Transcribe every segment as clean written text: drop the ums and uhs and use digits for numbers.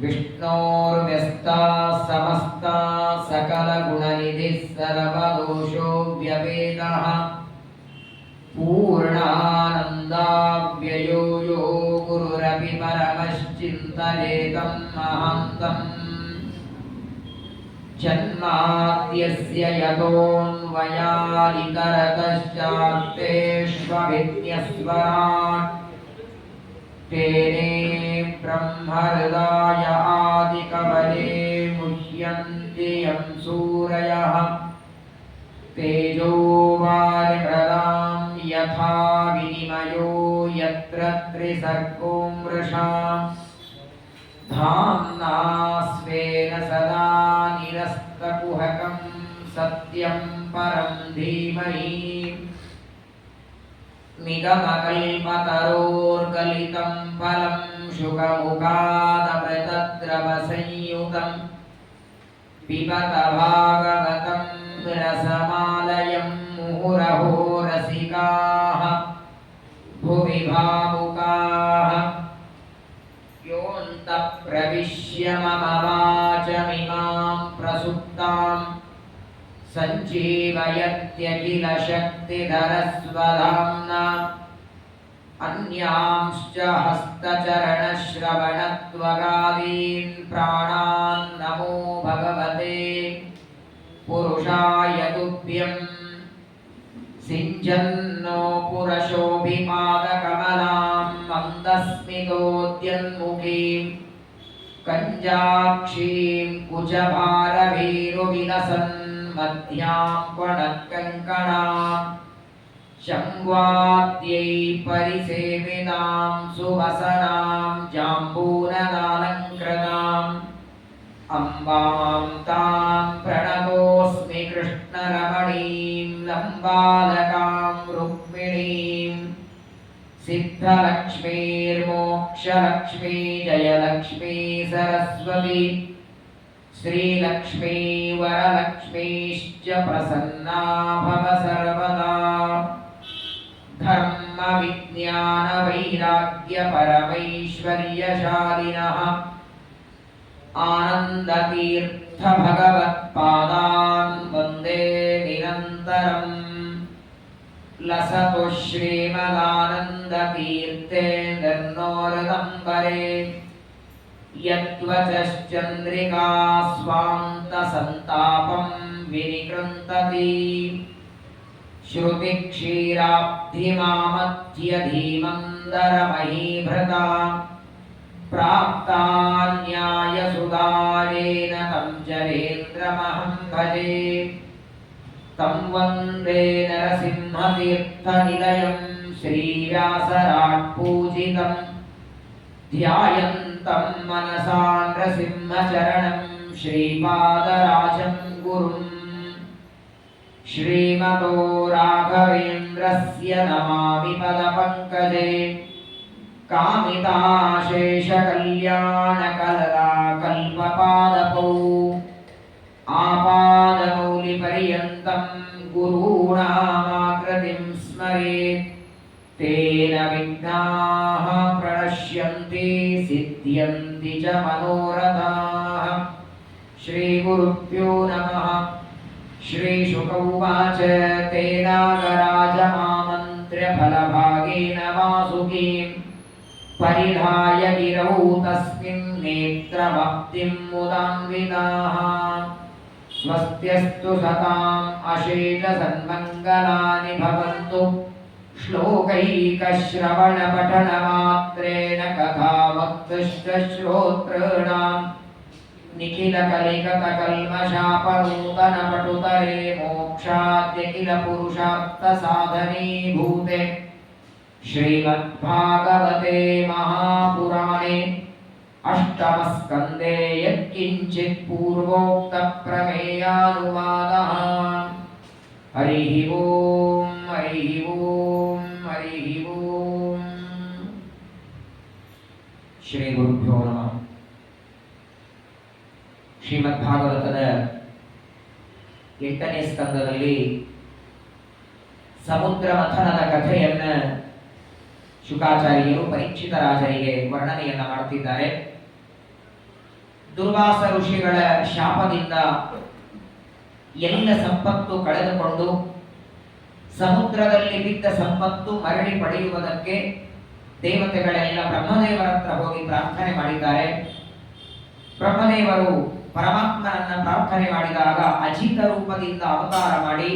विष्णोर्व्यस्ताः समस्ताः सकलगुणनिधिः सर्वदोषो व्यपेतः पूर्णानन्दाव्ययो यो गुरुरपि परमश्चिन्तयेतं महान्तम् जन्माद्यस्य यतोऽन्वयादितरतश्चार्थेष्वभिज्ञस्वराट् तेने ब्रह्महृदाय आदिकवये मुह्यन्ति यं सूरयः तेजो वारिमृदां यथा विनिमयो यत्र त्रिसर्गो मृषा धाम्ना स्वेन सदा निरस्तकुहकं सत्यं परं धीमहि निगमकल्पतरोर्गलितं फलं शुकमुखादमृतद्रवसंयुतं पिबत भागवतं रसमालयं मुहुरहो रसिकाः भुवि भावुकाः योऽन्तः प्रविश्य मम वाचमिमां प्रसुप्तां सञ्जीवयत्यखिलशक्तिधरस्वधाम्ना अन्यांश्च हस्तचरणश्रवणत्वगादीन् प्राणान् नमो भगवते पुरुषाय तुभ्यं सिञ्चन्नो पुरशोभिपादकमलां मन्दस्मितोद्यन्मुखीं कञ्जाक्षीं कुचभारभीरुविलसन् मध्यां क्वणत्कङ्कणां शङ्वाद्यै परिसेवितां सुवसनां जाम्बूनदालङ्कृताम् अम्बां तां प्रणतोऽस्मि कृष्णरमणीं लम्बालकां रुक्मिणीं सिद्धलक्ष्मीर्मोक्षलक्ष्मी जयलक्ष्मी सरस्वती श्रीलक्ष्मी वरलक्ष्मीश्च प्रसन्ना भव सर्वदा धर्मविज्ञानवैराग्यपरमैश्वर्यशालिनः आनन्दतीर्थ भगवत्पादान् वन्दे निरन्तरम् लसतु श्रीमदानन्दतीर्थेन्दर्नोरदम्बरे यद्वचश्चन्द्रिका स्वान्तसन्तापं विनिकृन्तति श्रुतिक्षीराब्धिमामध्यधीमन्दरमहीभृता प्राप्ता न्यायसुधारेण तं जरेन्द्रमहं भजे तं वन्दे नरसिंहतीर्थनिलयं श्रीव्यासराट्पूजितं ध्यायन्तं मनसा नृसिंहचरणं श्रीपादराजं गुरुम् श्रीमतो राघवेन्द्रस्य नमामि पदपङ्कजे कामिताशेषकल्याणकललाकल्पपादपौ आपादमौलिपर्यन्तं गुरूणामाकृतिं स्मरेत् तेन विघ्नाः प्रणश्यन्ति सिद्ध्यन्ति च मनोरथाः श्रीगुरुभ्यो नमः। श्रीशुक उवाच तेनागराजमामन्त्र्य फलभागेन वासुकीं परिधाय गिरौ तस्मिन् नेत्रभक्तिं मुदान्विताः स्वस्त्यस्तु सताम् अशेषसन्मङ्गलानि भवन्तु श्लोकैकश्रवणपठनमात्रेण कथावक्तुश्च श्रोतॄणाम् निखिलकलिकतकल्मषापनूतनपटुतरे मोक्षाद्यखिलपुरुषार्थसाधनीभूते श्रीमद्भागवते महापुराणे अष्टमस्कन्धे यत्किञ्चित् पूर्वोक्तप्रमेयानुवादः। हरिः ओम् हरिः ओम् हरिः ओम्। श्रीगुरुभ्यो नमः। ಶ್ರೀಮದ್ಭಾಗವತದ 8ನೇ ಸ್ಕಂದದಲ್ಲಿ ಸಮುದ್ರ ಮಥನದ ಕಥೆಯನ್ನು ಶುಕಾಚಾರ್ಯರು ಪರೀಕ್ಷಿತ ರಾಜರಿಗೆ ವರ್ಣನೆಯನ್ನು ಮಾಡುತ್ತಿದ್ದಾರೆ. ದುರ್ವಾಸ ಋಷಿಗಳ ಶಾಪದಿಂದ ಎಲ್ಲ ಸಂಪತ್ತು ಕಳೆದುಕೊಂಡು ಸಮುದ್ರದಲ್ಲಿ ಬಿದ್ದ ಸಂಪತ್ತು ಮರಳಿ ಪಡೆಯುವುದಕ್ಕೆ ದೇವತೆಗಳೆಲ್ಲ ಬ್ರಹ್ಮದೇವರ ಹತ್ರ ಹೋಗಿ ಪ್ರಾರ್ಥನೆ ಮಾಡಿದ್ದಾರೆ. ಬ್ರಹ್ಮದೇವರು ಪರಮಾತ್ಮನನ್ನ ಪ್ರಾರ್ಥನೆ ಮಾಡಿದಾಗ ಅಜಿತ ರೂಪದಿಂದ ಅವತಾರ ಮಾಡಿ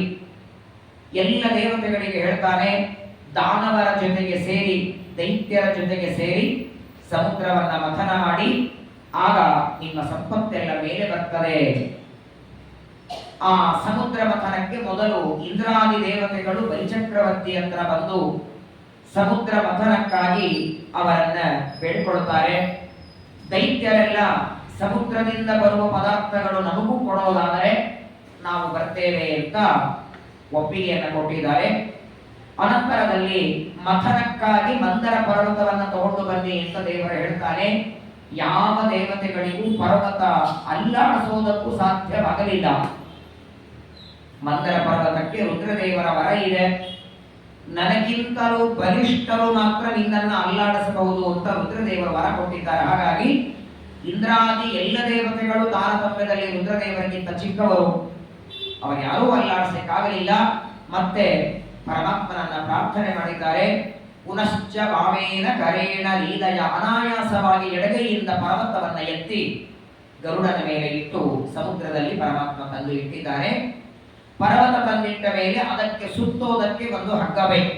ಎಲ್ಲ ದೇವತೆಗಳಿಗೆ ಹೇಳ್ತಾನೆ, ದಾನವರ ಜೊತೆಗೆ ಸೇರಿ ದೈತ್ಯರ ಜೊತೆಗೆ ಸೇರಿ ಸಮುದ್ರವನ್ನ ಮಥನ ಮಾಡಿ ಆಗ ನಿಮ್ಮ ಸಂಪತ್ತೆಲ್ಲ ಮೇಲೆ ಬರ್ತದೆ. ಆ ಸಮುದ್ರ ಮಥನಕ್ಕೆ ಮೊದಲು ಇಂದ್ರಾದಿ ದೇವತೆಗಳು ಬಲಿಚಕ್ರವರ್ತಿ ಹತ್ರ ಬಂದು ಸಮುದ್ರ ಮಥನಕ್ಕಾಗಿ ಅವರನ್ನ ಬೇಡ್ಕೊಳ್ತಾರೆ. ದೈತ್ಯರೆಲ್ಲ ಸಮುದ್ರದಿಂದ ಬರುವ ಪದಾರ್ಥಗಳು ನಮಗೂ ಕೊಡೋದಾದರೆ ನಾವು ಬರ್ತೇವೆ ಅಂತ ಒಪ್ಪಿಗೆಯನ್ನು ಕೊಟ್ಟಿದ್ದಾರೆ. ಅನಂತರದಲ್ಲಿ ಮಥನಕ್ಕಾಗಿ ಮಂದರ ಪರ್ವತವನ್ನು ತಗೊಂಡು ಬನ್ನಿ ಅಂತ ದೇವರು ಹೇಳ್ತಾನೆ. ಯಾವ ದೇವತೆಗಳಿಗೂ ಪರ್ವತ ಅಲ್ಲಾಡಿಸೋದಕ್ಕೂ ಸಾಧ್ಯವಾಗಲಿಲ್ಲ. ಮಂದರ ಪರ್ವತಕ್ಕೆ ರುದ್ರದೇವರ ವರ ಇದೆ, ನನಗಿಂತಲೂ ಬಲಿಷ್ಠರು ಮಾತ್ರ ನಿನ್ನನ್ನು ಅಲ್ಲಾಡಿಸಬಹುದು ಅಂತ ರುದ್ರದೇವರ ವರ ಕೊಟ್ಟಿದ್ದಾರೆ. ಹಾಗಾಗಿ ಇಂದ್ರಾದಿ ಎಲ್ಲ ದೇವತೆಗಳು ತಾರತಮ್ಯದಲ್ಲಿ ರುದ್ರದೇವರಿಗಿಂತ ಚಿಕ್ಕವರು, ಅವರು ಯಾರೂ ಅಲ್ಲಾಡಿಸಲಿಕ್ಕಾಗಲಿಲ್ಲ. ಮತ್ತೆ ಪರಮಾತ್ಮನನ್ನ ಪ್ರಾರ್ಥನೆ ಮಾಡಿದ್ದಾರೆ. ಪುನಶ್ಚ ವಾಮೇನ ಕರೇಣ ಲೀಲಯ, ಅನಾಯಾಸವಾಗಿ ಎಡಗೈಯಿಂದ ಪರ್ವತವನ್ನ ಎತ್ತಿ ಗರುಡನ ಮೇಲೆ ಇಟ್ಟು ಸಮುದ್ರದಲ್ಲಿ ಪರಮಾತ್ಮ ತಂದು ಇಟ್ಟಿದ್ದಾರೆ. ಪರ್ವತ ತಂದಿಟ್ಟ ಮೇಲೆ ಅದಕ್ಕೆ ಸುತ್ತೋದಕ್ಕೆ ಒಂದು ಹಗ್ಗ ಬೇಕು.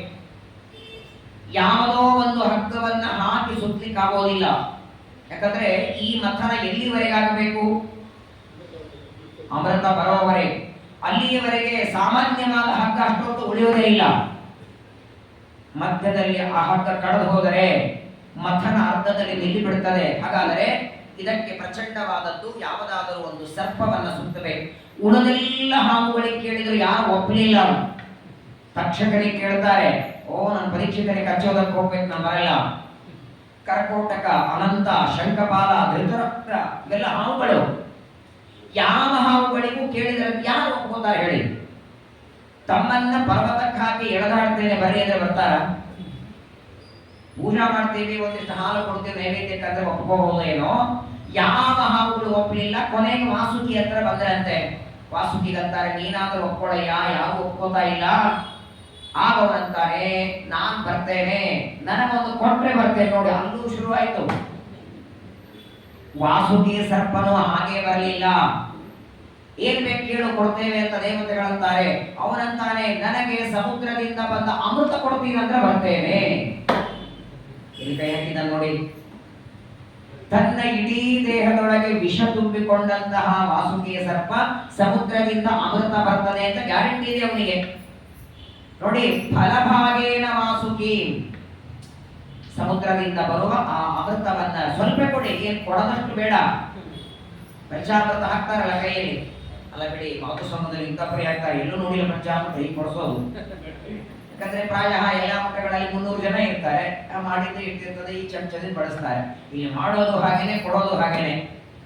ಯಾವುದೋ ಒಂದು ಹಗ್ಗವನ್ನ ಹಾಕಿ ಸುತ್ತಲಿಕ್ಕಾಗೋದಿಲ್ಲ. ಯಾಕಂದ್ರೆ ಈ ಮಥನ ಎಲ್ಲಿವರೆಗಾಗಬೇಕು? ಅಮೃತ ಬರೋವರೆಗೆ. ಅಲ್ಲಿಯವರೆಗೆ ಸಾಮಾನ್ಯವಾದ ಹಗ್ಗ ಅಷ್ಟೊತ್ತು ಉಳಿಯೋದೇ ಇಲ್ಲ. ಮಧ್ಯದಲ್ಲಿ ಆ ಹಗ್ಗ ಕಳೆದು ಹೋದರೆ ಮಥನ ಅರ್ಧದಲ್ಲಿ ನಿಲ್ಲಿ ಬಿಡುತ್ತದೆ. ಹಾಗಾದರೆ ಇದಕ್ಕೆ ಪ್ರಚಂಡವಾದದ್ದು ಯಾವುದಾದರೂ ಒಂದು ಸರ್ಪವನ್ನ ಸುತ್ತಬೇಕು. ಉಳಿದೆಲ್ಲ ಹಾವುಗಳಿಗೆ ಕೇಳಿದ್ರು ಯಾರು ಒಪ್ಪಲಿಲ್ಲ. ತಕ್ಷಕರಿಗೆ ಕೇಳ್ತಾರೆ, ಓ ನನ್ನ ಪರೀಕ್ಷಿತನಿಗೆ ಕಚ್ಚೋದಕ್ಕೆ ಹೋಗ್ಬೇಕು, ನಾನು ಬರಲ್ಲ. ಕರ್ಕೋಟಕ, ಅನಂತ, ಶಂಖಪಾಲ, ಧೃತರಾಷ್ಟ್ರ ಇವೆಲ್ಲ ಹಾವುಗಳು. ಯಾವ ಹಾವುಗಳಿಗೂ ಕೇಳಿದ್ರೆ ಯಾರು ಒಪ್ಕೋತಾರೆ ಹೇಳಿ? ತಮ್ಮನ್ನ ಪರ್ವತಕ್ಕೆ ಹಾಕಿ ಎಳೆದಾಡ್ತೇನೆ ಬರೀ ಅಂದ್ರೆ ಬರ್ತಾರ? ಪೂಜಾ ಮಾಡ್ತೀವಿ, ಒಂದಿಷ್ಟು ಹಾಲು ಕೊಡ್ತೀವಿ ನೈವೇದ್ಯಕ್ಕಂದ್ರೆ ಒಪ್ಕೋಬಹುದೇನೋ? ಯಾವ ಹಾವುಗಳು ಒಪ್ಪಲಿಲ್ಲ. ಕೊನೆಗೆ ವಾಸುಕಿ ಹತ್ರ ಬಂದ್ರಂತೆ. ವಾಸುಕಿಗಂತಾರೆ, ನೀನಾದ್ರೂ ಒಪ್ಕೊಳ್ಳಯ್ಯ, ಯಾರು ಒಪ್ಕೋತಾ ಇಲ್ಲ. ಆಗ ಅವರಂತಾರೆ, ನಾನ್ ಬರ್ತೇನೆ, ನನಗೊಂದು ಕೊಟ್ರೆ ಬರ್ತೇನೆ ನೋಡಿ. ಅಲ್ಲೂ ಶುರುವಾಯ್ತು. ವಾಸುಕಿ ಸರ್ಪನು ಹಾಗೆ ಬರಲಿಲ್ಲ. ಏನ್ ಬೇಕು ಕೇಳು, ಕೊಡ್ತೇವೆ ಅಂತ ದೇವತೆಗಳಂತಾರೆ. ಅವನಂತಾನೆ, ನನಗೆ ಸಮುದ್ರದಿಂದ ಬಂದ ಅಮೃತ ಕೊಡ್ತೀನಂದ್ರೆ ಬರ್ತೇನೆ. ಇಲ್ಲಿ ಕೈ ಹಾಕಿದ ನೋಡಿ. ತನ್ನ ಇಡೀ ದೇಹದೊಳಗೆ ವಿಷ ತುಂಬಿಕೊಂಡಂತಹ ವಾಸುಕಿಯ ಸರ್ಪ ಸಮುದ್ರದಿಂದ ಅಮೃತ ಬರ್ತದೆ ಅಂತ ಗ್ಯಾರಂಟಿ ಇದೆ ಅವನಿಗೆ. ನೋಡಿ, ಫಲಭಾಗೇನ ವಾಸುಕಿ, ಸಮುದ್ರದಿಂದ ಬರುವ ಆ ಅಮೃತವನ್ನ ಸ್ವಲ್ಪ ಕೊಡಿ, ಏನ್ ಕೊಡದಷ್ಟು ಬೇಡ. ಪಂಚಾಮೃತ ಹಾಕ್ತಾರಲ್ಲ ಕೈಯಲ್ಲಿ, ಅಲ್ಲ ಬಿಡಿ, ಮಾತೃಸಂಘದಲ್ಲಿ ಇಂಥಪರಿ ಹಾಕ್ತಾರೆ, ಎಲ್ಲೂ ನೋಡಿಲ್ಲ ಪಂಚಾಮೃತ ಹೀಗೆ ಕೊಡಿಸೋದು. ಯಾಕಂದ್ರೆ ಪ್ರಾಯ ಎಲ್ಲಾ ಮಠಗಳಲ್ಲಿ 300 ಜನ ಇರ್ತಾರೆ, ಮಾಡಿದ್ದು ಇಟ್ಟಿರ್ತದೆ, ಈ ಚಮಚದಿಂದ ಬಳಸ್ತಾರೆ. ಇಲ್ಲಿ ಮಾಡೋದು ಹಾಗೇನೆ, ಕೊಡೋದು ಹಾಗೇನೆ.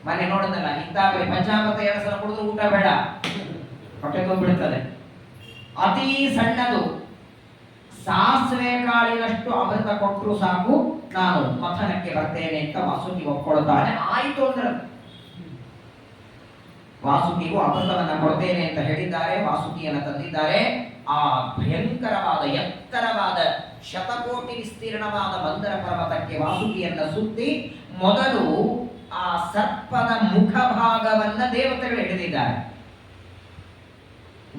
ಮನೆ ನೋಡಿದ್ನಲ್ಲ, ಇಂಥಪರಿ ಪಂಚಾಮೃತ 2 ಸಲ ಕುಡಿದ್ರು ಊಟ ಬೇಡ, ಹೊಟ್ಟೆ ತುಂಬಿಡ್ತದೆ. ಅತಿ ಸಣ್ಣದು ಸಾಸಿವೆ ಕಾಳಿನಷ್ಟು ಅಮೃತ ಕೊಟ್ಟರು ಸಾಕು, ನಾನು ಮಥನಕ್ಕೆ ಬರ್ತೇನೆ ಅಂತ ವಾಸುಕಿ ಒಪ್ಕೊಳ್ತಾನೆ. ಆಯಿತು ಅಂದ್ರೆ ವಾಸುಕಿಗೂ ಅಮೃತವನ್ನ ಕೊಡ್ತೇನೆ ಅಂತ ಹೇಳಿದ್ದಾರೆ. ವಾಸುಕಿಯನ್ನ ತಂದಿದ್ದಾರೆ. ಆ ಭಯಂಕರವಾದ ಎತ್ತರವಾದ ಶತಕೋಟಿ ವಿಸ್ತೀರ್ಣವಾದ ಮಂದರ ಪರ್ವತಕ್ಕೆ ವಾಸುಕಿಯನ್ನ ಸುತ್ತಿ ಮೊದಲು ಆ ಸರ್ಪದ ಮುಖಭಾಗವನ್ನ ದೇವತೆಗಳು ಹಿಡಿದಿದ್ದಾರೆ.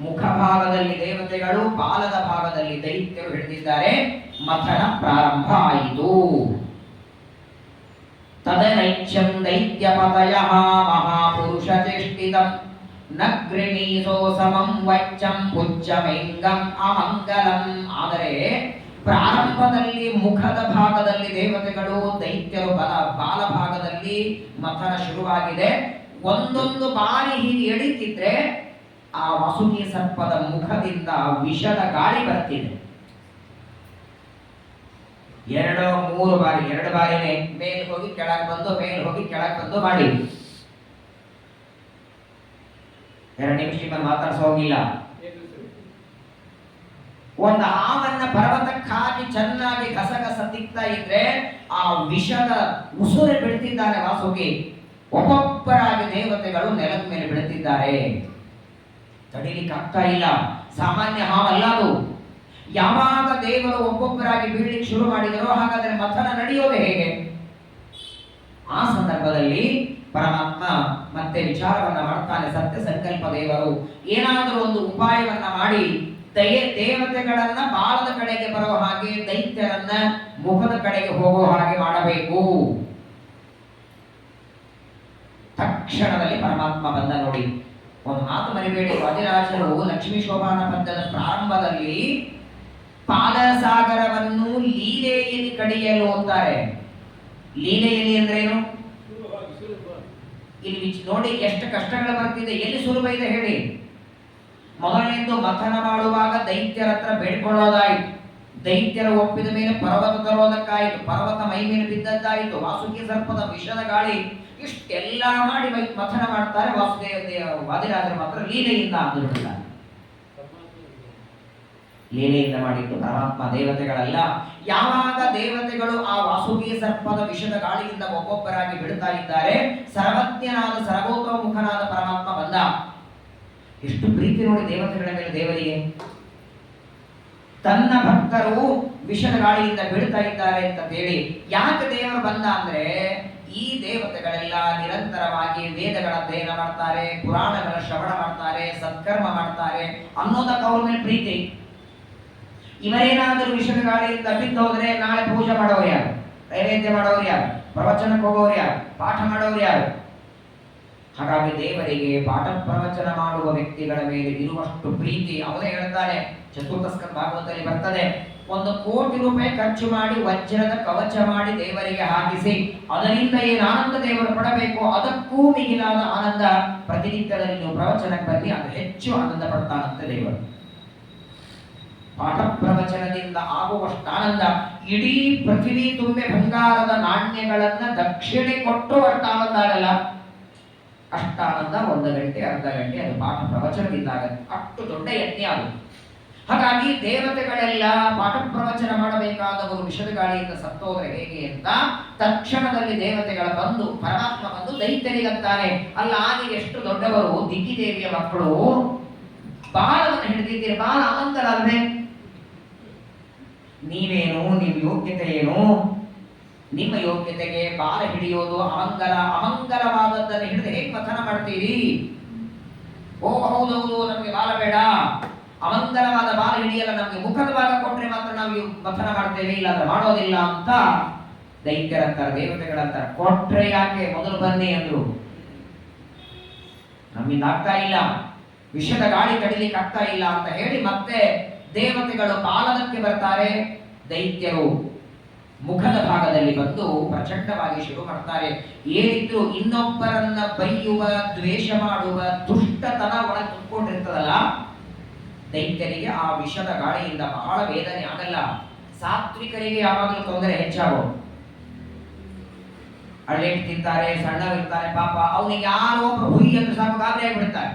ಮುಖಭಾಗದಲ್ಲಿ ದೇವತೆಗಳು, ಬಾಲದ ಭಾಗದಲ್ಲಿ ದೈತ್ಯರು ಹಿಡಿದಿದ್ದಾರೆ. ಮಥನ ಪ್ರಾರಂಭ ಆಯಿತು. ತದನೈಚ್ಛಂ ದೈತ್ಯಪತಯಃ ಮಹಾಪುರುಷ ಚೇಷ್ಟಿತಂ ನಗ್ರಿಣೀಸೋ ಸಮಂ ವಚ್ಚಂ ಪುಚ್ಚಮೆಂಗಂ ಅಮಂಗಲಂ. ಆದರೆ ಪ್ರಾರಂಭದಲ್ಲಿ ಮುಖದ ಭಾಗದಲ್ಲಿ ದೇವತೆಗಳು, ದೈತ್ಯರು ಬಾಲ ಭಾಗದಲ್ಲಿ ಮಥನ ಶುರುವಾಗಿದೆ. ಒಂದೊಂದು ಬಾರಿ ಹೀಗೆ ಎಳಿತಿದ್ರೆ ಆ ವಾಸುಕಿ ಸರ್ಪದ ಮುಖದಿಂದ ವಿಷದ ಗಾಳಿ ಬರ್ತಿದೆ. 2-3 ಬಾರಿ, 2 ಬಾರಿನೇ ಮೇಲ್ ಹೋಗಿ ಕೆಳಗೆ ಬಂದು, ಮೇಲ್ ಹೋಗಿ ಕೆಳಗೆ ಬಂದು ಮಾಡಿ. 2 ನಿಮಿಷ ಮಾತಾಡ್ಸ ಹೋಗಿಲ್ಲ. ಒಂದು ಹಾವನ್ನ ಪರ್ವತಕ್ಕೆ ಹಾಕಿ ಚೆನ್ನಾಗಿ ಗಸಗಸ ತಿಕ್ತಾ ಇದ್ರೆ ಆ ವಿಷದ ಉಸುರೆ ಬಿಡ್ತಿದ್ದಾನೆ ವಾಸುಕಿ. ಒಬ್ಬೊಬ್ಬರಾಗಿ ದೇವತೆಗಳು ನೆಲದ ಮೇಲೆ ಬಿಡುತ್ತಿದ್ದಾರೆ. ತಡಿಲಿಕ್ಕೆ ಆಗ್ತಾ ಇಲ್ಲ. ಸಾಮಾನ್ಯ ಹಾವಲ್ಲ ಅದು. ಯಾವಾಗ ದೇವರು ಒಬ್ಬೊಬ್ಬರಾಗಿ ಬೀಳಲಿಕ್ಕೆ ಶುರು ಮಾಡಿದರೋ ಹಾಗಾದ್ರೆ ಮಥನ ನಡೆಯೋದು ಹೇಗೆ? ಆ ಸಂದರ್ಭದಲ್ಲಿ ಪರಮಾತ್ಮ ಮತ್ತೆ ವಿಚಾರವನ್ನ ಮಾಡ್ತಾನೆ. ಸತ್ಯ ಸಂಕಲ್ಪ ದೇವರು ಏನಾದರೂ ಒಂದು ಉಪಾಯವನ್ನ ಮಾಡಿ ದೇವತೆಗಳನ್ನ ಬಾಲದ ಕಡೆಗೆ ಬರುವ ಹಾಗೆ, ದೈತ್ಯರನ್ನ ಮುಖದ ಕಡೆಗೆ ಹೋಗೋ ಹಾಗೆ ಮಾಡಬೇಕು. ತಕ್ಷಣದಲ್ಲಿ ಪರಮಾತ್ಮ ಬಂದ. ನೋಡಿ, ಒಂದು ಮಾತು ಮರಿಬೇಡಿ, ವಾದಿರಾಜರು ಲಕ್ಷ್ಮೀ ಶೋಭಾನ ಪದ್ಯದ ಪ್ರಾರಂಭದಲ್ಲಿ ಪಾಲಸಾಗರವನ್ನು ಲೀಲೆಯಲ್ಲಿ ಕಡಿಯಲು ಅಂತಾರೆ. ಲೀಲೆಯಲ್ಲಿ ಅಂದ್ರೇನು? ಇಲ್ಲಿ ನೋಡಿ ಎಷ್ಟು ಕಷ್ಟಗಳು ಬರ್ತಿದೆ. ಎಲ್ಲಿ ಸುಲಭ ಇದೆ ಹೇಳಿ? ಮೊದಲನೇದು ಮಥನ ಮಾಡುವಾಗ ದೈತ್ಯರ ಹತ್ರ ಬೇಡ್ಕೊಳ್ಳೋದಾಯ್ತು. ದೈತ್ಯರ ಒಪ್ಪಿದ ಮೇಲೆ ಪರ್ವತ ತರೋದಕ್ಕಾಯ್ತು. ಪರ್ವತ ಮೈ ಮೇಲೆ ಬಿದ್ದದ್ದಾಯ್ತು. ವಾಸುಕಿ ಸರ್ಪದ ವಿಷದ ಗಾಳಿ, ಇಷ್ಟೆಲ್ಲ ಮಾಡಿ ಮಥನ ಮಾಡ್ತಾರೆ. ವಾದಿರಾಜರು ಮಾತ್ರ ಲೀಲೆಯಿಂದ ಅಂದುಬಿಡ್ತಾರೆ. ಲೀಲೆಯಿಂದ ಮಾಡಿದ್ದು ಪರಮಾತ್ಮ, ದೇವತೆಗಳಲ್ಲ. ಯಾವಾಗ ದೇವತೆಗಳು ಆ ವಾಸುಕಿ ಸರ್ಪದ ವಿಷದ ಗಾಳಿಯಿಂದ ಒಬ್ಬೊಬ್ಬರಾಗಿ ಬಿಡುತ್ತಾ ಇದ್ದಾರೆ, ಸರ್ವಜ್ಞನಾದ ಸರ್ವೋತ್ತಮುಖನಾದ ಪರಮಾತ್ಮ ಬಂದ. ಎಷ್ಟು ಪ್ರೀತಿ ನೋಡಿ ದೇವತೆಗಳ ಮೇಲೆ ದೇವರಿಗೆ. ತನ್ನ ಭಕ್ತರು ವಿಷದ ಗಾಳಿಯಿಂದ ಬೀಳ್ತಾ ಇದ್ದಾರೆ ಅಂತ ಹೇಳಿ ಯಾಕೆ ದೇವರು ಬಂದ ಅಂದ್ರೆ, ಈ ದೇವತೆಗಳೆಲ್ಲ ನಿರಂತರವಾಗಿ ವೇದಗಳ ಅಧ್ಯಯನ ಮಾಡ್ತಾರೆ, ಪುರಾಣಗಳ ಶ್ರವಣ ಮಾಡ್ತಾರೆ, ಸತ್ಕರ್ಮ ಮಾಡ್ತಾರೆ ಅನ್ನೋದಕ್ಕೆ ಅವ್ರ ಮೇಲೆ ಪ್ರೀತಿ. ಇವರೇನಾದರೂ ವಿಷದ ಗಾಳಿಯಿಂದ ಬಿದ್ದು ಹೋದ್ರೆ ನಾಳೆ ಪೂಜೆ ಮಾಡೋರು ಯಾರು? ನೈವೇದ್ಯ ಮಾಡೋರು ಯಾರು? ಪ್ರವಚನಕ್ಕೆ ಹೋಗೋರು ಯಾರು? ಪಾಠ ಮಾಡೋರು ಯಾರು? ಹಾಗಾಗಿ ದೇವರಿಗೆ ಪಾಠ ಪ್ರವಚನ ಮಾಡುವ ವ್ಯಕ್ತಿಗಳ ಮೇಲೆ ಇರುವಷ್ಟು ಪ್ರೀತಿ. ಅವನೇ ಹೇಳ್ತಾನೆ, ಚತುರ್ಥ ಸ್ಕಂದ ಭಾಗವತದಲ್ಲಿ ಬರ್ತದೆ, 1 ಕೋಟಿ ರೂಪಾಯಿ ಖರ್ಚು ಮಾಡಿ ವಜ್ರದ ಕವಚ ಮಾಡಿ ದೇವರಿಗೆ ಹಾಕಿಸಿ ಅದರಿಂದ ಏನು ಆನಂದ ದೇವರು ಪಡಬೇಕು, ಅದಕ್ಕೂ ಮಿಗಿಲಾದ ಆನಂದ ಪ್ರತಿನಿತ್ಯದಲ್ಲಿ ನೀವು ಪ್ರವಚನಕ್ಕೆ ಬನ್ನಿ, ಅದು ಹೆಚ್ಚು ಆನಂದ ಪಡ್ತಾನಂತೆ ದೇವರು. ಪಾಠ ಪ್ರವಚನದಿಂದ ಆಗುವಷ್ಟು ಆನಂದ. ಇಡೀ ಪೃಥ್ವಿ ತುಂಬೆ ಬಂಗಾರದ ನಾಣ್ಯಗಳನ್ನ ದಕ್ಷಿಣೆ ಕೊಟ್ಟು ಅಷ್ಟು ಆನಂದ ಆಗಲ್ಲ. ಅಷ್ಟಾನಂದ 1 ಗಂಟೆ ಅರ್ಧ ಗಂಟೆ ಅದು ಪಾಠ ಪ್ರವಚನದಿಂದ ಆಗತ್ತೆ. ಅಷ್ಟು ದೊಡ್ಡ ಯಜ್ಞ ಅದು. ಹಾಗಾಗಿ ದೇವತೆಗಳೆಲ್ಲ ಪಾಠ ಪ್ರವಚನ ಮಾಡಬೇಕಾದವರು ವಿಷದ ಗಾಳಿಯಿಂದ ಸತ್ತೋದ್ರೆ ಹೇಗೆ ಅಂತ ತಕ್ಷಣದಲ್ಲಿ ದೇವತೆಗಳ ಬಂದು ಪರಮಾತ್ಮ ಬಂದು ದೈತ್ಯರಿಗಂತಾನೆ, ಅಲ್ಲ ನೀವು ಎಷ್ಟು ದೊಡ್ಡವರು, ದಿಕ್ಕಿದೇವಿಯ ಮಕ್ಕಳು ಬಾಲವನ್ನು ಹಿಡಿದಿದ್ದೀರಿ, ಬಾಲ ಅಮಂಗಲಲ್ವೇ? ನೀವೇನು, ನಿಮ್ಮ ಯೋಗ್ಯತೆ ಏನು? ನಿಮ್ಮ ಯೋಗ್ಯತೆಗೆ ಬಾಲ ಹಿಡಿಯೋದು ಅಮಂಗಲ. ಅಮಂಗಲವಾದದ್ದನ್ನು ಹಿಡಿದು ಹೇಗೆ ಮಥನ ಮಾಡ್ತೀರಿ? ಓ ಹೌದೌದು, ನಮಗೆ ಬಾಲ ಬೇಡ, ಅಮಂಗಲವಾದ ಬಾಲ ಹಿಡಿಯಲ್ಲ, ನಮಗೆ ಮುಖದ ಭಾಗ ಕೊಟ್ರೆ ಮಾತ್ರ ನಾವು ಮಥನ ಮಾಡ್ತೇವೆ, ಇಲ್ಲಾಂದ್ರೆ ಮಾಡೋದಿಲ್ಲ ಅಂತ ದೈತ್ಯರಂತಾರೆ, ದೇವತೆಗಳಂತಾರೆ. ಕೊಟ್ರೆ ಯಾಕೆ, ಮೊದಲು ಬನ್ನಿ ಅಂದ್ರು. ನಮ್ಮಿಂದ ಆಗ್ತಾ ಇಲ್ಲ, ವಿಷದ ಗಾಳಿ ತಡಿಲಿಕ್ಕೆ ಆಗ್ತಾ ಇಲ್ಲ ಅಂತ ಹೇಳಿ ಮತ್ತೆ ದೇವತೆಗಳು ಪಾಲನಕ್ಕೆ ಬರ್ತಾರೆ. ದೈತ್ಯರು ಮುಖದ ಭಾಗದಲ್ಲಿ ಬಂದು ಪ್ರಚಂಡವಾಗಿ ಶುರು ಮಾಡ್ತಾರೆ. ಏನಿದ್ರು ಇನ್ನೊಬ್ಬರನ್ನ ಬೈಯುವ, ದ್ವೇಷ ಮಾಡುವ ದುಷ್ಟತನ ಒಳ ತುಂಬಿಕೊಂಡಿರ್ತದಲ್ಲ, ದೈತ್ಯರಿಗೆ ಆ ವಿಷದ ಗಾಳಿಯಿಂದ ಬಹಳ ವೇದನೆ ಆಗಲ್ಲ. ಸಾತ್ವಿಕರಿಗೆ ಯಾವಾಗಲೂ ತೊಂದರೆ ಹೆಚ್ಚಾಗೋದು. ಹಳ್ಳೆಟ್ಟು ತಿಂತಾರೆ, ಸಣ್ಣವಿರ್ತಾರೆ, ಪಾಪ ಅವನಿಗೆ ಯಾರೋ ಒಬ್ರು ಹುಯಿ ಅಂತ ಸಾಕು ಗಾಬರಿ ಆಗಿಬಿಡ್ತಾರೆ.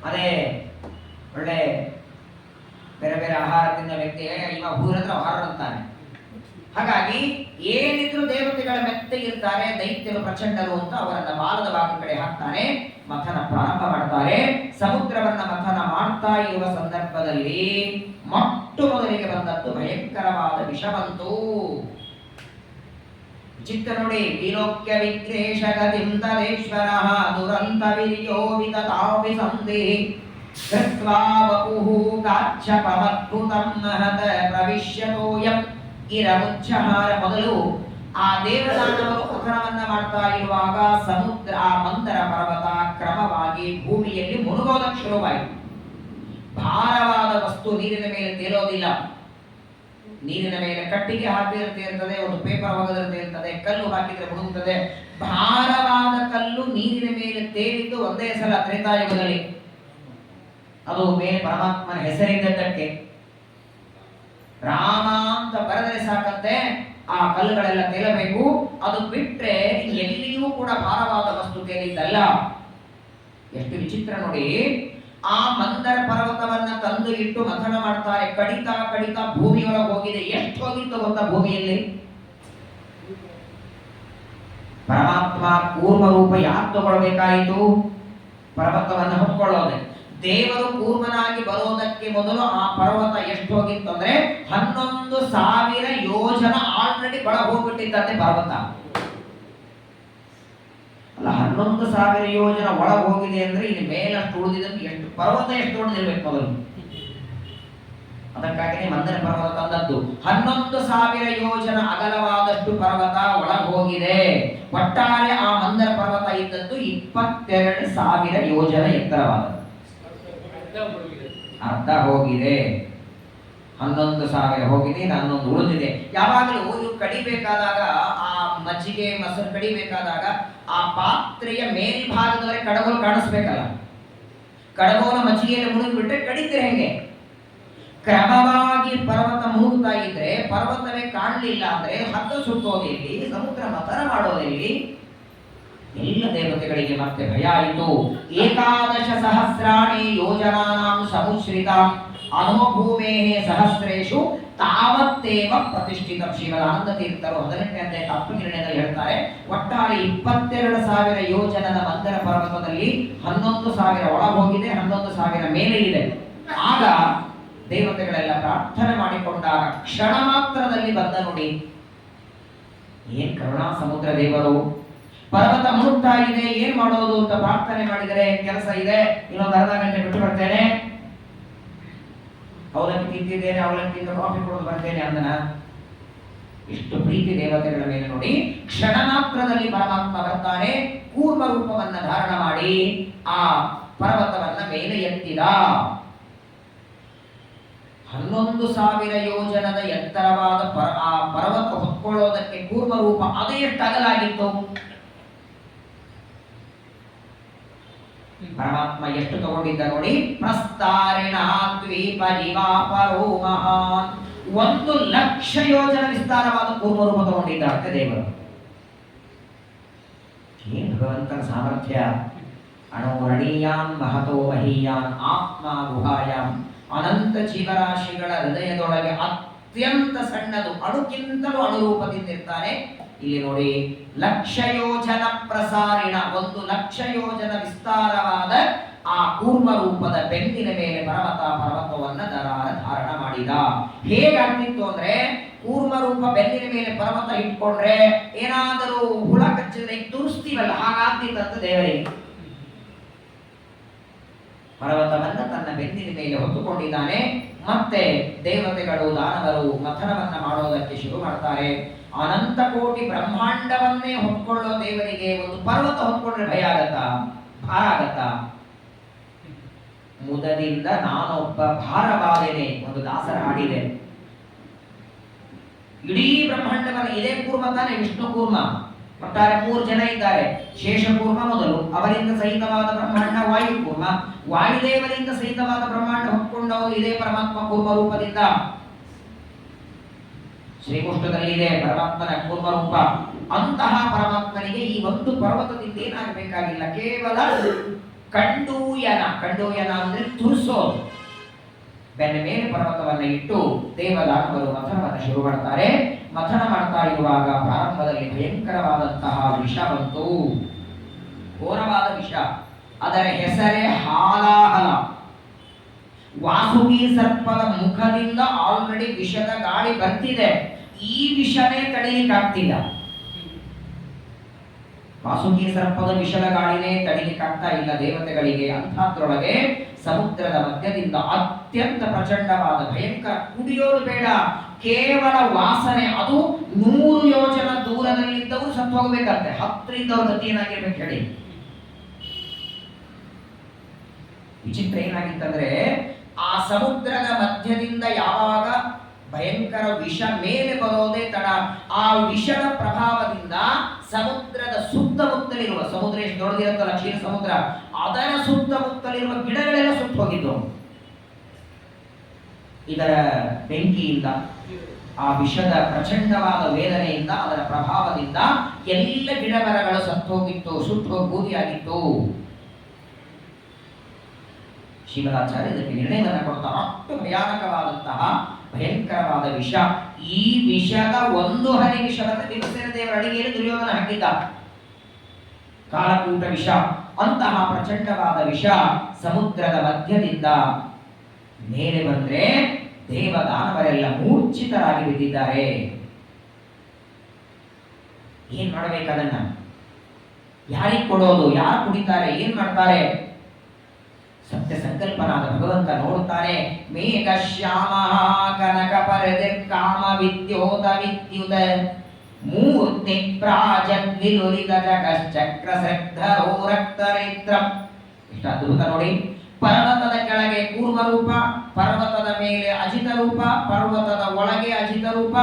ಅದೇ ಒಳ್ಳೆ ಬೇರೆ ಬೇರೆ ಆಹಾರ ತಿನ್ನ ವ್ಯಕ್ತಿ ಇವ ಹೂರತ್ರ ಆಹಾರ ಅಂತಾನೆ. ಹಾಗಾಗಿ ಏನಿದ್ರು ದೇವತೆಗಳ ಮೆತ್ತಗಿರ್ತಾರೆ, ದೈತ್ಯರು ಪ್ರಚಂಡರು ಅಂತ ಅವರನ್ನ ಬಾಲದ ಭಾಗ ಕಡೆ ಹಾಕ್ತಾನೆ. ಮಥನ ಪ್ರಾರಂಭ ಮಾಡ್ತಾರೆ. ಸಮುದ್ರವನ್ನ ಮಥನ ಮಾಡ್ತಾ ಇರುವ ಸಂದರ್ಭದಲ್ಲಿ ಮೊಟ್ಟ ಮೊದಲಿಗೆ ಬಂದದ್ದು ಭಯಂಕರವಾದ ವಿಷ ಬಂತು. ಚಿತ್ತ ನೋಡಿ, ವಿಲೋಕ್ಯ ವಿಕ್ಲೇಶ ಗತಿಂತರೇಶ್ವರ ದುರಂತ ವಿರ್ಯೋ ವಿತತಾಪಿ ಸಂಧಿ ಕೃತ್ವಾ ವಪುಃ ಕಾಚ್ಛಪಮದ್ಭುತಂ ಮಹತ ಪ್ರವಿಶ್ಯತೋಯಂ ಗಿರಮುಚ್ಛಹಾರ. ಮೊದಲು ಆ ದೇವದಾನವರು ಪತನವನ್ನ ಮಾಡ್ತಾ ಇರುವಾಗ ಸಮುದ್ರ, ಆ ಮಂದರ ಪರ್ವತ ಕ್ರಮವಾಗಿ ಭೂಮಿಯಲ್ಲಿ ಮುಳುಗೋದಕ್ಕೆ ಶುರುವಾಯಿತು. ಭಾರವಾದ ವಸ್ತು ನೀರಿನ ಮೇಲೆ ತೇಲೋದಿಲ್ಲ. ನೀರಿನ ಮೇಲೆ ಕಟ್ಟಿಗೆ ಹಾಕಿರುತ್ತೆ ಇರ್ತದೆ, ಒಂದು ಪೇಪರ್ ಒಗೆದಿರುತ್ತೆ ಇರ್ತದೆ, ಕಲ್ಲು ಹಾಕಿದ್ರೆ ಮುಳುಗುತ್ತದೆ. ಭಾರವಾದ ಕಲ್ಲು ನೀರಿನ ಮೇಲೆ ತೇಲಿದ್ದು ಒಂದೇ ಸಲ ತ್ರೇತಾಯುಗದಲ್ಲಿ. ಅದು ಮೇಲೆ ಪರಮಾತ್ಮನ ಹೆಸರಿದ್ದಕ್ಕೆ ರಾಮ ಅಂತ ಬರೆದರೆ ಸಾಕಂತೆ ಆ ಕಲ್ಲುಗಳೆಲ್ಲ ತೇಲಬೇಕು. ಅದು ಬಿಟ್ರೆ ಎಲ್ಲಿಯೂ ಕೂಡ ಭಾರವಾದ ವಸ್ತು ತೇಲಿದ್ದಲ್ಲ. ಎಷ್ಟು ವಿಚಿತ್ರ ನೋಡಿ. ಆ ಮಂದರ ಪರ್ವತವನ್ನ ತಂದು ಇಟ್ಟು ಮಥನ ಮಾಡ್ತಾರೆ. ಕಡಿತಾ ಕಡಿತಾ ಭೂಮಿಯೊಳಗೆ ಹೋಗಿದೆ. ಎಷ್ಟು ಹೋಗಿತ್ತು ಗೊತ್ತಾ ಭೂಮಿಯಲ್ಲಿ? ಪರಮಾತ್ಮ ಕೂರ್ಮ ರೂಪ ಯಾಕೆ ತಗೊಳ್ಬೇಕಾಯಿತು? ಪರ್ವತವನ್ನು ಹೊತ್ಕೊಳ್ಳೋದೆ. ದೇವರು ಕೂರ್ಮನಾಗಿ ಬರೋದಕ್ಕೆ ಮೊದಲು ಆ ಪರ್ವತ ಎಷ್ಟು ಹೋಗಿತ್ತು ಅಂದ್ರೆ 11,000 ಯೋಜನ ಆಲ್ರೆಡಿ ಒಳ ಹೋಗ್ಬಿಟ್ಟಿದ್ದಂತೆ ಪರ್ವತ. ಅಲ್ಲ, 11,000 ಯೋಜನ ಒಳಗೆ ಹೋಗಿದೆ ಅಂದ್ರೆ ಇಲ್ಲಿ ಮೇಲಷ್ಟು ಉಳಿದಿದ್ದಕ್ಕೆ ಎಷ್ಟು ಪರ್ವತ ಎಷ್ಟು ಉಳಿದಿರ್ಬೇಕು ಮೊದಲು. ಅದಕ್ಕಾಗಿ ಮಂದರ ಪರ್ವತ ತಂದದ್ದು. 11,000 ಯೋಜನ ಅಗಲವಾದಷ್ಟು ಪರ್ವತ ಒಳಗೆ ಹೋಗಿದೆ. ಒಟ್ಟಾರೆ ಆ ಮಂದರ ಪರ್ವತ ಇದ್ದದ್ದು 22,000 ಯೋಜನ ಎತ್ತರವಾದದ್ದು. ಅರ್ಧ ಹೋಗಿದೆ. 11,000 ಹೋಗಿದೆ, 11 ಉಳಿದಿದೆ. ಯಾವಾಗಲೂ ಇವು ಕಡಿಬೇಕಾದಾಗ, ಆ ಮಜ್ಜಿಗೆ ಮೊಸರು ಕಡಿಬೇಕಾದಾಗ ಆ ಪಾತ್ರೆಯ ಮೇಲ್ಭಾಗದವರೆಗೆ ಕಡಗೋಲು ಕಾಣಿಸ್ಬೇಕಲ್ಲ. ಕಡಗೋಲ ಮಜ್ಜಿಗೆಯಲ್ಲಿ ಮುಳುಗಿಬಿಟ್ರೆ ಕಡಿತೀರ ಹೆಂಗೆ? ಕ್ರಮವಾಗಿ ಪರ್ವತ ಮುಳುಗ್ತಾ ಇದ್ರೆ, ಪರ್ವತವೇ ಕಾಣಲಿಲ್ಲ ಅಂದ್ರೆ ಹಗ್ಗ ಸುತ್ತೋದಿಲ್ಲಿ, ಸಮುದ್ರ ಮಥನ ಮಾಡೋದಿಲ್ಲಿ. ಎಲ್ಲ ದೇವತೆಗಳಿಗೆ ಮತ್ತೆ ಭಯ ಆಯಿತು. 11,000 ಯೋಜನಾನಾಂ ಸಮುಶ್ರಿತ ಅನುಭೂಮೇ ಸಹಸ್ರೇಶು ತಾವತ್ತೇವ ಪ್ರತಿಷ್ಠಿತ. ಶ್ರೀಮದಾನಂದ ತೀರ್ಥರು 18ನೇ ತತ್ವನಿರ್ಣಯದಲ್ಲಿ ಹೇಳ್ತಾರೆ, ಒಟ್ಟಾರೆ 22,000 ಯೋಜನದ ಮಂದರ ಪರ್ವತದಲ್ಲಿ 11,000 ಒಳಗೆ ಹೋಗಿದೆ, 11,000 ಮೇಲೆ ಇದೆ. ಆಗ ದೇವತೆಗಳೆಲ್ಲ ಪ್ರಾರ್ಥನೆ ಮಾಡಿಕೊಂಡಾಗ ಕ್ಷಣ ಮಾತ್ರದಲ್ಲಿ ಬಂದ ನೋಡಿ. ಏನ್ ಕರುಣಾ ಸಮುದ್ರ ದೇವರು. ಪರ್ವತ ಮುಳುಗ್ತಾ ಇದೆ, ಏನ್ ಮಾಡೋದು ಅಂತ ಪ್ರಾರ್ಥನೆ ಮಾಡಿದರೆ, ಕೆಲಸ ಇದೆ, ಇನ್ನೊಂದು ಅರ್ಧ ಗಂಟೆ ಬಿಟ್ಟು ಬರ್ತೇನೆ, ಅವಲಕ್ಕಿ ತಿಂತಿದ್ದೇನೆ, ಅವಲಕ್ಕಿಯಿಂದ ಕಾಫಿ ಕೊಡೋದು ಬರ್ತೇನೆ ಅಂದನ. ಇಷ್ಟು ಪ್ರೀತಿ ದೇವತೆಗಳ ಮೇಲೆ ನೋಡಿ. ಕ್ಷಣ ಮಾತ್ರದಲ್ಲಿ ಪರಮಾತ್ಮ ಬರ್ತಾನೆ, ಕೂರ್ಮ ರೂಪವನ್ನ ಧಾರಣ ಮಾಡಿ ಆ ಪರ್ವತವನ್ನ ಮೇಲೆ ಎತ್ತಿದ. 11,000 ಯೋಜನದ ಎತ್ತರವಾದ ಆ ಪರ್ವತ ಹೊತ್ಕೊಳ್ಳೋದಕ್ಕೆ ಕೂರ್ಮ ರೂಪ ಅದು ಎಷ್ಟು ಅಗಲಾಗಿತ್ತು? ಪರಮಾತ್ಮ ಎಷ್ಟು ತಗೊಂಡಿದ್ದ ನೋಡಿ. ಪ್ರಸ್ತಾರಿಣ ದ್ವೀಪ ನಿವಾಪರೋ ಮಹಾನ್. 1,00,000 ಯೋಜನ ವಿಸ್ತಾರವಾದ ಕೂರ್ಮ ರೂಪ ತಗೊಂಡಿದ್ದ ಅಂತ ದೇವರು. ಏನ್ ಭಗವಂತನ ಸಾಮರ್ಥ್ಯ! ಅಣೋರಣೀಯಾನ್ ಮಹತೋ ಮಹೀಯಾನ್ ಆತ್ಮ ಗುಹಾಯಾಮ್. ಅನಂತ ಜೀವರಾಶಿಗಳ ಹೃದಯದೊಳಗೆ ಅತ್ಯಂತ ಸಣ್ಣದು, ಅಣುಕ್ಕಿಂತಲೂ ಅಣುರೂಪದಿಂದಿರ್ತಾನೆ. ಇಲ್ಲಿ ನೋಡಿ, 1,00,000 ಯೋಜನ ಪ್ರಸಾರಿಣ, 1,00,000 ಯೋಜನ ವಿಸ್ತಾರವಾದ ಆ ಕೂರ್ಮ ರೂಪದ ಬೆನ್ನಿನ ಮೇಲೆ ಪರ್ವತವನ್ನ ಧಾರಣ ಮಾಡಿದ. ಹೇಗಾಗ್ತಿತ್ತು ಅಂದ್ರೆ, ಕೂರ್ಮ ರೂಪ ಬೆನ್ನಿನ ಮೇಲೆ ಪರ್ವತ ಇಟ್ಕೊಂಡ್ರೆ ಏನಾದರೂ ಹುಳ ಕಚ್ಚಿದ್ರೆ ತುರಿಸ್ತೀವಲ್ಲ, ಹಾಗಾಗ್ತಿತ್ತಂತ ದೇವರಿಗೆ. ಪರ್ವತವನ್ನ ತನ್ನ ಬೆನ್ನಿನ ಮೇಲೆ ಹೊತ್ತುಕೊಂಡಿದ್ದಾನೆ. ಮತ್ತೆ ದೇವತೆಗಳು ದಾನವರು ಮಥನವನ್ನ ಮಾಡೋದಕ್ಕೆ ಶುರು ಮಾಡ್ತಾರೆ. ಅನಂತ ಕೋಟಿ ಬ್ರಹ್ಮಾಂಡವನ್ನೇ ಹೊತ್ಕೊಳ್ಳೋ ದೇವರಿಗೆ ಒಂದು ಪರ್ವತ ಹೊತ್ಕೊಂಡ್ರೆ ಭಯ ಆಗತ್ತಾ? ಭಾರ ಆಗತ್ತಾ? ಮುದದಿಂದ ನಾನೊಬ್ಬ ಭಾರವಾದೇನೆ, ಒಂದು ದಾಸರ ಹಾಡಿದೆ. ಇಡೀ ಬ್ರಹ್ಮಾಂಡವನ್ನ, ಇದೇ ಕೂರ್ಮ ತಾನೆ ವಿಷ್ಣು ಕೂರ್ಮ. ಒಟ್ಟಾರೆ 3 ಜನ ಇದ್ದಾರೆ. ಶೇಷಕೂರ್ಮ ಮೊದಲು, ಅವರಿಂದ ಸಹಿತವಾದ ಬ್ರಹ್ಮಾಂಡ ವಾಯುಕೂರ್ಮ, ವಾಯುದೇವರಿಂದ ಸಹಿತವಾದ ಬ್ರಹ್ಮಾಂಡ ಹೊತ್ಕೊಂಡವರು ಇದೇ ಪರಮಾತ್ಮ ಕೂರ್ಮ ರೂಪದಿಂದ. ಶ್ರೀಕೃಷ್ಣದಲ್ಲಿದೆ ಪರಮಾತ್ಮನ ಕೂರ್ಮ ರೂಪ. ಅಂತಹ ಪರಮಾತ್ಮನಿಗೆ ಈ ಒಂದು ಪರ್ವತದಿಂದ ಏನಾಗಬೇಕಾಗಿಲ್ಲ, ಕೇವಲ ಕಂಡೂಯನ ಅಂದ್ರೆ ತುರಿಸೋದು. ಬೆನ್ನ ಮೇಲೆ ಪರ್ವತವನ್ನ ಇಟ್ಟು ದೇವದಾನವರು ಮಥನವನ್ನು ಶುರು ಮಾಡ್ತಾರೆ. ಮಥನ ಮಾಡ್ತಾ ಇರುವಾಗ ಪ್ರಾರಂಭದಲ್ಲಿ ಭಯಂಕರವಾದಂತಹ ವಿಷ ಬಂತು, ಘೋರವಾದ ವಿಷ. ಅದರ ಹೆಸರೇ ಹಾಲಾಹಲ. ವಾಸುಕಿ ಸರ್ಪದ ಮುಖದಿಂದ ಆಲ್ರೆಡಿ ವಿಷದ ಗಾಳಿ ಬರ್ತಿದೆ, ಈ ವಿಷನೇ ತಡೀಲಿಕ್ಕಾಗ್ತಿಲ್ಲ. ವಾಸುಕಿ ಸರ್ಪದ ವಿಷದ ಗಾಳಿನೇ ತಡೀಲಿಕ್ಕಾಗ್ತಾ ಇಲ್ಲ ದೇವತೆಗಳಿಗೆ. ಅಂಥದ್ರೊಳಗೆ ಸಮುದ್ರದ ಮಧ್ಯದಿಂದ ಅತ್ಯಂತ ಪ್ರಚಂಡವಾದ ಭಯಂಕರ, ಕುಡಿಯೋದು ಬೇಡ, ಕೇವಲ ವಾಸನೆ, ಅದು 100 ಯೋಜನ ದೂರದಲ್ಲಿದ್ದವರು ಸತ್ತು ಹೋಗ್ಬೇಕಂತೆ. ಹತ್ತರಿಂದವ್ರ ಗತಿ ಏನಾಗಿರ್ಬೇಕು ಹೇಳಿ. ವಿಚಿತ್ರ ಏನಾಗಿತ್ತಂದ್ರೆ, ಆ ಸಮುದ್ರದ ಮಧ್ಯದಿಂದ ಯಾವಾಗ ಭಯಂಕರ ವಿಷ ಮೇಲೆ ಬರೋದೇ ತಡ, ಆ ವಿಷದ ಪ್ರಭಾವದಿಂದ ಸಮುದ್ರದ ಸುತ್ತಮುತ್ತಲಿರುವ, ಸಮುದ್ರ ಎಷ್ಟು ದೊಡ್ಡದಿರುತ್ತಲ್ಲ ಕ್ಷೀರ ಸಮುದ್ರ, ಅದರ ಸುತ್ತಮುತ್ತಲಿರುವ ಗಿಡಗಳೆಲ್ಲ ಸುಟ್ಟು ಹೋಗಿದ್ದು. ಇದರ ಬೆಂಕಿಯಿಂದ, ಆ ವಿಷದ ಪ್ರಚಂಡವಾದ ವೇದನೆಯಿಂದ, ಅದರ ಪ್ರಭಾವದಿಂದ ಎಲ್ಲ ಗಿಡ ಮರಗಳು ಸತ್ತು ಹೋಗಿತ್ತು, ಸುಟ್ಟು ಹೋಗಿ ಬೂದಿಯಾಗಿತ್ತು. ಶ್ರೀಮದಾಚಾರ್ಯ ಇದಕ್ಕೆ ನಿರ್ಣಯವನ್ನು ಕೊಡ್ತಾರೆ. ಅಷ್ಟು ಭಯಾನಕವಾದಂತಹ ಭಯಂಕರವಾದ ವಿಷ. ಈ ವಿಷದ ಒಂದು ಹನಿ ವಿಷವನ್ನು ದಿವಸೇನ ದೇವರ ಅಡಿಗೆಯಲ್ಲಿ ದುರ್ಯೋಧನ ಹಾಕಿದ್ದ. ಕಾಲಕೂಟ ವಿಷ. ಅಂತಹ ಪ್ರಚಂಡವಾದ ವಿಷ ಸಮುದ್ರದ ಮಧ್ಯದಿಂದ ಮೇಲೆ ಬಂದ್ರೆ ದೇವದಾನವರೆಲ್ಲ ಮೂರ್ಛಿತರಾಗಿ ಬಿದ್ದಿದ್ದಾರೆ. ಏನ್ ಮಾಡಬೇಕದನ್ನ? ಯಾರಿಗೆ ಕೊಡೋದು? ಯಾರು ಕುಡಿತಾರೆ? ಏನ್ ಮಾಡ್ತಾರೆ? ಸತ್ಯ ಸಂಕಲ್ಪನಾದ ಭಗವಂತ ನೋಡುತ್ತಾನೆ. ಮೇಘ ಶ್ಯಾಮ ಕನಕ ಪರದೆ ಕಾಮ ವಿದ್ಯೋತ ವಿದ್ಯುತ ಮೂರ್ತಿ ಪ್ರಾಜದ್ವಿಲುರಿತ ಜಗಶ್ಚಕ್ರ ಶ್ರದ್ಧರೋ ರಕ್ತರೇತ್ರಂ. ಇಷ್ಟ ಅದ್ಭುತ ನೋಡಿ. ಪರ್ವತದ ಕೆಳಗೆ ಕೂರ್ಮ ರೂಪ, ಪರ್ವತದ ಮೇಲೆ ಅಜಿತ ರೂಪ, ಪರ್ವತದ ಒಳಗೆ ಅಜಿತ ರೂಪ,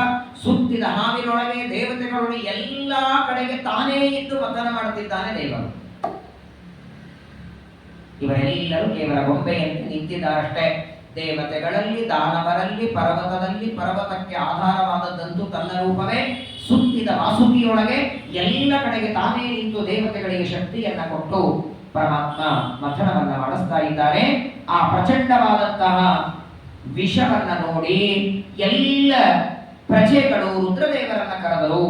ಸುತ್ತಿದ ಹಾವಿನೊಳಗೆ ದೇವತೆಗಳು, ಎಲ್ಲಾ ಕಡೆಗೆ ತಾನೇ ಇದ್ದು ಮತನ ಮಾಡುತ್ತಿದ್ದಾನೆ ದೇವರು. ಇವರೆಲ್ಲರೂ ಕೇವಲ ಗೊಂಬೆಯಂತೆ ನಿಂತಿದ್ದಾರಷ್ಟೇ. ದೇವತೆಗಳಲ್ಲಿ, ದಾನವರಲ್ಲಿ, ಪರ್ವತದಲ್ಲಿ, ಪರ್ವತಕ್ಕೆ ಆಧಾರವಾದದ್ದಂತೂ ತನ್ನ ರೂಪವೇ. ಸುತ್ತಿದ ವಾಸುಕಿಯೊಳಗೆ ಎಲ್ಲ ಕಡೆಗೆ ತಾನೇ ನಿಂತು ದೇವತೆಗಳಿಗೆ ಶಕ್ತಿಯನ್ನ ಕೊಟ್ಟು ಪರಮಾತ್ಮ ಮಥನವನ್ನ ಮಾಡಿಸ್ತಾ ಇದ್ದಾರೆ. ಆ ಪ್ರಚಂಡವಾದಂತಹ ವಿಷವನ್ನ ನೋಡಿ ಎಲ್ಲ ಪ್ರಜೆಗಳು ರುದ್ರದೇವರನ್ನ ಕರೆದರು.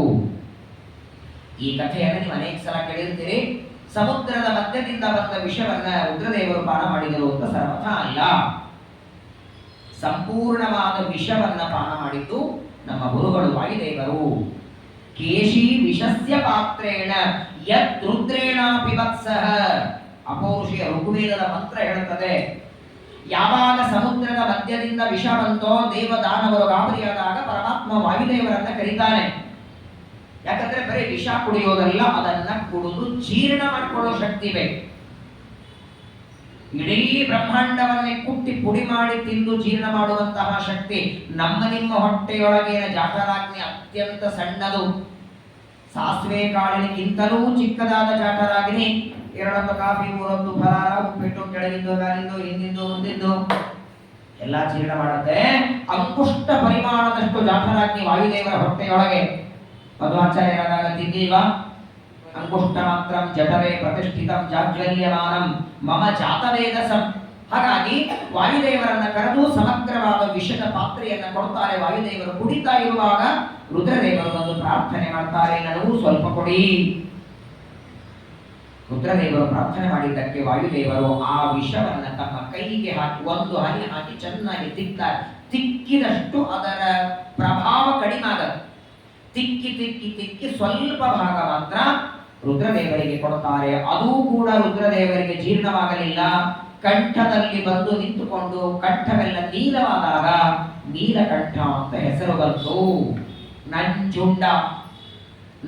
ಈ ಕಥೆಯನ್ನು ನೀವು ಅನೇಕ ಸಲ ಕೇಳಿರ್ತೀರಿ. ಸಮುದ್ರದ ಮಧ್ಯದಿಂದ ಬಂದ ವಿಷವನ್ನ ರುದ್ರದೇವರು ಪಾನ ಮಾಡಿದರು ಅಂತ ಸರ್ವಥ ಅಲ್ಲ. ಸಂಪೂರ್ಣವಾದ ವಿಷವನ್ನ ಪಾನ ಮಾಡಿದ್ದು ನಮ್ಮ ಗುರುಗಳು ವಾಯುದೇವರು. ಕೇಶಿ ವಿಷಸ್ಯ ಪಾತ್ರೇಣ ಯತ್ ರುದ್ರೇಣ ಪಿಬತ್ಸಹ. ಅಪೌರುಷಿಯ ಋಗ್ವೇದದ ಮಂತ್ರ ಹೇಳುತ್ತದೆ, ಯಾವಾಗ ಸಮುದ್ರದ ಮಧ್ಯದಿಂದ ವಿಷ ಬಂತೋ ದೇವದಾನವರು ಗಾಬರಿಯಾದಾಗ ಪರಮಾತ್ಮ ವಾಯುದೇವರನ್ನ ಕರೀತಾನೆ. ಯಾಕಂದ್ರೆ ಬರೀ ವಿಷ ಕುಡಿಯೋದಲ್ಲ, ಅದನ್ನ ಕುಡಿದು ಜೀರ್ಣ ಮಾಡಿಕೊಳ್ಳೋ ಶಕ್ತಿ ಬೇಕು. ಇಡೀ ಬ್ರಹ್ಮಾಂಡವನ್ನೇ ಕುಟ್ಟಿ ಪುಡಿ ಮಾಡಿ ತಿಂದು ಜೀರ್ಣ ಮಾಡುವಂತಹ ಶಕ್ತಿ ನಮ್ಮ ನಿಮ್ಮ ಹೊಟ್ಟೆಯೊಳಗಿನ ಜಾಠರಾಗ್ನಿ ಅತ್ಯಂತ ಸಣ್ಣದು. ಸಾಸಿವೆ ಕಾಳಿನಕ್ಕಿಂತಲೂ ಚಿಕ್ಕದಾದ ಜಾಠರಾಗ್ನಿ. 2 ಹೊತ್ತು ಕಾಫಿ, 3 ಹೊತ್ತು ಫಲಾರ, ಉಪ್ಪಿಟ್ಟು, ಕೆಳಗಿದ್ದು ಮ್ಯಾಲಿಂದು ಹಿಂದಿಂದು ಮುಂದಿಂದು ಎಲ್ಲಾ ಜೀರ್ಣ ಮಾಡುತ್ತೆ. ಅಂಕುಷ್ಟ ಪರಿಮಾಣದಷ್ಟು ಜಾಠರಾಗ್ನಿ ವಾಯುದೇವರ ಹೊಟ್ಟೆಯೊಳಗೆ. ಮಧ್ವಾಚಾರ್ಯರಾದಾಗ ತಿಂದೀವಾ? ಅಂಕುಷ್ಟ ಮಾತ್ರಂ ಜಠರೇ ಪ್ರತಿಷ್ಠಿತಂ ಜಾಜ್ವಲ್ಯಮಾನಂ ಮಮ ಜಾತವೇದಸಂ. ಹಾಗಾಗಿ ವಾಯುದೇವರನ್ನ ಕರೆದು ಸಮಗ್ರವಾದ ವಿಷದ ಪಾತ್ರೆಯನ್ನ ಕೊಡ್ತಾರೆ. ವಾಯುದೇವರು ಕುಡಿತಾ ಇರುವಾಗ ರುದ್ರದೇವರು ಬಂದು ಪ್ರಾರ್ಥನೆ ಮಾಡ್ತಾರೆ, ನನಗೂ ಸ್ವಲ್ಪ ಕೊಡಿ. ರುದ್ರದೇವರು ಪ್ರಾರ್ಥನೆ ಮಾಡಿದ್ದಕ್ಕೆ ವಾಯುದೇವರು ಆ ವಿಷವನ್ನ ತಮ್ಮ ಕೈಗೆ ಹಾಕಿ 1 ಹನಿ ಹಾಕಿ ಚೆನ್ನಾಗಿ ತಿಕ್ತಾರೆ. ತಿಕ್ಕಿದಷ್ಟು ಅದರ ಪ್ರಭಾವ ಕಡಿಮೆ ಆಗದು. ತಿಕ್ಕಿ ತಿಕ್ಕಿ ತಿಕ್ಕಿ ಸ್ವಲ್ಪ ಭಾಗ ಮಾತ್ರ ರುದ್ರದೇವರಿಗೆ ಕೊಡುತ್ತಾರೆ. ಅದೂ ಕೂಡ ರುದ್ರದೇವರಿಗೆ ಜೀರ್ಣವಾಗಲಿಲ್ಲ. ಕಂಠದಲ್ಲಿ ಬಂದು ನಿಂತುಕೊಂಡು ಕಂಠವೆಲ್ಲ ನೀಲವಾದಾಗ ನೀಲಕಂಠ ಅಂತ ಹೆಸರು ಬಂತು. ನಂಜುಂಡ,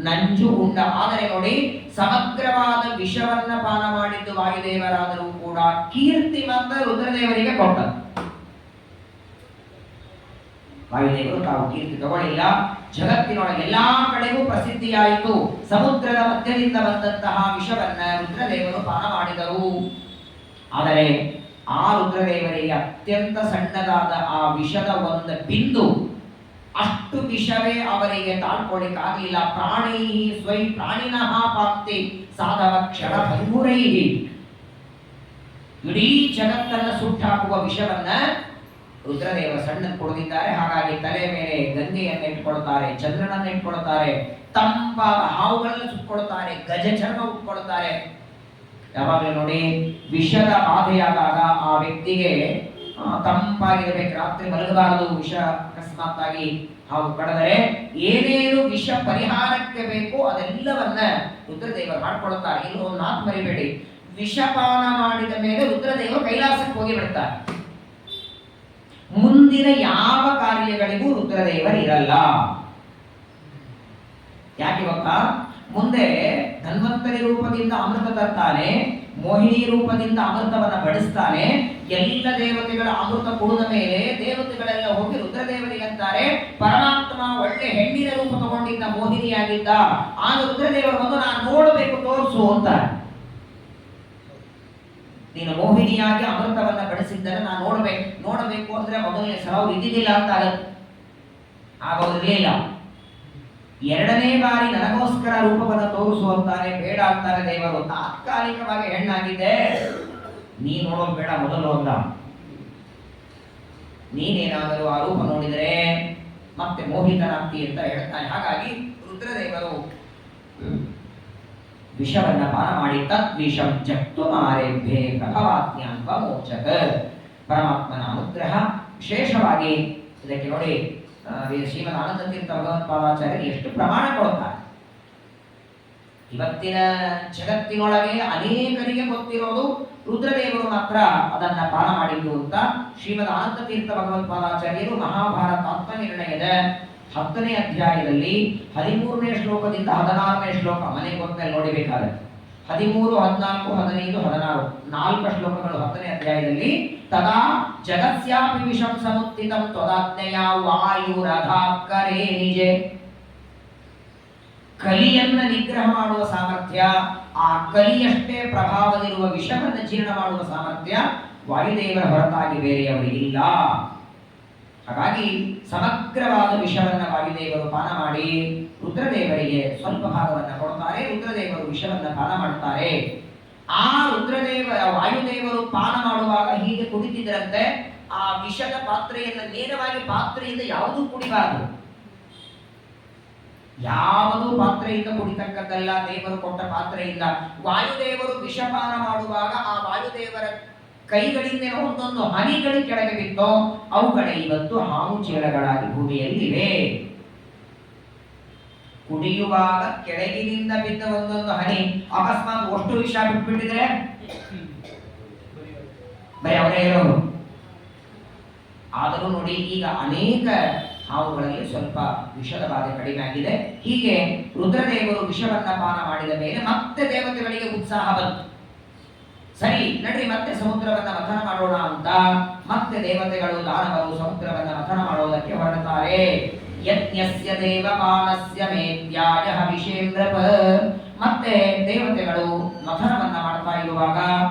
ನಂಜು ಉಂಡ. ಆದರೆ ನೋಡಿ, ಸಮಗ್ರವಾದ ವಿಷವನ್ನ ಪಾನ ಮಾಡಿದ್ದು ವಾಯುದೇವರಾದರೂ ಕೂಡ ಕೀರ್ತಿ ಮಾತ್ರ ರುದ್ರದೇವರಿಗೆ ಕೊಟ್ಟರು. ವಾಯುದೇವರು ತಾವು ಕೀರ್ತಿ ತಗೊಳ್ಳಿಲ್ಲ. ಜಗತ್ತಿನೊಳಗೆ ಎಲ್ಲಾ ಕಡೆಗೂ ಪ್ರಸಿದ್ಧಿಯಾಯಿತು. ಸಮುದ್ರದ ಮಧ್ಯದಿಂದ ಬಂದಂತಹ ವಿಷವನ್ನ ರುದ್ರದೇವರು ಪಾನ ಮಾಡಿದರು. ಆದರೆ ಆ ರುದ್ರದೇವರಿಗೆ ಅತ್ಯಂತ ಸಣ್ಣದಾದ ಆ ವಿಷದ ಒಂದು ಬಿಂದು, ಅಷ್ಟು ವಿಷವೇ ಅವರಿಗೆ ತಾಳ್ಕೊಳ್ಳಿಕ್ಕಾಗಲಿಲ್ಲ. ಪ್ರಾಣಿ ಸ್ವೈ ಪ್ರಾಣಿನಃ ಪಾಪ್ತಿ ಸಾಧವ ಕ್ಷಣ ಭಂಗುರೈಹಿ. ಇಡೀ ಜಗತ್ತನ್ನ ಸುಟ್ಟಾಕುವ ವಿಷವನ್ನ ರುದ್ರದೇವರು ಸಣ್ಣ ಕೊಡುತ್ತಿದ್ದಾರೆ. ಹಾಗಾಗಿ ತಲೆ ಮೇಲೆ ಗಂಗೆಯನ್ನು ಇಟ್ಕೊಳ್ತಾರೆ, ಚಂದ್ರನನ್ನು ಇಟ್ಕೊಳ್ತಾರೆ, ತಂಪಾದ ಹಾವುಗಳನ್ನ ಸುಟ್ಕೊಳ್ತಾರೆ, ಗಜ ಚರ್ಮ ಉಟ್ಕೊಳ್ತಾರೆ. ಯಾವಾಗಲೂ ನೋಡಿ, ವಿಷದ ಬಾಧೆಯಾದಾಗ ಆ ವ್ಯಕ್ತಿಗೆ ತಂಪಾಗಿರಬೇಕು, ರಾತ್ರಿ ಮಲಗಬಾರದು. ವಿಷ ಅಕಸ್ಮಾತ್ತಾಗಿ ಹಾವು ಕಡಿದರೆ ಏನೇನು ವಿಷ ಪರಿಹಾರಕ್ಕೆ ಬೇಕು ಅದೆಲ್ಲವನ್ನ ರುದ್ರದೇವರು ಮಾಡ್ಕೊಳ್ತಾರೆ. ಇನ್ನು ಒಂದು ಮಾತು ಮರಿಬೇಡಿ, ವಿಷಪಾನ ಮಾಡಿದ ಮೇಲೆ ರುದ್ರದೇವರು ಕೈಲಾಸಕ್ಕೆ ಹೋಗಿ ಬಿಡ್ತಾರೆ. ಮುಂದಿನ ಯಾವ ಕಾರ್ಯಗಳಿಗೂ ರುದ್ರದೇವರು ಇರಲ್ಲ. ಯಾಕೆ ಗೊತ್ತಾ? ಮುಂದೆ ಧನ್ವಂತರಿ ರೂಪದಿಂದ ಅಮೃತ ತರ್ತಾನೆ, ಮೋಹಿನಿ ರೂಪದಿಂದ ಅಮೃತವನ್ನ ಬಡಿಸ್ತಾನೆ. ಎಲ್ಲ ದೇವತೆಗಳ ಅಮೃತ ಕುಡಿದ ಮೇಲೆ ದೇವತೆಗಳೆಲ್ಲ ಹೋಗಿ ರುದ್ರದೇವರಿಗೆ ಅಂತಾರೆ, ಪರಮಾತ್ಮ ಒಳ್ಳೆ ಹೆಣ್ಣಿನ ರೂಪ ತಗೊಂಡಿದ್ದ, ಮೋಹಿನಿಯಾಗಿದ್ದ. ಆಗ ರುದ್ರದೇವರು ಬಂದು ನಾನು ನೋಡಬೇಕು, ತೋರಿಸು ಅಂತ. ನೀನು ಮೋಹಿನಿಯಾಗಿ ಅಮೃತವನ್ನ ಬಡಿಸಿದ್ದರೆ ನಾನು ನೋಡಬೇಕು ಅಂದ್ರೆ ಮೊದಲನೇ ಸಲ ಅವ್ರು ಇದ್ದಿದ್ದಿಲ್ಲ ಅಂತ ಆಗೋದಿರಲಿಲ್ಲ. 2ನೇ ಬಾರಿ ನನಗೋಸ್ಕರ ರೂಪವನ್ನು ತೋರಿಸುವಂತಾನೆ, ಬೇಡ ಅಂತಾರೆ ದೇವರು. ತಾತ್ಕಾಲಿಕವಾಗಿ ಹೆಣ್ಣಾಗಿದ್ದೆ, ನೀ ನೋಡೋದು ಬೇಡ ಮೊದಲು ಅಂದ. ನೀನೇನಾದರೂ ಆ ರೂಪ ನೋಡಿದರೆ ಮತ್ತೆ ಮೋಹಿತನಾಗ್ತಿ ಅಂತ ಹೇಳ್ತಾನೆ. ಹಾಗಾಗಿ ರುದ್ರದೇವರು ವಿಷವನ್ನ ಪಾನ ಮಾಡಿ ತದ್ವಿಷಂ ಜಕ್ತು ಮಾರೇಭ್ಯೆ ಪ್ರಭವಾಜ್ಞಾನ್ವ ಮೋಚಕ. ಪರಮಾತ್ಮನ ಅನುಗ್ರಹ ವಿಶೇಷವಾಗಿ ಇದಕ್ಕೆ ನೋಡಿ ಶ್ರೀಮದ್ ಆನಂದ ತೀರ್ಥ ಭಗವತ್ಪಾದಾಚಾರ್ಯರು ಎಷ್ಟು ಪ್ರಮಾಣ ಕೊಡುತ್ತಾರೆ. ಇವತ್ತಿನ ಜಗತ್ತಿನೊಳಗೆ ಅನೇಕರಿಗೆ ಗೊತ್ತಿರೋದು ರುದ್ರದೇವರು ಮಾತ್ರ ಅದನ್ನ ಪಾನ ಮಾಡಿದ್ದು ಅಂತ ಶ್ರೀಮದ್ ಆನಂದ ತೀರ್ಥ ಭಗವತ್ಪಾದಾಚಾರ್ಯರು ಮಹಾಭಾರತ ಆತ್ಮನಿರ್ಣಯದ 10ನೇ ಅಧ್ಯಾಯದಲ್ಲಿ 13ನೇ ಶ್ಲೋಕದಿಂದ 16ನೇ ಶ್ಲೋಕ ಮನೆಗೆ ಹೋದ್ಮೇಲೆ ನೋಡಿಬೇಕಾದ್ರೆ 13, 14, 15, 16 4 ಶ್ಲೋಕಗಳು 10ನೇ ಅಧ್ಯಾಯದಲ್ಲಿ ತದಾ ಜಗತ್ಸ್ಯಾಪಿ ವಿಷಂ ಸಮುತ್ತಿತಂ ತ್ವದಾಜ್ಞೆಯ ವಾಯುರಧಾಕರೇ ನಿಜೆ. ಕಲಿಯನ್ನ ನಿಗ್ರಹ ಮಾಡುವ ಸಾಮರ್ಥ್ಯ, ಆ ಕಲಿಯಷ್ಟೇ ಪ್ರಭಾವವಿರುವ ವಿಷವನ್ನು ಜೀರ್ಣ ಮಾಡುವ ಸಾಮರ್ಥ್ಯ ವಾಯುದೇವರ ಹೊರತಾಗಿ ಬೇರೆಯವರಿಗಿಲ್ಲ. ಹಾಗಾಗಿ ಸಮಗ್ರವಾದ ವಿಷವನ್ನ ವಾಯುದೇವರು ಪಾನ ಮಾಡಿ ರುದ್ರದೇವರಿಗೆ ಸ್ವಲ್ಪ ಭಾಗವನ್ನ ಕೊಡ್ತಾರೆ. ರುದ್ರದೇವರು ವಿಷವನ್ನ ಪಾನ ಮಾಡುತ್ತಾರೆ. ಆ ವಾಯುದೇವರು ಪಾನ ಮಾಡುವಾಗ ಹೀಗೆ ಕುಡಿತಿದ್ರಂತೆ. ಆ ವಿಷದ ಪಾತ್ರೆಯನ್ನು ನೇರವಾಗಿ ಪಾತ್ರೆಯಿಂದ ಯಾವುದೂ ಕುಡಿಬಾರದು. ಯಾವುದು ಪಾತ್ರೆಯಿಂದ ಕುಡಿತಕ್ಕದ್ದಲ್ಲ, ದೇವರು ಕೊಟ್ಟ ಪಾತ್ರೆಯಿಂದ. ವಾಯುದೇವರು ವಿಷಪಾನ ಮಾಡುವಾಗ ಆ ವಾಯುದೇವರ ಕೈಗಳಿಂದ ಒಂದೊಂದು ಹನಿಗಳು ಕೆಳಗೆ ಬಿತ್ತೋ ಅವುಗಳೇ ಇವತ್ತು ಹಾವು ಚೀಲಗಳಾಗಿ ಭೂಮಿಯಲ್ಲಿವೆ. ಕುಡಿಯುವಾಗ ಕೆಳಗಿನಿಂದ ಬಿದ್ದ ಒಂದೊಂದು ಹನಿ ಅಕಸ್ಮಾತ್ ಅಷ್ಟು ವಿಷ ಬಿಟ್ಬಿಟ್ಟಿದ್ರೆ ಬರೀ ಅವರೇ ಇರೋರು. ಆದರೂ ನೋಡಿ ಈಗ ಅನೇಕ ಹಾವುಗಳಲ್ಲಿ ಸ್ವಲ್ಪ ವಿಷದ ಬಾಧೆ ಕಡಿಮೆ ಆಗಿದೆ. ಹೀಗೆ ರುದ್ರದೇವರು ವಿಷವನ್ನ ಪಾನ ಮಾಡಿದ ಮೇಲೆ ಮತ್ತೆ ದೇವತೆಗಳಿಗೆ ಉತ್ಸಾಹ ಬಂತು. ಸರಿ ನಡ್ರಿ ಮತ್ತೆ ಸಮುದ್ರವನ್ನ ಮಥನ ಮಾಡೋಣ ಅಂತ ಮತ್ತೆ ದೇವತೆಗಳು ದಾನವರು ಸಮುದ್ರವನ್ನ ಮಥನ ಮಾಡೋದಕ್ಕೆ ಹೊರಡುತ್ತಾರೆ. ಯಜ್ಞಸ್ಯ ದೇವಮಾನಸ್ಯ ಮೇತ್ಯಾಯ ಹವಿಷೇಂದ್ರಪ. ಮತ್ತೆ ದೇವತೆಗಳು ಮಥನವನ್ನ ಮಾಡ್ತಾ ಇರುವಾಗ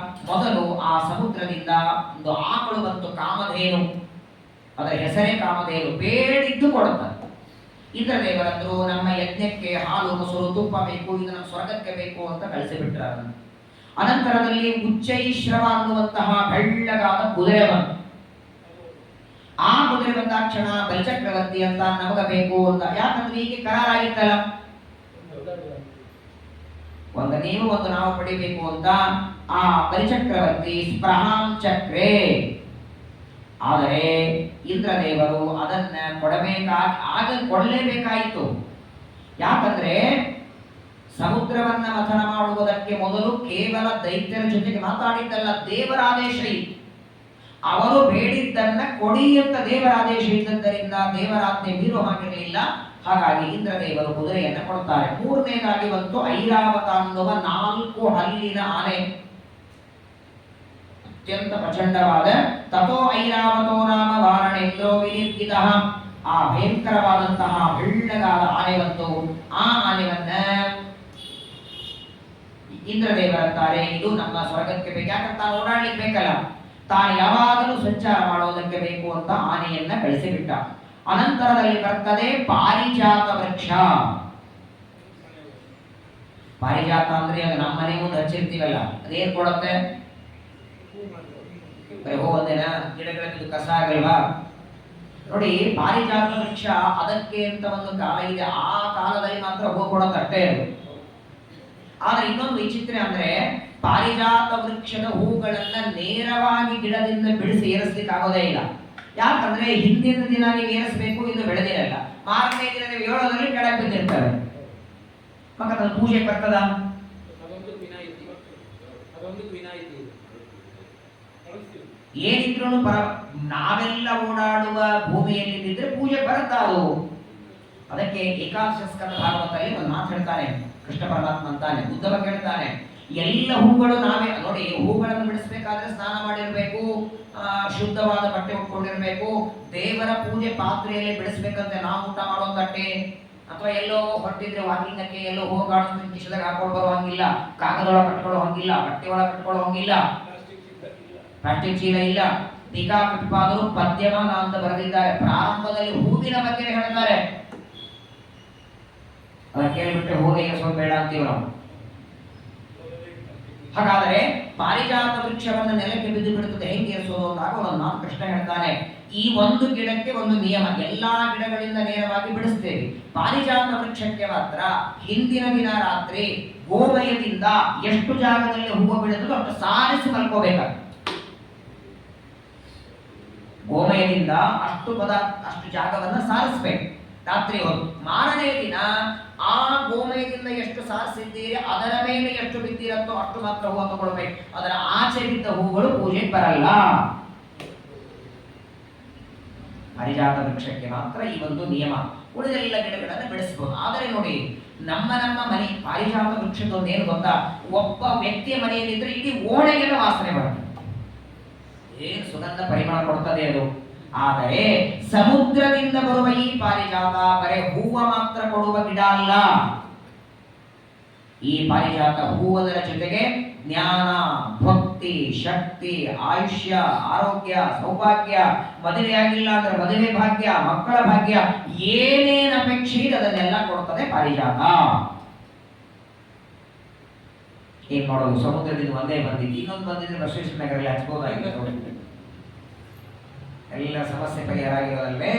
ಮೊದಲು ಆ ಸಮುದ್ರದಿಂದ ಒಂದು ಆಕಳು ಬಂತು, ಕಾಮಧೇನು. ಅದರ ಹೆಸರೇ ಕಾಮಧೇನು. ಬೇಡಿದ್ದು ಕೊಡುತ್ತದೆ. ಇಂದ್ರದೇವರಂದ್ರು ನಮ್ಮ ಯಜ್ಞಕ್ಕೆ ಹಾಲು ಮೊಸರು ತುಪ್ಪ ಬೇಕು, ಇದು ನಮ್ಮ ಸ್ವರ್ಗಕ್ಕೆ ಬೇಕು ಅಂತ ಕಳಿಸಿಬಿಟ್ರ. ಅನಂತರದಲ್ಲಿ ಉಚ್ಚೈಶ್ರವ ಅನ್ನುವಂತಹ ಬೆಳ್ಳಗಾದ ಕುದುರೆ ಬಂತು. ಆ ಕುದುರೆ ಬಂದಾಕ್ಷಣ ಬಲಿಚಕ್ರವರ್ತಿ ಅಂತ ನಮಗ ಬೇಕು ಅಂತ. ಯಾಕಂದ್ರೆ ಹೀಗೆ ಕರಾರಾಗಿತ್ತಲ್ಲ, ಒಂದು ನೀವು ಒಂದು ನಾವು ಪಡಿಬೇಕು ಅಂತ ಆ ಬಲಿಚಕ್ರವರ್ತಿ ಸ್ಪೃಹಾಂ ಚಕ್ರೆ. ಆದರೆ ಇಂದ್ರದೇವರು ಅದನ್ನ ಕೊಡಲೇಬೇಕಾಯಿತು. ಯಾಕಂದ್ರೆ ಸಮುದ್ರವನ್ನ ಮಥನ ಮಾಡುವುದಕ್ಕೆ ಮೊದಲು ಕೇವಲ ದೈತ್ಯರ ಜೊತೆಗೆ ಮಾತಾಡಿದ್ದಲ್ಲ, ದೇವರ ಆದೇಶ ಇತ್ತು. ಅವರು ಬೇಡಿದ್ದನ್ನ ಕೊಡಿ ಅಂತ ದೇವರ ಆದೇಶ ಇದ್ದದ್ದರಿಂದ ದೇವರಾಜ್ಞೆ ಮೀರು ಹಾಗಿರಲಿಲ್ಲ. ಹಾಗಾಗಿ ಇಂದ್ರದೇವರು ಕುದುರೆಯನ್ನ ಕೊಡ್ತಾರೆ. ಮೂರನೇದಾಗಿ ಬಂತು ಐರಾವತ ಅನ್ನುವ 4 ಹಲ್ಲಿನ ಆನೆ, ಅತ್ಯಂತ ಪ್ರಚಂಡವಾದ. ತಥೋ ಐರಾವತೋ ನಾಮ ವಾರಣೇಂದ್ರೋ ವಿನಿರ್ಗಿತಃ. ಆ ಭಯಂಕರವಾದಂತಹ ಬೆಳ್ಳಗಾದ ಆನೆ ಬಂತು. ಆ ಆನೆಯನ್ನ ಇಂದ್ರದೇವರಂತಾರೆ ಇದು ನಮ್ಮ ಸ್ವರ್ಗಕ್ಕೆ ಬೇಕು. ಯಾಕಂತ ತಾನು ಓಡಾಡ್ಲಿಕ್ಕೆ ಬೇಕಲ್ಲ, ತಾನು ಯಾವಾಗಲೂ ಸಂಚಾರ ಮಾಡೋದಕ್ಕೆ ಬೇಕು ಅಂತ ಆನೆಯನ್ನ ಕಳಿಸಿಬಿಟ್ಟ. ಅನಂತರದಲ್ಲಿ ಬರ್ತದೆ ಪಾರಿಜಾತ ವೃಕ್ಷ. ಪಾರಿಜಾತ ಅಂದ್ರೆ ಅದು ನಮ್ಮ ಮನೆ ಮುಂದೆ ಹಚ್ಚಿರ್ತೀವಲ್ಲ, ಅದೇನ್ ಕೊಡುತ್ತೆ? ಹೋಗೋದೇನ ಗಿಡಗಳಿಗೆ ಕಸ ಆಗಲ್ವಾ? ನೋಡಿ, ಪಾರಿಜಾತ ವೃಕ್ಷ ಅದಕ್ಕೆ ಅಂತ ಒಂದು ಕಾಲ ಇದೆ. ಆ ಕಾಲದಲ್ಲಿ ಮಾತ್ರ ಹೂ ಕೊಡೋದು ಅಷ್ಟೇ ಅದು. ಆದ್ರೆ ಇನ್ನೊಂದು ವಿಚಿತ್ರ ಅಂದ್ರೆ ಪಾರಿಜಾತ ವೃಕ್ಷದ ಹೂಗಳನ್ನ ನೇರವಾಗಿ ಗಿಡದಿಂದ ಬಿಡಿಸಿ ಏರಿಸ್ಲಿಕ್ಕೆ ಆಗೋದೇ ಇಲ್ಲ. ಯಾಕಂದ್ರೆ ಹಿಂದಿನ ದಿನ ನೀವು ಏರಿಸಬೇಕು, ಇದು ಬೆಳೆದಿರಲ್ಲ. ಮಾರನೇ ದಿನ ನೀವು ಏಳೋದ್ರಲ್ಲಿ ಕೆಳಗೆ ಬಿದ್ದಿರ್ತಾರೆ. ಮಕ್ಕಳ ಪೂಜೆ ಬರ್ತದ. ಏನಿದ್ರು ನಾವೆಲ್ಲ ಓಡಾಡುವ ಭೂಮಿಯಲ್ಲಿ ಬಿದ್ದರೆ ಪೂಜೆ ಬರುತ್ತಾ ಅದು. ಅದಕ್ಕೆ ಏಕಾದಶ ಸ್ಕಂದ ಭಾಗವತದಲ್ಲಿ ಒಂದು ಮಾತು ಹೇಳ್ತಾನೆ ಕೃಷ್ಣ ಪರಮಾತ್ಮ ಅಂತಾನೆ. ಉದ್ಧವ ಕೇಳ್ತಾನೆ, ಎಲ್ಲ ಹೂಗಳು ನಾವೇ ನೋಡಿ. ಹೂಗಳನ್ನು ಬಿಡಿಸ್ಬೇಕಾದ್ರೆ ಸ್ನಾನ ಮಾಡಿರ್ಬೇಕು, ಶುದ್ಧವಾದ ಬಟ್ಟೆ ಉಟ್ಕೊಂಡಿರ್ಬೇಕು. ದೇವರ ಪೂಜೆ ಪಾತ್ರೆಯಲ್ಲಿ ಬಿಡಿಸ್ಬೇಕಂತೆ. ನಾವು ಊಟ ಮಾಡೋ ತಟ್ಟೆ ಅಥವಾ ಎಲ್ಲೋ ಹೊರಟಿದ್ರೆ ವಾಕಿಂಗಕ್ಕೆ ಎಲ್ಲೋ ಹೋಗಾಡೋ ಕಿಶದಾಗ ಹಾಕೊಂಡು ಬರೋ ಹಂಗಿಲ್ಲ, ಕಾಗದೊಳಗೆ ಕಟ್ಕೊಳ್ಳೋ ಹಂಗಿಲ್ಲ, ಬಟ್ಟೆ ಒಳಗೆ ಕಟ್ಕೊಳ್ಳೋ ಹಂಗಿಲ್ಲ, ಪ್ಲಾಸ್ಟಿಕ್ ಚೀಲ ಇಲ್ಲ. ಟೀಕಾ ಪ್ರತಿಪಾದರು ಪದ್ಯಮಾನ ಅಂತ ಬರೆದಿದ್ದಾರೆ. ಪ್ರಾರಂಭದಲ್ಲಿ ಹೂವಿನ ಬಗ್ಗೆ ಹೇಳ್ತಾರೆ. ಅದನ್ನ ಕೇಳಿಬಿಟ್ರೆ ಹೂವಿಗೆ ಸ್ವಲ್ಪ ಬೇಡ ಅಂತೀವಿ ನಾವು. ಹಾಗಾದರೆ ಪಾರಿಜಾತ ವೃಕ್ಷವನ್ನು ನೆಲಕ್ಕೆ ಬಿದ್ದು ಬಿಡುತ್ತದೆ, ಹೆಂಗೆ ಏರಿಸೋದು ಅಂದಾಗ ಒಂದು ಮಾತು ಕೃಷ್ಣ ಹೇಳ್ತಾನೆ. ಈ ಒಂದು ಗಿಡಕ್ಕೆ ಒಂದು ನಿಯಮ, ಎಲ್ಲಾ ಗಿಡಗಳಿಂದ ನೇರವಾಗಿ ಬಿಡಿಸ್ತೇವೆ, ಪಾರಿಜಾತ ವೃಕ್ಷಕ್ಕೆ ಮಾತ್ರ ಹಿಂದಿನ ದಿನ ರಾತ್ರಿ ಗೋಮಯದಿಂದ ಎಷ್ಟು ಜಾಗದಲ್ಲಿ ಹೂವು ಬಿಡುತ್ತದೋ ಅಷ್ಟು ಸಾರಿಸಿ ಮಲ್ಕೋಬೇಕಾಗ್ತದೆ. ಗೋಮಯದಿಂದ ಅಷ್ಟು ಜಾಗವನ್ನ ಸಾರಿಸ್ಬೇಕು ರಾತ್ರಿ ಹೊತ್ತು. ಮಾರನೇ ದಿನ ಆ ಗೋಮಯದಿಂದ ಎಷ್ಟು ಸಾರಿಸಿದ್ದೀರಿ ಅದರ ಮೇಲೆ ಎಷ್ಟು ಬಿದ್ದಿರತ್ತೋ ಅಷ್ಟು ಮಾತ್ರ ಹೂವು ತಗೊಳ್ಬೇಕು. ಅದರ ಆಚೆ ಬಿದ್ದ ಹೂಗಳು ಪೂಜೆಗೆ ಬರಲ್ಲ. ಪಾರಿಜಾತ ವೃಕ್ಷಕ್ಕೆ ಮಾತ್ರ ಈ ಒಂದು ನಿಯಮ. ಉಳಿದೆಲ್ಲ ಗಿಡಗಳನ್ನು ಬೆಳೆಸಬಹುದು. ಆದರೆ ನೋಡಿ, ನಮ್ಮ ಮನೆ ಪಾರಿಜಾತ ವೃಕ್ಷದೊಂದು ಏನು ಗೊತ್ತಾ, ಒಬ್ಬ ವ್ಯಕ್ತಿಯ ಮನೆಯಲ್ಲಿದ್ರೆ ಇಡೀ ಓಣೆಗೆಲ್ಲ ವಾಸನೆ ಬರುತ್ತೆ, ಏನು ಸುಗಂಧ ಪರಿಮಳ ಕೊಡ್ತದೆ ಅದು. ಆದರೆ ಸಮುದ್ರದಿಂದ ಬರುವ ಈ ಪಾರಿಜಾತ ಬರೇ ಹೂವ ಮಾತ್ರ ಕೊಡುವ ಗಿಡ ಅಲ್ಲ. ಈ ಪಾರಿಜಾತ ಹೂವದರ ಜೊತೆಗೆ ಜ್ಞಾನ, ಭಕ್ತಿ, ಶಕ್ತಿ, ಆಯುಷ್ಯ, ಆರೋಗ್ಯ, ಸೌಭಾಗ್ಯ, ಮದುವೆಯಾಗಿಲ್ಲ ಅಂದ್ರೆ ಮದುವೆ ಭಾಗ್ಯ, ಮಕ್ಕಳ ಭಾಗ್ಯ, ಏನೇನು ಅಪೇಕ್ಷೆ ಇದೆ ಅದನ್ನೆಲ್ಲ ಕೊಡ್ತದೆ ಪಾರಿಜಾತ. ಏನ್ ಮಾಡೋದು, ಸಮುದ್ರದಿಂದ ಒಂದೇ ಬಂದಿದ್ದು, ಇನ್ನೊಂದು ಬಂದಿದ್ರೆ ಬಸವೇಶ್ವರ ನಗರಲ್ಲಿ ಹಚ್ಬೋದಾಗಿತ್ತು, ಎಲ್ಲ ಸಮಸ್ಯೆ ಪರಿಹಾರ ಆಗಿರೋದಲ್ಲೇ.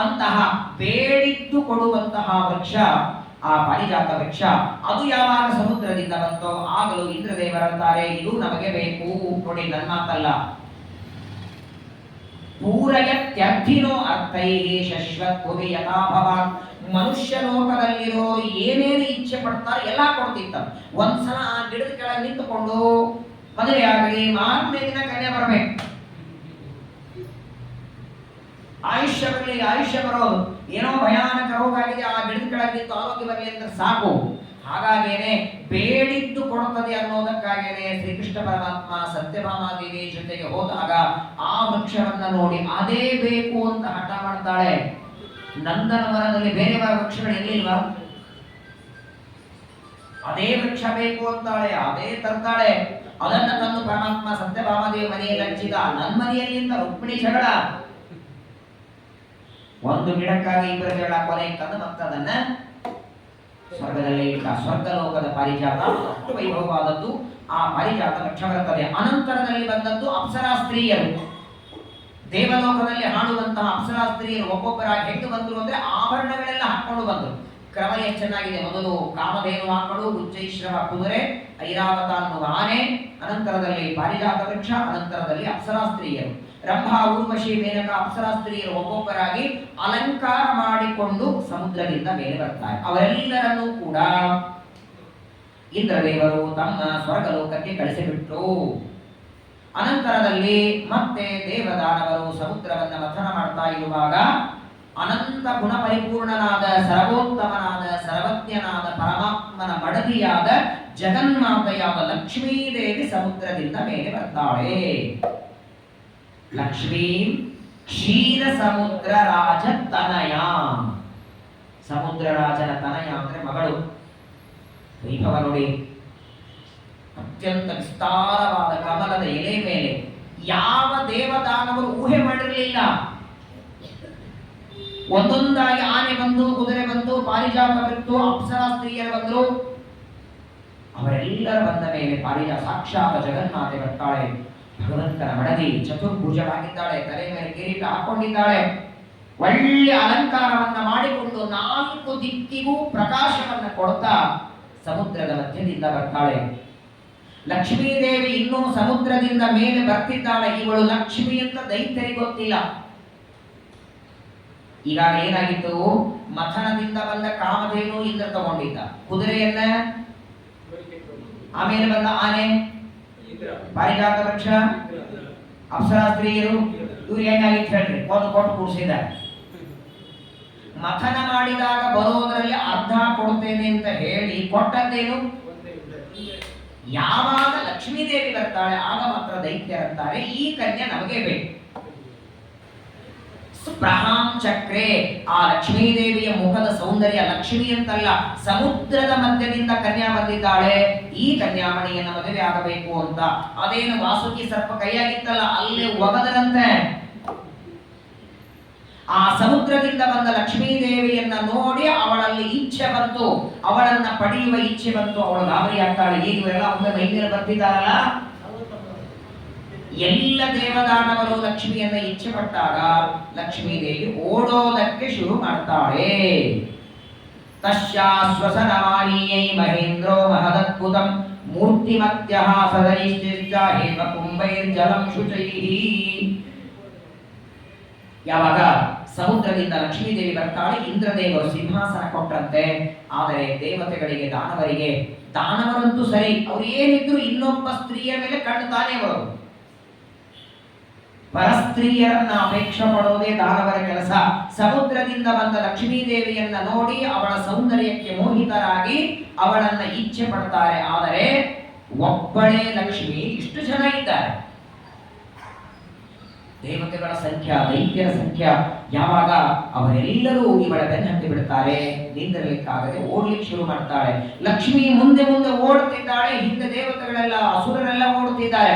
ಅಂತಹ ಬೇಡಿದ್ದು ಕೊಡುವಂತಹ ವೃಕ್ಷ ಆ ಪಾರಿಜಾತ ವೃಕ್ಷ. ಅದು ಯಾವಾಗ ಸಮುದ್ರದಿಂದ ಬಂತೋ ಆಗಲೂ ಇಂದ್ರದೇವರಂತಾರೆ ಇದು ನಮಗೆ ಬೇಕು. ನೋಡಿ, ನನ್ನ ಮಾತಲ್ಲ, ಪೂರಯತ್ಯರ್ಥಿನೋ ಅರ್ಥೈಹಿ ಶಶ್ವತ್ಭುವಿ ಯಥಾ ಭವಾನ್. ಮನುಷ್ಯ ಲೋಕದಲ್ಲಿರೋರು ಏನೇನು ಇಚ್ಛೆ ಪಡ್ತಾರೆ ಎಲ್ಲ ಕೊಡ್ತಿತ್ತ. ಒಂದ್ಸಲ ಆ ಗಿಡದ ಕೆಳಗೆ ನಿಂತುಕೊಂಡು ಮದುವೆ ಆಗಲಿ, ಮಾರನೇ ದಿನ ಕನ್ಯೆ ಬರಬೇಕು, ಆಯುಷ್ಯ ಬರಲಿ, ಆಯುಷ್ಯ ಬರೋದು, ಏನೋ ಭಯಾನಕ ರೋಗ ಆಗಿದೆ, ಆ ಗಿಡದ ಕೆಳಗೆ ನಿಂತು ಆರೋಗ್ಯ ಬರಲಿ ಅಂದ್ರೆ ಸಾಕು. ಹಾಗಾಗೇನೆ ಬೇಡಿದ್ದು ಕೊಡುತ್ತದೆ ಅನ್ನೋದಕ್ಕಾಗೇನೆ ಶ್ರೀಕೃಷ್ಣ ಪರಮಾತ್ಮ ಸತ್ಯಭಾಮಾದೇವಿ ಜೊತೆಗೆ ಹೋದಾಗ ಆ ವೃಕ್ಷವನ್ನ ನೋಡಿ ಅದೇ ಬೇಕು ಅಂತ ಹಠ ಮಾಡ್ತಾಳೆ. ನಂದನವನದಲ್ಲಿ ಬೇರೆ ವೃಕ್ಷಗಳು ಎಲ್ಲಿಲ್ವಾ, ಅದೇ ವೃಕ್ಷ ಬೇಕು ಅಂತಾಳೆ, ಅದೇ ತರ್ತಾಳೆ. ಅದನ್ನ ತಂದು ಪರಮಾತ್ಮ ಸತ್ಯಭಾಮಾದೇವಿ ಮನೆಯಲ್ಲಿ ಹಚ್ಚಿದ. ನನ್ನ ಮನೆಯಲ್ಲಿ ಅಂತ ರುಕ್ಮಿಣಿ ಜಗಳ, ಒಂದು ಗಿಡಕ್ಕಾಗಿ ಇಬ್ಬರ ಜಗಳ, ಕೊನೆ ತಂದು ಮತ್ತದನ್ನ ಸ್ವರ್ಗದಲ್ಲಿ ಇಟ್ಟ. ಸ್ವರ್ಗಲೋಕದ ಪಾರಿಜಾತ ಅಷ್ಟು ವೈಭವವಾದದ್ದು ಆ ಪಾರಿಜಾತ ವೃಕ್ಷ ಬರುತ್ತದೆ. ಅನಂತರದಲ್ಲಿ ಬಂದದ್ದು ಅಪ್ಸರಾ ಸ್ತ್ರೀಯರು. ದೇವಲೋಕದಲ್ಲಿ ಹಾಡುವಂತಹ ಅಪ್ಸರಾ ಸ್ತ್ರೀಯರು ಒಬ್ಬೊಬ್ಬರಾಗಿ ಹೆಂಗೆ ಬಂದರು ಅಂದ್ರೆ ಆಭರಣಗಳೆಲ್ಲ ಹಾಕೊಂಡು ಬಂದರು. ಕ್ರಮ ಎಷ್ಟು ಚೆನ್ನಾಗಿದೆ. ಮೊದಲು ಕಾಮಧೇನು ಹಾಕೊಂಡು, ಉಚ್ಚೈಶ್ರವ ಕುದುರೆ, ಐರಾವತ ಅನ್ನುವ ಆನೆ, ಅನಂತರದಲ್ಲಿ ಪಾರಿಜಾತ ವೃಕ್ಷ, ಅನಂತರದಲ್ಲಿ ಅಪ್ಸರಾ ಸ್ತ್ರೀಯರು. ರಂಭಾ, ಊರ್ವಶಿ, ಮೇನಕ, ಅಪ್ಸರಾ ಸ್ತ್ರೀಯರು ಒಬ್ಬೊಬ್ಬರಾಗಿ ಅಲಂಕಾರ ಮಾಡಿಕೊಂಡು ಸಮುದ್ರದಿಂದ ಮೇಲೆ ಬರ್ತಾರೆ. ಅವರೆಲ್ಲರನ್ನೂ ಕೂಡ ಇಂದ್ರದೇವರು ತಮ್ಮ ಸ್ವರ್ಗಲೋಕಕ್ಕೆ ಕಳಿಸಿಬಿಟ್ರು. ಅನಂತರದಲ್ಲಿ ಮತ್ತೆ ದೇವದಾನವರು ಸಮುದ್ರವನ್ನು ಮಥನ ಮಾಡ್ತಾ ಇರುವಾಗ ಅನಂತ ಗುಣ ಪರಿಪೂರ್ಣನಾದ, ಸರ್ವೋತ್ತಮನಾದ, ಸರ್ವಜ್ಞನಾದ ಪರಮಾತ್ಮನ ಮಡದಿಯಾದ ಜಗನ್ಮಾತೆಯಾದ ಲಕ್ಷ್ಮೀದೇವಿ ಸಮುದ್ರದಿಂದ ಮೇಲೆ ಬರ್ತಾಳೆ. ಲಕ್ಷ್ಮೀ ಕ್ಷೀರ ಸಮುದ್ರ ರಾಜ ತನಯ. ಸಮುದ್ರ ರಾಜನ ತನಯ ಅಂದ್ರೆ ಮಗಳು. ವೈಭವ ನೋಡಿ, ಅತ್ಯಂತ ವಿಸ್ತಾರವಾದ ಕಮಲದ ಎಲೆ ಮೇಲೆ ಯಾವ ದೇವದಾನವರು ಊಹೆ ಮಾಡಿರಲಿಲ್ಲ. ಒಂದೊಂದಾಗಿ ಆನೆ ಬಂದು, ಕುದುರೆ ಬಂದು, ಪಾರಿಜಾತ ಬಿತ್ತು, ಅಪ್ಸರಾ ಸ್ತ್ರೀಯರು ಬಂದರು. ಅವರೆಲ್ಲರ ಬಂದ ಮೇಲೆ ಪಾರಿಜಾತ ಸಾಕ್ಷಾತ್ ಜಗನ್ಮಾತೆ ಬರ್ತಾಳೆ. ಭಗವಂತನ ಮಡದಿ ಚತುರ್ಭುಜವಾಗಿದ್ದಾಳೆ, ತಲೆ ಮೇಲೆ ಕಿರೀಟ ಹಾಕೊಂಡಿದ್ದಾಳೆ, ಒಳ್ಳೆ ಅಲಂಕಾರವನ್ನ ಮಾಡಿಕೊಂಡು ನಾಲ್ಕು ದಿಕ್ಕಿಗೂ ಪ್ರಕಾಶವನ್ನ ಕೊಡ್ತಾ ಸಮುದ್ರದ ಮಧ್ಯದಿಂದ ಬರ್ತಾಳೆ. ಲಕ್ಷ್ಮೀದೇವಿ ಇನ್ನೂ ಸಮುದ್ರದಿಂದ ಮೇಲೆ ಬರ್ತಿದ್ದಾಳೆ. ಇವಳು ಲಕ್ಷ್ಮಿ ಅಂತ ದೈತ್ಯರಿಗೆ ಗೊತ್ತಿಲ್ಲ. ಈಗ ಏನಾಗಿತ್ತು, ಮಥನದಿಂದ ಬಂದ ಕಾಮಧೇನು ಇಂದ್ರ ತಗೊಂಡಿದ್ದ, ಕುದುರೆಯನ್ನ, ಆಮೇಲೆ ಬಂದ ಆನೆ, ಪಾರಿಜಾತ ವೃಕ್ಷ, ಅಪ್ಸರಾ ಸ್ತ್ರೀಯರು, ಇವ್ರು ಏನಾಗಿತ್ತು ಹೇಳ್ರಿ, ಒಂದು ಕೊಟ್ಟು ಕೂಡಿಸಿದ್ದಾರೆ. ಮಥನ ಮಾಡಿದಾಗ ಬರೋದರಲ್ಲಿ ಅರ್ಧ ಕೊಡ್ತೇನೆ ಅಂತ ಹೇಳಿ ಕೊಟ್ಟದ್ದೇನು, ಯಾವಾಗ ಲಕ್ಷ್ಮೀದೇವಿ ಬರ್ತಾಳೆ ಆಗ ಮಾತ್ರ ದೈತ್ಯರಂತಾರೆ ಈ ಕನ್ಯೆ ನಮಗೆ ಬೇಕು. ಪ್ರಹಾಂ ಚಕ್ರೆ, ಆ ಲಕ್ಷ್ಮೀದೇವಿಯ ಮುಖದ ಸೌಂದರ್ಯ, ಲಕ್ಷ್ಮಿ ಅಂತಲ್ಲ, ಸಮುದ್ರದ ಮಧ್ಯದಿಂದ ಕನ್ಯಾ ಬಂದಿದ್ದಾಳೆ, ಈ ಕನ್ಯಾಮಣಿಯನ್ನ ಮದುವೆ ಆಗಬೇಕು ಅಂತ. ಅದೇನು ವಾಸುಕಿ ಸರ್ಪ ಕೈಯಾಗಿತ್ತಲ್ಲ, ಅಲ್ಲೇ ಒಗದರಂತೆ. ಆ ಸಮುದ್ರದಿಂದ ಬಂದ ಲಕ್ಷ್ಮೀ ದೇವಿಯನ್ನ ನೋಡಿ ಅವಳಲ್ಲಿ ಇಚ್ಛೆ ಬಂತು, ಅವಳನ್ನ ಪಡೆಯುವ ಇಚ್ಛೆ ಬಂತು, ಅವಳು ಗಾಬರಿ ಆಗ್ತಾಳೆ. ಈಗ ಇವರೆಲ್ಲ ಒಮ್ಮೆ ಮೈ ಮೇಲೆ ಬರ್ತಿದ್ದಾರಲ್ಲ, ಎಲ್ಲ ದೇವದಾನವರು ಲಕ್ಷ್ಮಿಯನ್ನ ಇಚ್ಛೆ ಪಟ್ಟಾಗ ಲಕ್ಷ್ಮೀ ದೇವಿ ಓಡೋದಕ್ಕೆ ಶುರು ಮಾಡ್ತಾಳೆ. ತಶ್ಯಾಶ್ವಸನಮಾನೀಯೈ ಮಹೇಂದ್ರೋ ಮಹದದ್ಭುತಂ ಮೂರ್ತಿಮತ್ಯಃ ಸದೈಶ್ಚಿತ್ತ ಹೇಮ ಕುಂಭೈರ್ಜಲಂ ಶುಚೈಃ. ಯಾವಾಗ ಸಮುದ್ರದಿಂದ ಲಕ್ಷ್ಮೀ ದೇವಿ ಬರ್ತಾಳೆ, ಇಂದ್ರದೇವರು ಸಿಂಹಾಸನ ಕೊಟ್ಟಂತೆ. ಆದರೆ ದೇವತೆಗಳಿಗೆ, ದಾನವರಿಗೆ, ದಾನವರಂತೂ ಸರಿ, ಅವ್ರು ಏನಿದ್ರು ಇನ್ನೊಬ್ಬ ಸ್ತ್ರೀಯ ಮೇಲೆ ಕಣ್ಣು ತಾನೇ ಬರೋದು. ಪರಸ್ತ್ರೀಯರನ್ನ ಅಪೇಕ್ಷೆ ಪಡೋದೇ ದಾನವರ ಕೆಲಸ. ಸಮುದ್ರದಿಂದ ಬಂದ ಲಕ್ಷ್ಮೀ ದೇವಿಯನ್ನ ನೋಡಿ ಅವಳ ಸೌಂದರ್ಯಕ್ಕೆ ಮೋಹಿತರಾಗಿ ಅವಳನ್ನ ಇಚ್ಛೆ ಪಡ್ತಾರೆ. ಆದರೆ ಒಬ್ಬಳೇ ಲಕ್ಷ್ಮಿ, ಇಷ್ಟು ಜನ ಇದ್ದಾರೆ. ದೇವತೆಗಳ ಸಂಖ್ಯಾ, ದೈತ್ಯರ ಸಂಖ್ಯಾ. ಯಾವಾಗ ಅವರೆಲ್ಲರೂ ಇವಳ ಬೆನ್ನತ್ತಿ ಬಿಡ್ತಾರೆ, ನಿಂದಿರಲಿಕ್ಕಾಗದೆ ಓಡ್ಲಿಕ್ಕೆ ಶುರು ಮಾಡ್ತಾಳೆ. ಲಕ್ಷ್ಮಿ ಮುಂದೆ ಮುಂದೆ ಓಡುತ್ತಿದ್ದಾಳೆ, ಹಿಂದೆ ದೇವತೆಗಳೆಲ್ಲ, ಅಸುರರೆಲ್ಲ ಓಡುತ್ತಿದ್ದಾರೆ.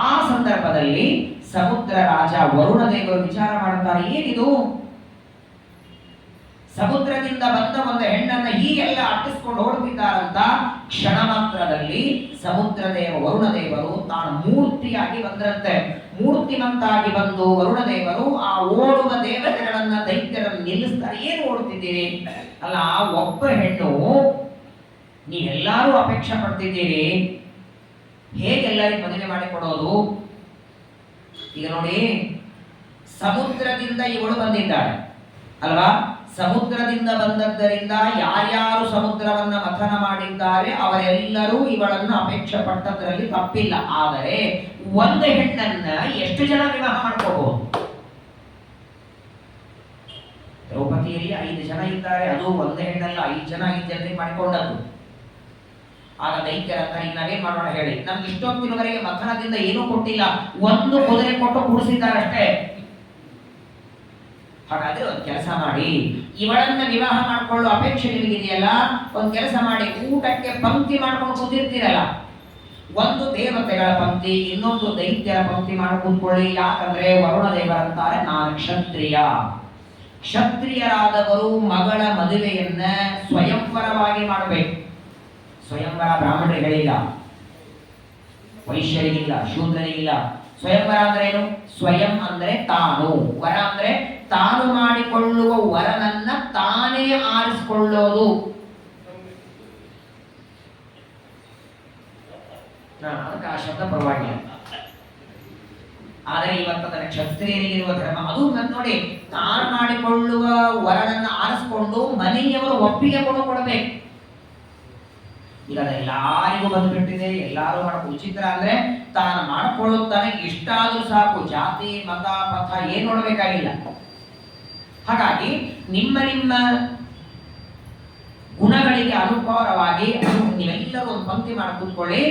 ಆ ಸಂದರ್ಭದಲ್ಲಿ ಸಮುದ್ರ ರಾಜ ವರುಣ ದೇವರು ವಿಚಾರ ಮಾಡ್ತಾರೆ, ಏನಿದು ಸಮುದ್ರದಿಂದ ಬಂದ ಒಂದು ಹೆಣ್ಣನ್ನ ಹೀಗೆಲ್ಲ ಅಟ್ಟಿಸ್ಕೊಂಡು ಓಡುತ್ತಿದ್ದಾರಂತ. ಕ್ಷಣ ಮಾತ್ರದಲ್ಲಿ ಸಮುದ್ರ ದೇವ ವರುಣ ದೇವರು ತಾನು ಮೂರ್ತಿಯಾಗಿ ಬಂದ್ರಂತೆ. ಮೂರ್ತಿಮಂತಾಗಿ ಬಂದು ವರುಣ ದೇವರು ಆ ಓಡುವ ದೇವತೆಗಳನ್ನ, ದೈತ್ಯರನ್ನು ನಿಲ್ಲಿಸ್ತಾರೆ. ಏನು ಓಡುತ್ತಿದ್ದೀರಿ? ಅಲ್ಲ, ಒಬ್ಬ ಹೆಣ್ಣು ನೀವೆಲ್ಲರೂ ಅಪೇಕ್ಷೆ ಪಡ್ತಿದ್ದೀರಿ, ಹೇಗೆಲ್ಲರಿಗೂ ಮದುವೆ ಮಾಡಿಕೊಡೋದು? ಈಗ ನೋಡಿ, ಸಮುದ್ರದಿಂದ ಇವಳು ಬಂದಿದ್ದಾಳೆ ಅಲ್ವಾ? ಸಮುದ್ರದಿಂದ ಬಂದದ್ದರಿಂದ ಯಾರ್ಯಾರು ಸಮುದ್ರವನ್ನ ಮಥನ ಮಾಡಿದ್ದಾರೆ ಅವರೆಲ್ಲರೂ ಇವಳನ್ನು ಅಪೇಕ್ಷೆ ಪಟ್ಟದ್ರಲ್ಲಿ ತಪ್ಪಿಲ್ಲ. ಆದರೆ ಒಂದು ಹೆಣ್ಣನ್ನ ಎಷ್ಟು ಜನ ವಿವಾಹ ಮಾಡ್ಕೋಬಹುದು? ದ್ರೌಪದಿಯಲ್ಲಿ 5 ಜನ ಇದ್ದಾರೆ, ಅದು ಒಂದೇ ಹೆಣ್ಣಲ್ಲ, 5 ಜನ 5 ಜನರಿಗೆ ಮಾಡಿಕೊಂಡದ್ದು. ಆಗ ದೈತ್ಯರ ಹತ್ರ ನಾವೇನ್ ಮಾಡೋಣ ಹೇಳಿ, ನಮ್ಗೆ ಇಷ್ಟೊತ್ತಿನವರೆಗೆ ಮಥನದಿಂದ ಏನೂ ಕೊಟ್ಟಿಲ್ಲ, ಒಂದು ಕುದುರೆ ಕೊಟ್ಟು ಕೂಡಿಸಿದ್ದಾರಷ್ಟೇ. ಹಾಗಾದ್ರೆ ಒಂದು ಕೆಲಸ ಮಾಡಿ, ಇವಳನ್ನ ವಿವಾಹ ಮಾಡ್ಕೊಳ್ಳೋ ಅಪೇಕ್ಷೆ ನಿಮಗಿದೆಯಲ್ಲ, ಒಂದು ಕೆಲಸ ಮಾಡಿ, ಊಟಕ್ಕೆ ಪಂಕ್ತಿ ಮಾಡ್ಕೊಂಡು ಕೂತಿರ್ತೀರಲ್ಲ, ಒಂದು ದೇವತೆಗಳ ಪಂಕ್ತಿ, ಇನ್ನೊಂದು ದೈತ್ಯರ ಪಂಕ್ತಿ ಮಾಡಿ ಕೂತ್ಕೊಳ್ಳಿ. ಯಾಕಂದ್ರೆ ವರುಣ ದೇವರಂತಾರೆ, ನಾನು ಕ್ಷತ್ರಿಯ, ಕ್ಷತ್ರಿಯರಾದವರು ಮಗಳ ಮದುವೆಯನ್ನ ಸ್ವಯಂವರವಾಗಿ ಮಾಡಬೇಕು. ಸ್ವಯಂವರ ಬ್ರಾಹ್ಮಣರಿಗಳಿಲ್ಲ, ವೈಶ್ಯರಿಗಿಲ್ಲ, ಶೂದ್ರರಿಗಿಲ್ಲ. ಸ್ವಯಂವರ ಅಂದ್ರೆ ಏನು? ಸ್ವಯಂ ಅಂದ್ರೆ ತಾನು, ವರ ಅಂದ್ರೆ ತಾನು ಮಾಡಿಕೊಳ್ಳುವ ವರನನ್ನ ತಾನೇ ಆರಿಸಿಕೊಳ್ಳೋದು. ಅದಕ್ಕೆ ಆ ಶಬ್ದ ಪರವಾಗಿಲ್ಲ. ಆದರೆ ಇವತ್ತದ ಕ್ಷತ್ರಿಯರಿಗಿರುವ ಧರ್ಮ ಅದು ನೋಡಿ, ತಾನು ಮಾಡಿಕೊಳ್ಳುವ ವರನನ್ನ ಆರಿಸಿಕೊಂಡು ಮನೆಯವರು ಒಪ್ಪಿಗೆ ಕೊಡಬೇಕು. ಈಗ ಎಲ್ಲಾರಿಗೂ ಬಂದ್ಬಿಟ್ಟಿದೆ, ಎಲ್ಲಾರು ಮಾಡಕ್ ಉಚಿತ. ಅಂದ್ರೆ ತಾನು ಮಾಡ್ಕೊಳ್ಳೋದು ತನಗೆ ಇಷ್ಟ ಆದ್ರೂ ಸಾಕು, ಜಾತಿ ಮತ ಪಥ ಏನ್ ನೋಡ್ಬೇಕಾಗಿಲ್ಲ. ಹಾಗಾಗಿ ನಿಮ್ಮ ನಿಮ್ಮ ಗುಣಗಳಿಗೆ ಅನುಸಾರವಾಗಿ ನೀವೆಲ್ಲರೂ ಒಂದು ಪಂಕ್ತಿ ಮಾಡಿ ಕೂತ್ಕೊಳ್ಳಿ.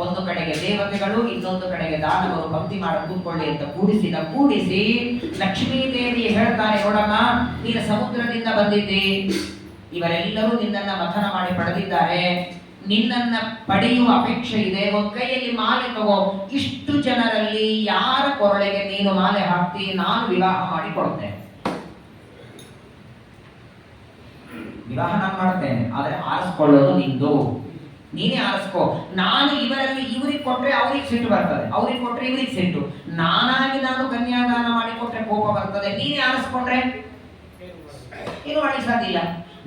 ಒಂದು ಕಡೆಗೆ ದೇವತೆಗಳು, ಇನ್ನೊಂದು ಕಡೆಗೆ ದಾನವರು ಪಂಕ್ತಿ ಮಾಡಿ ಕೂತ್ಕೊಳ್ಳಿ ಅಂತ ಕೂಡಿಸಿ ಲಕ್ಷ್ಮೀ ದೇವಿ ಹೇಳ್ತಾರೆ, ನೋಡಮ್ಮ, ನೀನು ಸಮುದ್ರದಿಂದ ಬಂದಿದ್ದಿ, ಇವರೆಲ್ಲರೂ ನಿನ್ನನ್ನ ಮಥನ ಮಾಡಿ ಪಡೆದಿದ್ದಾರೆ, ನಿನ್ನನ್ನ ಪಡೆಯುವ ಅಪೇಕ್ಷೆ ಇದೆ, ಒಂದು ಕೈಯಲ್ಲಿ ಮಾಲೆ ತಗೋ, ಇಷ್ಟು ಜನರಲ್ಲಿ ಯಾರ ಕೊರಳಿಗೆ ನೀನು ಮಾಲೆ ಹಾಕ್ತಿ, ನಾನು ವಿವಾಹ ಮಾಡಿ ಕೊಡ್ತೇನೆ. ವಿವಾಹ ನಾನು ಮಾಡ್ತೇನೆ, ಆದ್ರೆ ಆರಿಸ್ಕೊಳ್ಳೋದು ನಿಂದು, ನೀನೇ ಆರಿಸ್ಕೋ. ನಾನು ಇವರಲ್ಲಿ ಇವ್ರಿಗೆ ಕೊಟ್ರೆ ಅವ್ರಿಗೆ ಸಿಟ್ಟು ಬರ್ತದೆ, ಅವ್ರಿಗೆ ಕೊಟ್ರೆ ಇವ್ರಿಗೆ ಸಿಟ್ಟು, ನಾನು ಕನ್ಯಾದಾನ ಮಾಡಿ ಕೊಟ್ರೆ ಕೋಪ ಬರ್ತದೆ, ನೀನೇ ಆರಿಸ್ಕೊಂಡ್ರೆ ಏನು ಮಾಡಿ ಸಾಧ್ಯ ಇಲ್ಲ.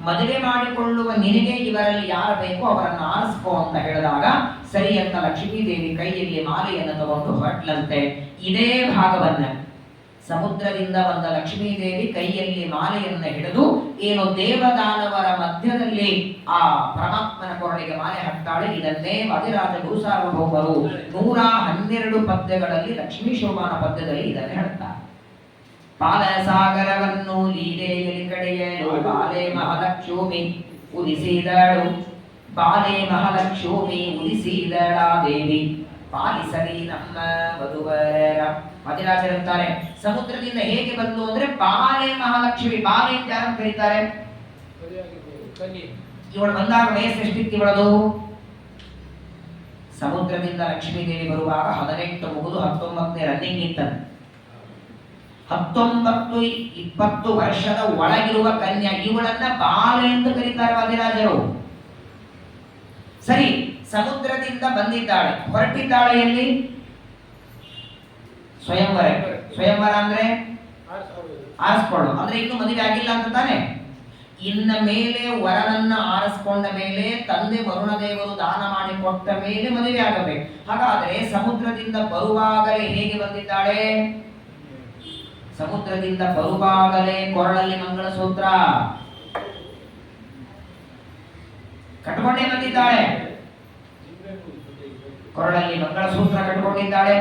ಮದುವೆ ಮಾಡಿಕೊಳ್ಳುವ ನಿನಗೆ ಇವರಲ್ಲಿ ಯಾರು ಬೇಕೋ ಅವರನ್ನು ಆರಿಸ್ಕೋ ಅಂತ ಹೇಳಿದಾಗ ಸರಿ ಅಂತ ಲಕ್ಷ್ಮೀ ದೇವಿ ಕೈಯಲ್ಲಿ ಮಾಲೆಯನ್ನು ತಗೊಂಡು ಹೊರಟ್ಲಂತೆ. ಇದೇ ಭಾಗವನ್ನ ಸಮುದ್ರದಿಂದ ಬಂದ ಲಕ್ಷ್ಮೀ ದೇವಿ ಕೈಯಲ್ಲಿ ಮಾಲೆಯನ್ನ ಹಿಡಿದು ಏನು ದೇವದಾನವರ ಮಧ್ಯದಲ್ಲಿ ಆ ಪರಮಾತ್ಮನ ಕೊರಳಿಗೆ ಮಾಲೆ ಹಾಕ್ತಾಳೆ. ಇದನ್ನೇ ವಾದಿರಾಜ ಗುರುಸಾರ್ವಭೌಮರು 112 ಪದ್ಯಗಳಲ್ಲಿ ಲಕ್ಷ್ಮೀ ಶೋಭಾನ ಪದ್ಯದಲ್ಲಿ ಇದನ್ನೇ ಹೇಳ್ತಾರೆ. ಪಾಲಸಾಗರವನ್ನು ಲೀಲೆಯಲ್ಲಿ ಕಡೆಯಲು ಬಾಲೆ ಮಹಾಲಕ್ಷ್ಮಿ ಉದಿಸಿದಳು, ಬಾಲೆ ಮಹಾಲಕ್ಷ್ಮಿ ಉದಿಸಿದಳ ದೇವಿ ಪಾಲಿಸಲಿ ನಮ್ಮ ವಧುವರ. ವಾದಿರಾಜರಂತಾರೆ, ಸಮುದ್ರದಿಂದ ಹೇಗೆ ಬಂದು ಅಂದ್ರೆ ಬಾಲೆ ಮಹಾಲಕ್ಷ್ಮಿ, ಬಾಲೆ ಅಂತ ಯಾರು ಕರೀತಾರೆ? ಇವಳು ಬಂದಾಗ ವಯಸ್ಸು ಎಷ್ಟಿತ್ತು ಇವಳದು? ಸಮುದ್ರದಿಂದ ಲಕ್ಷ್ಮೀ ದೇವಿ ಬರುವಾಗ 18 ಮುಗಿದು 19ನೇ ರನ್ನಿಂಗ್ ಇತ್ತಂತೆ. 19, 20 ವರ್ಷದ ಒಳಗಿರುವ ಕನ್ಯಾ, ಇವಳನ್ನ ಬಾಲೆ ಎಂದು ಕರೀತಾರೆ ವಾದಿರಾಜರು. ಸರಿ, ಸಮುದ್ರದಿಂದ ಬಂದಿದ್ದಾಳೆ, ಹೊರಟಿದ್ದಾಳೆ ಎಲ್ಲಿ? ಸ್ವಯಂವರ. ಸ್ವಯಂವರ ಅಂದ್ರೆ ಆರಿಸ್ಕೊಳ್ಳು, ಅಂದ್ರೆ ಇನ್ನು ಮದುವೆ ಆಗಿಲ್ಲ ಅಂತ ತಾನೆ. ಇನ್ನ ಮೇಲೆ ವರನನ್ನ ಆರಿಸ್ಕೊಂಡ ಮೇಲೆ ತಂದೆ ವರುಣದೇವರು ದಾನ ಮಾಡಿ ಕೊಟ್ಟ ಮೇಲೆ ಮದುವೆ ಆಗಬೇಕು. ಹಾಗಾದರೆ ಸಮುದ್ರದಿಂದ ಬರುವಾಗಲೇ ಹೇಗೆ ಬಂದಿದ್ದಾಳೆ? ಸಮುದ್ರದಿಂದ ಬರುವಾಗಲೇ ಕೊರಳಲ್ಲಿ ಮಂಗಳಸೂತ್ರ ಕಟ್ಟಿಕೊಂಡೇ ಬಂದಿದ್ದಾಳೆ. ಕೊರಳಲ್ಲಿ ಮಂಗಳಸೂತ್ರ ಕಟ್ಟಿಕೊಂಡಿದ್ದಾಳೆ,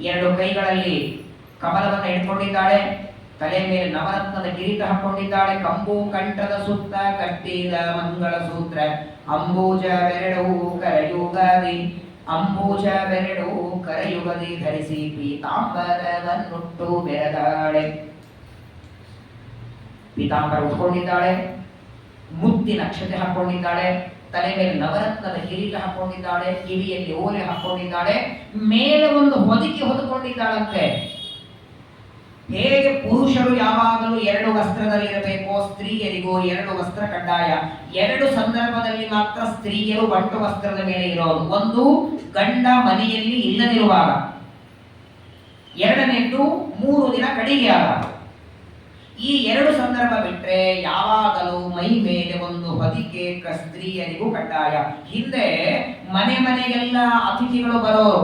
2 ಕೈಗಳಲ್ಲಿ ಕಮಲವನ್ನು ಇಟ್ಕೊಂಡಿದ್ದಾಳೆ, ತಲೆ ಮೇಲೆ ನವರತ್ನದ ಕಿರೀಟ ಹಾಕೊಂಡಿದ್ದಾಳೆ, ಕಂಬು ಕಂಠದ ಸುತ್ತ ಕಟ್ಟಿದ ಮಂಗಳಸೂತ್ರ, ಅಂಬೂಜವೆರಡು ಕರಯುಗದಿ, ಅಂಬೂಜವೆರಡು ಕರಯುಗದಿ ಧರಿಸಿ ಪೀತಾಂಬರವನ್ನುಟ್ಟು ಬೆರೆದಾಳೆ. ಪೀತಾಂಬರ ಉಟ್ಕೊಂಡಿದ್ದಾಳೆ, ಮುತ್ತಿನ ಅಕ್ಷತೆ ಹಾಕೊಂಡಿದ್ದಾಳೆ, ತಲೆ ಮೇಲೆ ನವರತ್ನದ ಕಿರೀಟ ಹಾಕೊಂಡಿದ್ದಾಳೆ, ಕಿವಿಯಲ್ಲಿ ಓಲೆ ಹಾಕೊಂಡಿದ್ದಾಳೆ, ಮೇಲೆ ಒಂದು ಹೊದಿಕೆ ಹೊದ್ಕೊಂಡಿದ್ದಾಳಂತೆ. ಹೇಗೆ ಪುರುಷರು ಯಾವಾಗಲೂ 2 ವಸ್ತ್ರದಲ್ಲಿರಬೇಕು, ಸ್ತ್ರೀಯರಿಗೂ 2 ವಸ್ತ್ರ ಕಡ್ಡಾಯ. 2 ಸಂದರ್ಭದಲ್ಲಿ ಮಾತ್ರ ಸ್ತ್ರೀಯರು ಬಂಟು ವಸ್ತ್ರದ ಮೇಲೆ ಇರೋದು. ಒಂದು, ಗಂಡ ಮನೆಯಲ್ಲಿ ಇಲ್ಲದಿರುವಾಗ, 2ನೇದ್ದು 3 ದಿನ ಕಡಿಗೆ ಆದಾಗ. ಈ 2 ಸಂದರ್ಭ ಬಿಟ್ರೆ ಯಾವಾಗಲೂ ಮೈ ಮೇಲೆ ಒಂದು ಹೊದಿಕೆ ಸ್ತ್ರೀಯರಿಗೂ ಕಡ್ಡಾಯ. ಹಿಂದೆ ಮನೆಗೆಲ್ಲ ಅತಿಥಿಗಳು ಬರೋರು,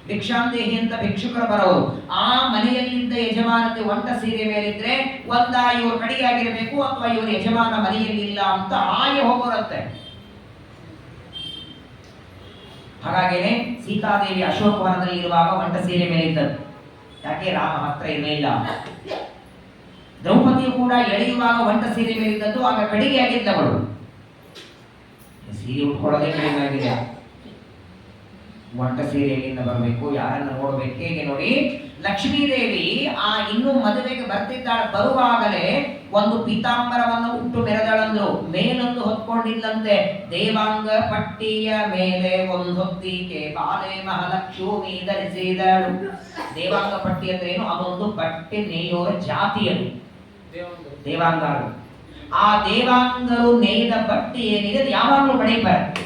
ಭಿಕ್ಷಾಂದೇಹಿ ಅಂತ ಭಿಕ್ಷುಕರು ಬರೋರು. ಆ ಮನೆಯಲ್ಲಿದ್ದ ಯಜಮಾನತೆ ಒಂಟ ಸೀರೆ ಮೇಲಿದ್ರೆ ಒಂದ ಇವರು ಕಡಿಗೆ ಆಗಿರಬೇಕು, ಅಥವಾ ಇವರು ಯಜಮಾನ ಮನೆಯಲ್ಲಿ ಇಲ್ಲ ಅಂತ ಹಾಗೆ ಹೋಗೋರಂತೆ. ಹಾಗಾಗೇನೆ ಸೀತಾದೇವಿ ಅಶೋಕವನದಲ್ಲಿ ಇರುವಾಗ ಒಂಟ ಸೀರೆ ಮೇಲಿದ್ದದ್ದು. ಯಾಕೆ? ರಾಮ ಹತ್ರ ಇರಲಿಲ್ಲ. ದ್ರೌಪದಿಯು ಕೂಡ ಎಳೆಯುವಾಗ ಒಂಟ ಸೀರೆ ಮೇಲಿದ್ದದ್ದು, ಆಗ ಕಡಿಗೆ ಆಗಿದ್ದವಳು. ಸೀರೆ ಉಟ್ಕೊಳ್ಳೋದೇ ಕಡಿಮೆ ಆಗಿದೆ. ಒಂಟ ಸೀರೆಯಿಂದ ಬರಬೇಕು, ಯಾರನ್ನ ನೋಡಬೇಕು, ಹೇಗೆ ನೋಡಿ. ಲಕ್ಷ್ಮೀದೇವಿ ಇನ್ನು ಮದುವೆಗೆ ಬರ್ತಿದ್ದಾಳೆ, ಬರುವಾಗಲೇ ಒಂದು ಪೀತಾಂಬರವನ್ನು ಉಟ್ಟು ಮೆರೆದಳಂದ್ರು. ಮೇಲೊಂದು ಹೊತ್ಕೊಂಡಿಲ್ಲಂತೆ, ದೇವಾಂಗ ಪಟ್ಟಿಯ ಮೇಲೆ ಒಂದು ಹೊತ್ತಿಗೆ ಬಾಲೆ ಮಹಾಲಕ್ಷ್ಮಿ ಧರಿಸಿದಳು. ದೇವಾಂಗ ಪಟ್ಟಿ ಅಂದ್ರೆ ಏನು? ಅದೊಂದು ಬಟ್ಟೆ ನೇಯೋರ ಜಾತಿಯದು ದೇವಾಂಗರು. ಆ ದೇವಾಂಗರು ನೇಯ್ದ ಬಟ್ಟೆ ಏನಿದೆ ಯಾವಾಗಲೂ ಮಡಿಬಾರದು,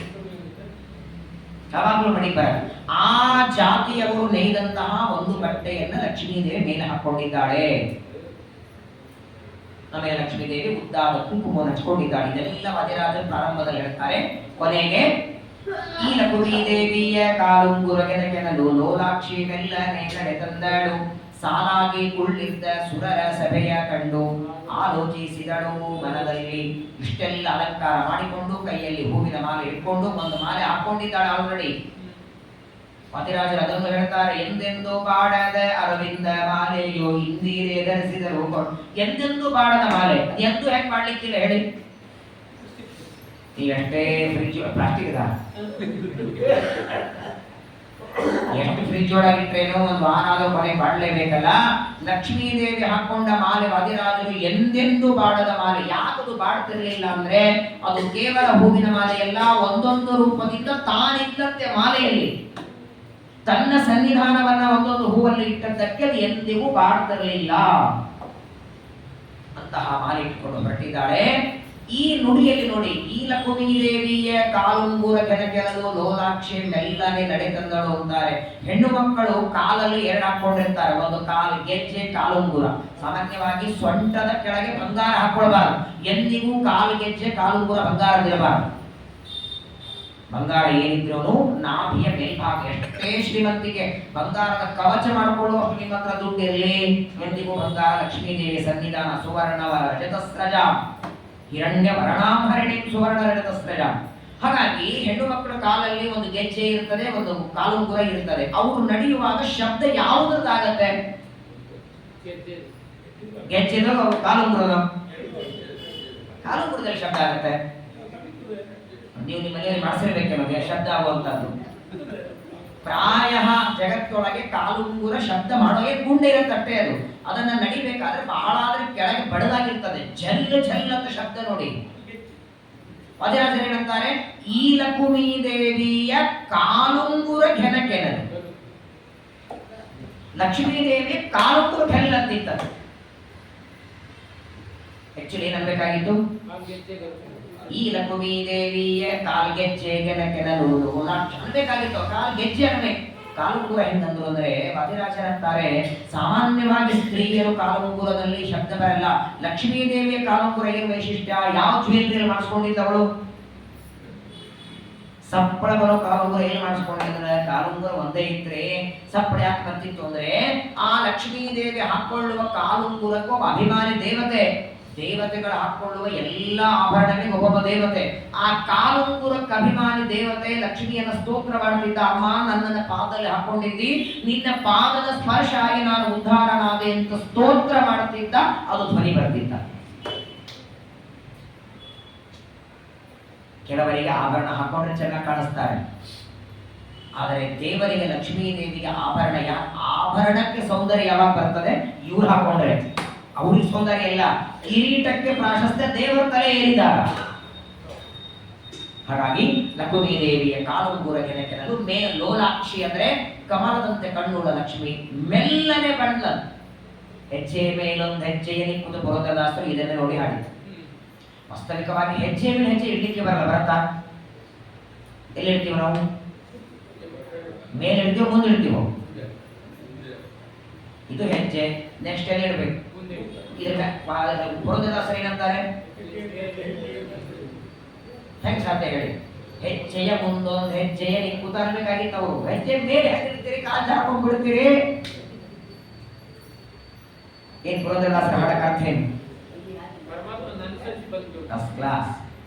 ಯಾವಾಗಲೂ ಮಡಿಬಾರದು. ಆ ಜಾತಿಯವರು ನೇಯ್ದಂತಹ ಒಂದು ಬಟ್ಟೆಯನ್ನ ಲಕ್ಷ್ಮೀದೇವಿ ಮೇಲೆ ಹಾಕೊಂಡಿದ್ದಾಳೆ. ಆಮೇಲೆ ಲಕ್ಷ್ಮೀದೇವಿ ಉದ್ದಾದ ಕುಂಕುಮವನ್ನು ಹಚ್ಕೊಂಡಿದ್ದಾಳೆ. ಇದೆಲ್ಲ ವಾದಿರಾಜರು ಪ್ರಾರಂಭದಲ್ಲಿ ಹೇಳ್ತಾರೆ. ಕೊನೆಗೆ ಈ ಲಕುಮಿ ದೇವಿಯ ಕಾಲುಂಗುರಗೆನಲು ಲೋಲಾಕ್ಷಿ ಮೆಲ್ಲನೆ ಕಡೆ ತಂದಳು. ಸಾಲಾಗಿ ಕುಳ್ಳಿದ್ದ ಸುರರ ಸಭೆಯ ಕಂಡು ಆಲೋಚಿಸಿದಳು ಮನದಲ್ಲಿ. ಇಷ್ಟೆಲ್ಲ ಅಲಂಕಾರ ಮಾಡಿಕೊಂಡು ಕೈಯಲ್ಲಿ ಹೂವಿನ ಮಾಲೆ ಇಟ್ಕೊಂಡು ಒಂದು ಮಾಲೆ ಹಾಕೊಂಡಿದ್ದಾಳೆ ಆಲ್ರೆಡಿ. ವಾದಿರಾಜರು ಅದನ್ನು ಹೇಳ್ತಾರೆ. ಎಂದೆಂದು ಬಾಡದ ಅರವಿಂದ ಮಾಲೆಯೋ ಇಂದಿರೇ ಧರಿಸಿದರು. ಎಂದೆಂದು ಬಾಡದ ಮಾಲೆ ಎಂದು ಹೆಂಗ್ ಮಾಡ್ಲಿಕ್ಕಿಲ್ಲ ಹೇಳಿ? ಈಗಷ್ಟೇ ಫ್ರಿಜ್ ಪ್ಲಾಸ್ಟಿಕ್ ಇದ, ಎಷ್ಟು ಫ್ರಿಜ್ ಒಳಗಿಟ್ರೇನೋ ಒಂದು ವಾರ ಆದ್ರೂ ಕೊನೆ ಬಾಡ್ಲೇಬೇಕಲ್ಲ. ಲಕ್ಷ್ಮೀದೇವಿ ಹಾಕೊಂಡ ಮಾಲೆ ವಾದಿರಾಜರು ಎಂದೆಂದು ಬಾಡದ ಮಾಲೆ. ಯಾಕದು ಬಾಡ್ತಿರ್ಲಿಲ್ಲ ಅಂದ್ರೆ ಅದು ಕೇವಲ ಹೂವಿನ ಮಾಲೆಯಲ್ಲ, ಒಂದೊಂದು ರೂಪದಿಂದ ತಾನಿದ್ದಂತೆ ಮಾಲೆಯಲ್ಲಿ ತನ್ನ ಸನ್ನಿಧಾನವನ್ನ ಒಂದೊಂದು ಹೂವಲ್ಲಿ ಇಟ್ಟದ್ದಕ್ಕೆ ಅದು ಎಂದಿಗೂ ಬಾಡ್ತಿರ್ಲಿಲ್ಲ. ಅಂತಹ ಮಾಲೆ ಇಟ್ಕೊಂಡು ಹೊರಟಿದ್ದಾಳೆ. ಈ ನುಡಿಯಲ್ಲಿ ನೋಡಿ, ಈ ಲಕುಮಿ ದೇವಿಯ ಕಾಲುಂಗುರ ಕೆನಕೆಲದು ಲೋಲಾಕ್ಷಿ ಮೆಲ್ಲನೆ ನಡೆ ತಂದಳು ಅಂತಾರೆ. ಹೆಣ್ಣು ಮಕ್ಕಳು ಕಾಲಲ್ಲಿ 2 ಹಾಕೊಂಡಿರ್ತಾರೆ, ಒಂದು ಕಾಲು ಗೆಜ್ಜೆ, ಕಾಲುಂಗುರ. ಸಾಮಾನ್ಯವಾಗಿ ಸೊಂಟದ ಕೆಳಗೆ ಬಂಗಾರ ಹಾಕೊಳ್ಬಾರ್ದು. ಎಂದಿಗೂ ಕಾಲು ಗೆಜ್ಜೆ, ಕಾಲುಂಗುರ ಬಂಗಾರದಿರಬಾರದು. ಬಂಗಾರ ಏನಿದ್ರು ನಾಭಿಯ ಮೇಲ್ಭಾಗ. ಎಷ್ಟೇ ಶ್ರೀಮಂತಿಗೆ ಬಂಗಾರದ ಕವಚ ಮಾಡಿಕೊಳ್ಳುವಷ್ಟು ನಿಮ್ಮ ಹತ್ರ ದುಡ್ಡಿರಲಿ, ಎಂದಿಗೂ ಬಂಗಾರ ಲಕ್ಷ್ಮೀದೇವಿ ಸನ್ನಿಧಾನ ಸುವರ್ಣವ ರಜತಸ್ರಜ ಹಿರಣ್ಯ ವರ್ಣಾಂಹರಣಿ ಸುವರ್ಣ ರಜತಸ್ರಜ. ಹಾಗಾಗಿ ಹೆಣ್ಣು ಮಕ್ಕಳ ಕಾಲಲ್ಲಿ ಒಂದು ಗೆಜ್ಜೆ ಇರ್ತದೆ, ಒಂದು ಕಾಲುಂಗುರ ಇರ್ತದೆ. ಅವರು ನಡೆಯುವಾಗ ಶಬ್ದ ಯಾವುದಾಗತ್ತೆ? ಗೆಜ್ಜೆದು ಕಾಲುಂಗುರದ ಕಾಲುಂಗುರದಲ್ಲಿ ಶಬ್ದ ಆಗತ್ತೆ. ನೀವು ನಿಮ್ಮ ಮನೆಯಲ್ಲಿ ಮಾಡಿಸಿರ್ಬೇಕೆ ನಮಗೆ ಶಬ್ದ ಆಗುವಂತದ್ದು. ಪ್ರಾಯ ಜಗತ್ತೊಳಗೆ ಕಾಲುಂಗುರ ಶಬ್ದ ಮಾಡೋಕೆ ಗುಂಡೆ ಇರತ್ತಷ್ಟೇ. ಅದನ್ನ ನಡಿಬೇಕಾದ್ರೆ ಬಹಳ ಆದ್ರೆ ಕೆಳಗೆ ಬಡದಾಗಿರ್ತದೆ, ಜಲ್ ಜಲ್ ಅಂತ ಶಬ್ದ ನೋಡಿ. ವಾದಿರಾಜರು ಏನಂತಾರೆ? ಈ ಲಕುಮಿ ದೇವಿಯ ಕಾಲುಂಗುರ ಕೆನಕೆನದು. ಲಕ್ಷ್ಮೀದೇವಿ ಕಾಲುಂಗುರ ಕೆಲ್ಲಂತಿತ್ತು. ಆಕ್ಚುಲಿ ಏನ್ಬೇಕಾಗಿತ್ತು, ಈ ಲಕ್ಷ್ಮೀ ದೇವಿಯ ಕಾಲ್ಗೆಜ್ಜೆಗೆ ಕೆನಲುವುದು ಅನ್ಬೇಕಾಗಿತ್ತು. ಕಾಲ್ಗೆಜ್ಜೆ ಅನ್ಬೇಕು. ಕಾಲುಂಗುರ ಹೆಂಗಂದ್ರು ಅಂದ್ರೆ ವಾದಿರಾಜರಂತಾರೆ, ಸಾಮಾನ್ಯವಾಗಿ ಸ್ತ್ರೀಯರು ಕಾಲುಂಗುರದಲ್ಲಿ ಶಬ್ದ ಬರಲ್ಲ. ಲಕ್ಷ್ಮೀ ದೇವಿಯ ಕಾಲುಂಗುರ ಏನು ವೈಶಿಷ್ಟ್ಯ, ಯಾವ ಜ್ಯುವೆಲ್ರಿ ಮಾಡಿಸ್ಕೊಂಡಿದ್ದವಳು, ಸಪ್ಪಳ ಬರೋ ಕಾಲುಂಗುರ ಏನು ಮಾಡಿಸ್ಕೊಂಡಿದ್ರೆ ಕಾಲುಂಗುರ ಒಂದೇ ಇದ್ರೆ ಸಪ್ಪಳ ಯಾಕೆ ಬರ್ತಿತ್ತು ಅಂದ್ರೆ, ಆ ಲಕ್ಷ್ಮೀ ದೇವಿ ಹಾಕೊಳ್ಳುವ ಕಾಲುಂಗುರಕ್ಕೂ ಅಭಿಮಾನಿ ದೇವತೆ. ದೇವತೆಗಳು ಹಾಕೊಳ್ಳುವ ಎಲ್ಲ ಆಭರಣಗಳಿಗೆ ಒಬ್ಬೊಬ್ಬ ದೇವತೆ. ಆ ಕಾಲುಂಗುರಕ್ಕೆ ಅಭಿಮಾನಿ ದೇವತೆ ಲಕ್ಷ್ಮಿಯನ್ನ ಸ್ತೋತ್ರ ಮಾಡ್ತಿದ್ದ. ಅಮ್ಮ, ನನ್ನನ್ನ ಪಾದದಲ್ಲಿ ಹಾಕೊಂಡಿದ್ದಿ, ನಿನ್ನ ಪಾದದ ಸ್ಪರ್ಶ ಆಗಿ ನಾನು ಉದ್ಧಾರನಾದೆ ಅಂತ ಸ್ತೋತ್ರ ಮಾಡ್ತಿದ್ದ. ಅದು ಧ್ವನಿ ಬರ್ತಿದ್ದ. ಕೆಲವರಿಗೆ ಆಭರಣ ಹಾಕೊಂಡ್ರೆ ಚೆನ್ನಾಗಿ ಕಾಣಿಸ್ತಾರೆ, ಆದರೆ ದೇವರಿಗೆ ಲಕ್ಷ್ಮೀ ದೇವಿಗೆ ಆಭರಣ ಆಭರಣಕ್ಕೆ ಸೌಂದರ್ಯ ಯಾವಾಗ ಬರ್ತದೆ, ಇವ್ರು ಹಾಕೊಂಡ್ರೆ. ಅವ್ರಿಗೆ ಸೌಂದರ್ಯ ಇಲ್ಲ, ಕಿರೀಟಕ್ಕೆ ಪ್ರಾಶಸ್ತ್ಯ ದೇವರ ತಲೆ ಏರಿದಾಗ. ಹಾಗಾಗಿ ಲಕ್ಷ್ಮೀ ದೇವಿಯ ಕಾಲುಂಗುರ ಕೆನಕೆನಲು ಲೋಲಾಕ್ಷಿ ಅಂದ್ರೆ ಕಮಲದಂತೆ ಕಣ್ಣುಳ್ಳ ಲಕ್ಷ್ಮಿ. ಮೆಲ್ಲನೆ ಬಂದ್ಲ, ಹೆಜ್ಜೆ ಮೇಲೊಂದು ಹೆಜ್ಜೆಯ ನಿಕ್ಕುದು ಪುರಂದರದಾಸರು ಇದನ್ನೇ ನೋಡಿ ಹಾಡಿದ್ರು. ವಾಸ್ತವಿಕವಾಗಿ ಹೆಜ್ಜೆ ಮೇಲೆ ಹೆಜ್ಜೆ ಇಡ್ಲಿಕ್ಕೆ ಬರಲ್ಲ, ಬರತ್ತಾ? ಎಲ್ಲಿ ಇಡ್ತೀವಿ ನಾವು? ಮೇಲೆ ಇಡ್ತೀವೋ ಮುಂದೆ ಇಡ್ತೀವೋ? ಇದು ಹೆಜ್ಜೆ. ನೆಕ್ಸ್ಟ್ ಎಲ್ಲಿ ಇಡ್ಬೇಕು? ಇದಕ್ಕೆ ಪುರಂದರದಾಸರು ಏನಂತಾರೆ? ಹೆಂಗ್ ಸಾಧ್ಯ ಹೇಳಿ? ಹೆಜ್ಜೆಯ ಮುಂದೊಂದು ಹೆಜ್ಜೆಯ ನಿಕ್ಕುತ್ತ ಅನ್ಬೇಕಾಗಿತ್ತು. ಅವರು ಹೆಜ್ಜೆ ಮೇಲೆ ಹಾಕಿರ್ತೀರಿ, ಕಾಲು ಹಾಕೊಂಡ್ ಬಿಡ್ತೀರಿ. ಏನ್ ಪುರಂದರದಾಸರ ಹಾಡಕ್ಕೆ ಅರ್ಥ ಏನು? First class.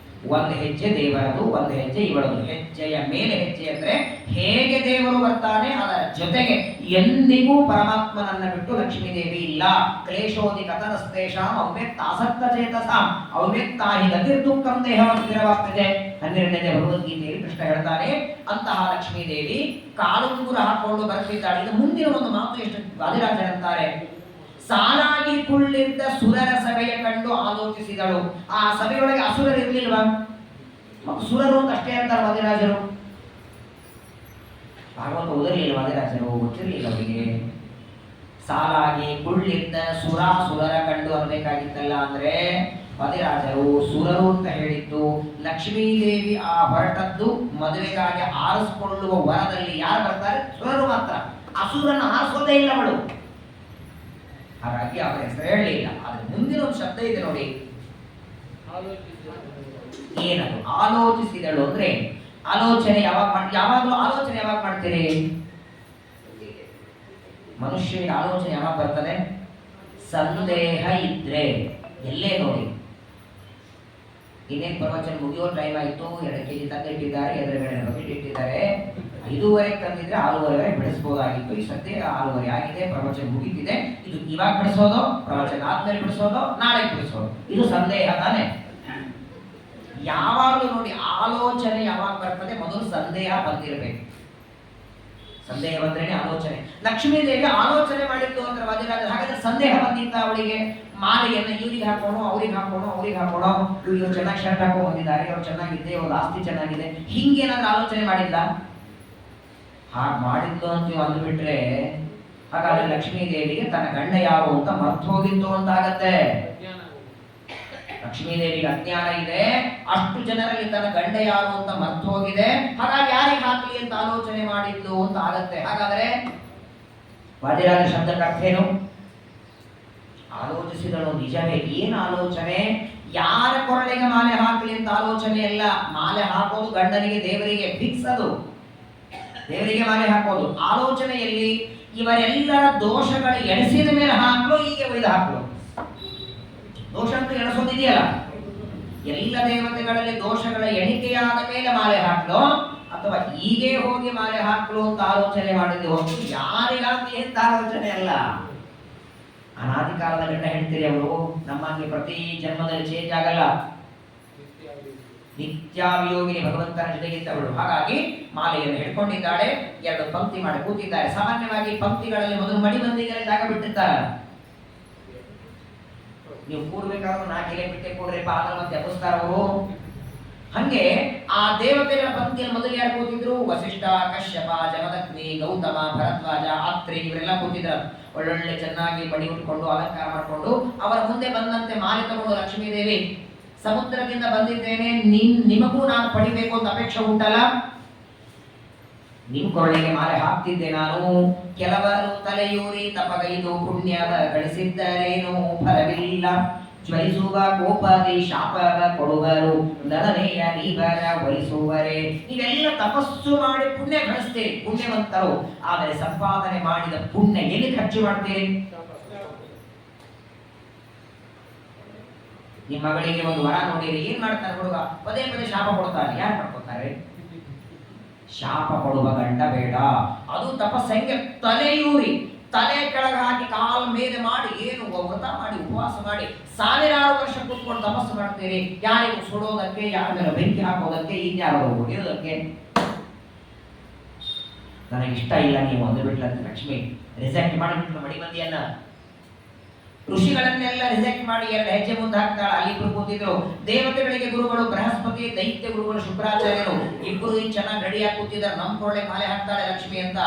ಒಂದು ಹೆಜ್ಜೆ ದೇವರದು, ಒಂದು ಹೆಜ್ಜೆ ಇವಳದು. ಹೆಜ್ಜೆಯ ಮೇಲೆ ಹೆಜ್ಜೆ ಅಂದ್ರೆ ಹೇಗೆ ದೇವರು ಬರ್ತಾನೆ ಅದರ ಜೊತೆಗೆ ಎಂದಿಗೂ ಪರಮಾತ್ಮನನ್ನ ಬಿಟ್ಟು ಲಕ್ಷ್ಮೀ ದೇವಿ ಇಲ್ಲ. ಕ್ಲೇಶೋದಿ ಕಥನಸ್ತೇಷಾಂ ಅವ್ಯಕ್ತ ಆಸಕ್ತ ಚೇತಸಾಂ ಅವ್ಯಕ್ತಾಹಿ ಗತಿರ್ದುಃಖಂ ದೇಹವಸ್ಥಿರವಾಗ್ತಿದೆ. 12ನೇ ಭಗವದ್ಗೀತೆಯಲ್ಲಿ ಕೃಷ್ಣ ಹೇಳ್ತಾನೆ. ಅಂತಹ ಲಕ್ಷ್ಮೀ ದೇವಿ ಕಾಲುಂಗುರ ಹಾಕೊಂಡು ಬರ್ತಿದ್ದಾಳೆ. ಇದು ಮುಂದಿನ ಒಂದು ಮಾತು ಎಷ್ಟು ವಾದಿರಾಜರಂತಾರೆ, ಸಾಲಾಗಿ ಕುಳ್ಳಿದ್ದ ಸುರರ ಸಭೆಯ ಕಂಡು ಆಲೋಚಿಸಿದಳು. ಆ ಸಭೆಯೊಳಗೆ ಅಸುರರು ಇರ್ಲಿಲ್ವಾ? ಸುರರು ಅಂತ ಅಷ್ಟೇ ಅಂತಾರೆ ವಾದಿರಾಜರು. ಭಾಗವತ ಓದಲಿಲ್ಲ ವಾದಿರಾಜರು, ಗೊತ್ತಿರಲಿಲ್ಲ ಅವರಿಗೆ. ಸಾಲಾಗಿ ಕುಳ್ಳಿದ್ದ ಸುರರ ಕಂಡು ಅನ್ಬೇಕಾಗಿತ್ತಲ್ಲ. ಅಂದ್ರೆ ವಾದಿರಾಜರು ಸುರರು ಅಂತ ಹೇಳಿದ್ದು ಲಕ್ಷ್ಮೀ ದೇವಿ ಆ ಹೊರಟದ್ದು ಮದುವೆಗಾಗಿ ಆರಿಸಿಕೊಳ್ಳುವ ವರದಲ್ಲಿ ಯಾರು ಬರ್ತಾರೆ? ಸುರರು ಮಾತ್ರ. ಅಸುರನ ಆರಿಸೋದೇ ಇಲ್ಲ ಅವಳು. ಹಾಗಾಗಿ ಅವರ ಹೆಸರು ಹೇಳಲಿಲ್ಲ. ಆದ್ರೆ ಮುಂದಿನ ಒಂದು ಶಬ್ದ ಇದೆ ನೋಡಿ, ಏನದು? ಆಲೋಚಿಸಿದಳು ಅಂದ್ರೆ ಆಲೋಚನೆ ಯಾವಾಗಲೂ ಆಲೋಚನೆ ಯಾವಾಗ ಮಾಡ್ತೀರಿ? ಮನುಷ್ಯನಿಗೆ ಆಲೋಚನೆ ಯಾವಾಗ ಬರ್ತದೆ? ಸಂದೇಹ ಇದ್ರೆ. ಎಲ್ಲೇ ನೋಡಿ, ಇನ್ನೇನು ಪ್ರವಚನ ಮುಗಿಯೋ ಟೈಮ್ ಆಯಿತು, 2 kg ತಂದಿಟ್ಟಿದ್ದಾರೆ, ಎದುರುಗಡೆ ಬಕೆಟ್ ಇಟ್ಟಿದ್ದಾರೆ. 5:30 ತಂದಿದ್ರೆ 6:30 ಬಿಡಿಸ್ಬೋದಾಗಿತ್ತು. ಈ ಸದ್ಯ 6:30 ಆಗಿದೆ, ಪ್ರವಚನ ಮುಗಿತಿದೆ. ಇದು ಇವಾಗ ಬಿಡಿಸೋದು, ಪ್ರವಚನ ಆದ್ಮೇಲೆ ಬಿಡಿಸೋದು, ನಾಳೆ ಬಿಡಿಸೋದು, ಇದು ಸಂದೇಹ ತಾನೆ. ಯಾವಾಗಲೂ ನೋಡಿ ಆಲೋಚನೆ ಯಾವಾಗ ಬರ್ತದೆ? ಮೊದಲು ಸಂದೇಹ ಬಂದಿರಬೇಕು. ಸಂದೇಹ ಬಂದ್ರೇನೆ ಆಲೋಚನೆ. ಲಕ್ಷ್ಮೀ ದೇವಿ ಆಲೋಚನೆ ಮಾಡಿದ್ದು ಅಂತ ವಾದಿರಾಜ. ಹಾಗಾದ್ರೆ ಸಂದೇಹ ಬಂದಿದ್ದ ಅವಳಿಗೆ. ಮಾಲೆಯನ್ನು ಇವ್ರಿಗೆ ಹಾಕೋಣ, ಅವ್ರಿಗೆ ಹಾಕೋಣ, ಅವ್ರಿಗೆ ಹಾಕೋಣ, ಇವ್ರು ಚೆನ್ನಾಗಿ ಶರ್ಟ್ ಹಾಕೊಂಡು ಬಂದಿದ್ದಾರೆ, ಅವ್ರು ಚೆನ್ನಾಗಿದೆ, ಅವ್ರ ಆಸ್ತಿ ಚೆನ್ನಾಗಿದೆ, ಹಿಂಗೇನಾದ್ರೂ ಆಲೋಚನೆ ಮಾಡಿಲ್ಲ? ಹಾಗೆ ಮಾಡಿದ್ದು ಅಂತ ಅಂದ್ಬಿಟ್ರೆ ಹಾಗಾದ್ರೆ ಲಕ್ಷ್ಮೀ ದೇವಿಗೆ ತನ್ನ ಗಂಡ ಯಾರು ಅಂತ ಮರ್ತು ಹೋಗಿತ್ತು ಅಂತ ಆಗತ್ತೆ. ಲಕ್ಷ್ಮೀ ದೇವಿಗೆ ಅಜ್ಞಾನ ಇದೆ, ಅಷ್ಟು ಜನರಲ್ಲಿ ತನ್ನ ಗಂಡ ಯಾರು ಅಂತ ಮರ್ತು ಹೋಗಿದೆ. ಹಾಗಾಗಿ ಯಾರಿಗೆ ಹಾಕಲಿ ಅಂತ ಆಲೋಚನೆ ಮಾಡಿದ್ದು ಅಂತ ಆಗತ್ತೆ. ಹಾಗಾದ್ರೆ ವಾದಿರಾಜ ಶಬ್ದಕ್ಕೆ ಅರ್ಥ ಏನು? ಆಲೋಚಿಸಿದಳು. ನಿಜವೇ. ಏನು ಆಲೋಚನೆ? ಯಾರ ಕೊರಳಿಗೆ ಮಾಲೆ ಹಾಕಲಿ ಅಂತ ಆಲೋಚನೆ ಅಲ್ಲ. ಮಾಲೆ ಹಾಕೋದು ಗಂಡನಿಗೆ, ದೇವರಿಗೆ ಫಿಕ್ಸ್. ಅದು ದೇವರಿಗೆ ಮಾಲೆ ಹಾಕೋದು. ಆಲೋಚನೆಯಲ್ಲಿ ಇವರೆಲ್ಲರ ದೋಷಗಳ ಎಣಿಸಿದ ಮೇಲೆ ಹಾಕಲು, ಹೀಗೆ ಒಯ್ದು ಹಾಕಲು. ದೋಷ ಅಂತ ಎಣಿಸೋದಿದೆಯಲ್ಲ, ಎಲ್ಲ ದೇವತೆಗಳಲ್ಲಿ ದೋಷಗಳ ಎಣಿಕೆಯಾದ ಮೇಲೆ ಮಾಲೆ ಹಾಕಲು, ಅಥವಾ ಹೀಗೆ ಹೋಗಿ ಮಾಲೆ ಹಾಕಲು ಅಂತ ಆಲೋಚನೆ ಮಾಡಿದ್ದು ಹೊತ್ತು ಯಾರಿಗಾಗಲಿ ಅಂತ ಆಲೋಚನೆ ಅಲ್ಲ. ಅನಾದಿ ಕಾಲದ ಗಂಡ ಹೆಂಡ್ತಿರಿ ಅವರು ನಮ್ಮಂಗೆ ಪ್ರತಿ ಜನ್ಮದಲ್ಲಿ ಚೇಂಜ್ ಆಗಲ್ಲ. ನಿತ್ಯಾವಿಯೋಗಿನಿ ಭಗವಂತನ ಜೊತೆಗಿದ್ದವಳು. ಹಾಗಾಗಿ ಮಾಲೆಯನ್ನು ಹಿಡ್ಕೊಂಡಿದ್ದಾಳೆ. 2 ಪಂಕ್ತಿ ಮಾಡಿ ಕೂತಿದ್ದಾರೆ. ಸಾಮಾನ್ಯವಾಗಿ ಪಂಕ್ತಿಗಳಲ್ಲಿ ಮೊದಲು ಮಡಿಬಂದಿಗೆ ಜಾಗ ಬಿಟ್ಟಿರ್ತಾರೆ. ನೀವು ಕೂಡ್ಬೇಕಾದ್ರೂ 4 ಎಲೆ ಬಿಟ್ಟೆ ಕೂಡ್ರಿ ಪಾದ ಮತ್ತೆ ಎಬ್ಬಿಸ್ತಾರ ಅವರು. ಹಂಗೆ ಆ ಆ ದೇವತೆಗಳ ಪಂಕ್ತಿಯಲ್ಲಿ ಮೊದಲು ಯಾರು ಕೂತಿದ್ರು? ವಸಿಷ್ಠ, ಕಶ್ಯಪ, ಜಮದಗ್ನಿ, ಗೌತಮ, ಭರದ್ವಾಜ, ಅತ್ರಿ ಇವರೆಲ್ಲ ಕೂತಿದ್ರು. ಒಳ್ಳೊಳ್ಳೆ ಚೆನ್ನಾಗಿ ಬಡಿ ಉಟ್ಕೊಂಡು ಅಲಂಕಾರ ಮಾಡಿಕೊಂಡು ಅವರ ಮುಂದೆ ಬಂದಂತೆ ಮಾಲೆ ತಗೊಂಡು ಲಕ್ಷ್ಮೀದೇವಿ, ಸಮುದ್ರದಿಂದ ಬಂದಿದ್ದೇನೆ, ನಿಮಗೂ ನಾನು ಪಡಿಬೇಕು ಅಂತ ಅಪೇಕ್ಷೆ ಉಂಟಲ್ಲ, ನಿಮ್ ಕೊರಳಿಗೆ ಮಾಲೆ ಹಾಕ್ತಿದ್ದೆ ನಾನು. ಕೆಲವರು ತಲೆಯೂರಿ ತಪಗೈದು ಪುಣ್ಯವ ಗಳಿಸಿದ್ದರೇನು ಫಲವಿಲ್ಲ, ಜ್ವಲಿಸುವ ಕೋಪದಿ ಶಾಪವ ಕೊಡುವರು, ನರನೆಯ ನೀವರ ಒಲಿಸುವರೆ. ನೀವೆಲ್ಲ ತಪಸ್ಸು ಮಾಡಿ ಪುಣ್ಯ ಗಳಿಸ್ತೀರಿ, ಪುಣ್ಯವಂತರು. ಆದರೆ ಸಂಪಾದನೆ ಮಾಡಿದ ಪುಣ್ಯ ಎಲ್ಲಿ ಖರ್ಚು ಮಾಡ್ತೀರಿ? ನಿಮ್ಮ ಮಗಳಿಗೆ ಒಂದು ವರ ನೋಡಿರಿ, ಏನ್ ಮಾಡ್ತಾರೆ ಹುಡುಗ? ಪದೇ ಪದೇ ಶಾಪ ಕೊಡ್ತಾರೆ. ಯಾರು ಮಾಡ್ಕೊತಾರೆ? ಶಾಪ ಕೊಡುವ ಗಂಡ ಬೇಡ. ಅದು ತಪಸ್ಸಂಗೆ ತಲೆಯೂರಿ ತಲೆ ಕೆಳಗೆ ಹಾಕಿ ಕಾಲ ಮೇಲೆ ಮಾಡಿ ಏನು ವ್ರತ ಮಾಡಿ ಉಪವಾಸ ಮಾಡಿ ಸಾವಿರಾರು ವರ್ಷ ಕೂತ್ಕೊಂಡು ತಪಸ್ಸು ಮಾಡ್ತೀರಿ. ಯಾರಿಗೂ ಸುಡೋದಕ್ಕೆ, ಯಾರ ಮೇಲೆ ಬೆಂಕಿ ಹಾಕೋದಕ್ಕೆ, ಇನ್ಯಾರೋ ಹೊಡೆಯೋದಕ್ಕೆ. ನನಗಿಷ್ಟ ಇಲ್ಲ ನೀವು ಒಂದು ಬಿಡ್ಲಂತ ಲಕ್ಷ್ಮಿ ರಿಜೆಕ್ಟ್ ಮಾಡಿಬಿಟ್ಲು ಮಡಿಮಂದಿಯನ್ನ. ಋಷಿಗಳನ್ನೆಲ್ಲ ರಿಜೆಕ್ಟ್ ಮಾಡಿ 2 ಹೆಜ್ಜೆ ಮುಂದೆ ಹಾಕ್ತಾಳ. ಅಲ್ಲಿಬ್ರು ಕೂತಿದ್ರು. ದೇವತೆಗಳಿಗೆ ಗುರುಗಳು ಬೃಹಸ್ಪತಿ, ದೈತ್ಯ ಗುರುಗಳು ಶುಕ್ರಾಚಾರ್ಯರು. ಇಬ್ಬರು ಚೆನ್ನಾಗಿ ರೆಡಿಯಾಗಿ ಕೂತಿದ್ದಾರೆ. ನಮ್ಮ ಕೊರಳೆ ಮಾಲೆ ಹಾಕ್ತಾಳೆ ಲಕ್ಷ್ಮಿ ಅಂತ.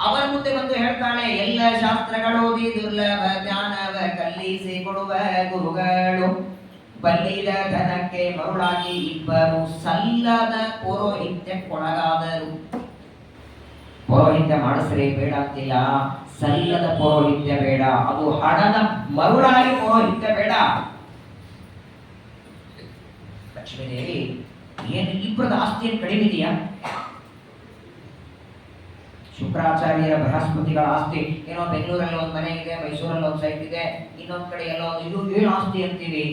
ಅವರ ಮುಂದೆ ಬಂದು ಹೇಳ್ತಾಳೆ, ಎಲ್ಲ ಶಾಸ್ತ್ರಗಳೋದಿ ದುರ್ಲಭ ಜ್ಞಾನವ ಕಲ್ಲಿಸಿ ಕೊಡುವ ಗುರುಗಳು, ಬಲ್ಲಿದ ಧನಕ್ಕೆ ಮರುಳಾಗಿ ಇಬ್ಬರು ಸಲ್ಲದ ಪೌರೋಹಿತ್ಯಕ್ಕೊಳಗಾದರು. ಪೌರೋಹಿತ್ಯ ಮಾಡಿಸ್ರೆ ಬೇಡ ಅಂತಿಲ್ಲ, ಸಲ್ಲದ ಪೌರೋಹಿತ್ಯ ಬೇಡ, ಅದು ಹಣದ ಮರುಳಾಗಿ ಪೌರೋಹಿತ್ಯ ಬೇಡ. ಲಕ್ಷ್ಮೀದೇವಿ, ಏನು ಇಬ್ಬರದ ಆಸ್ತಿಯನ್ನು ಕಡಿಮೆ ಇದೆಯಾ? ಶುಕ್ರಾಚಾರ್ಯರ ಬೃಹಸ್ಪತಿಗಳ ಆಸ್ತಿ ಏನೋ ಬೆಂಗಳೂರಲ್ಲಿ ಒಂದು ಮನೆ ಇದೆ, ಮೈಸೂರಲ್ಲಿ ಒಂದು ಸೈಟ್ ಇದೆ, ಇನ್ನೊಂದ್ ಕಡೆ ಎಲ್ಲೋ ಇದು ಏನು ಆಸ್ತಿ ಅಂತೀವಿ.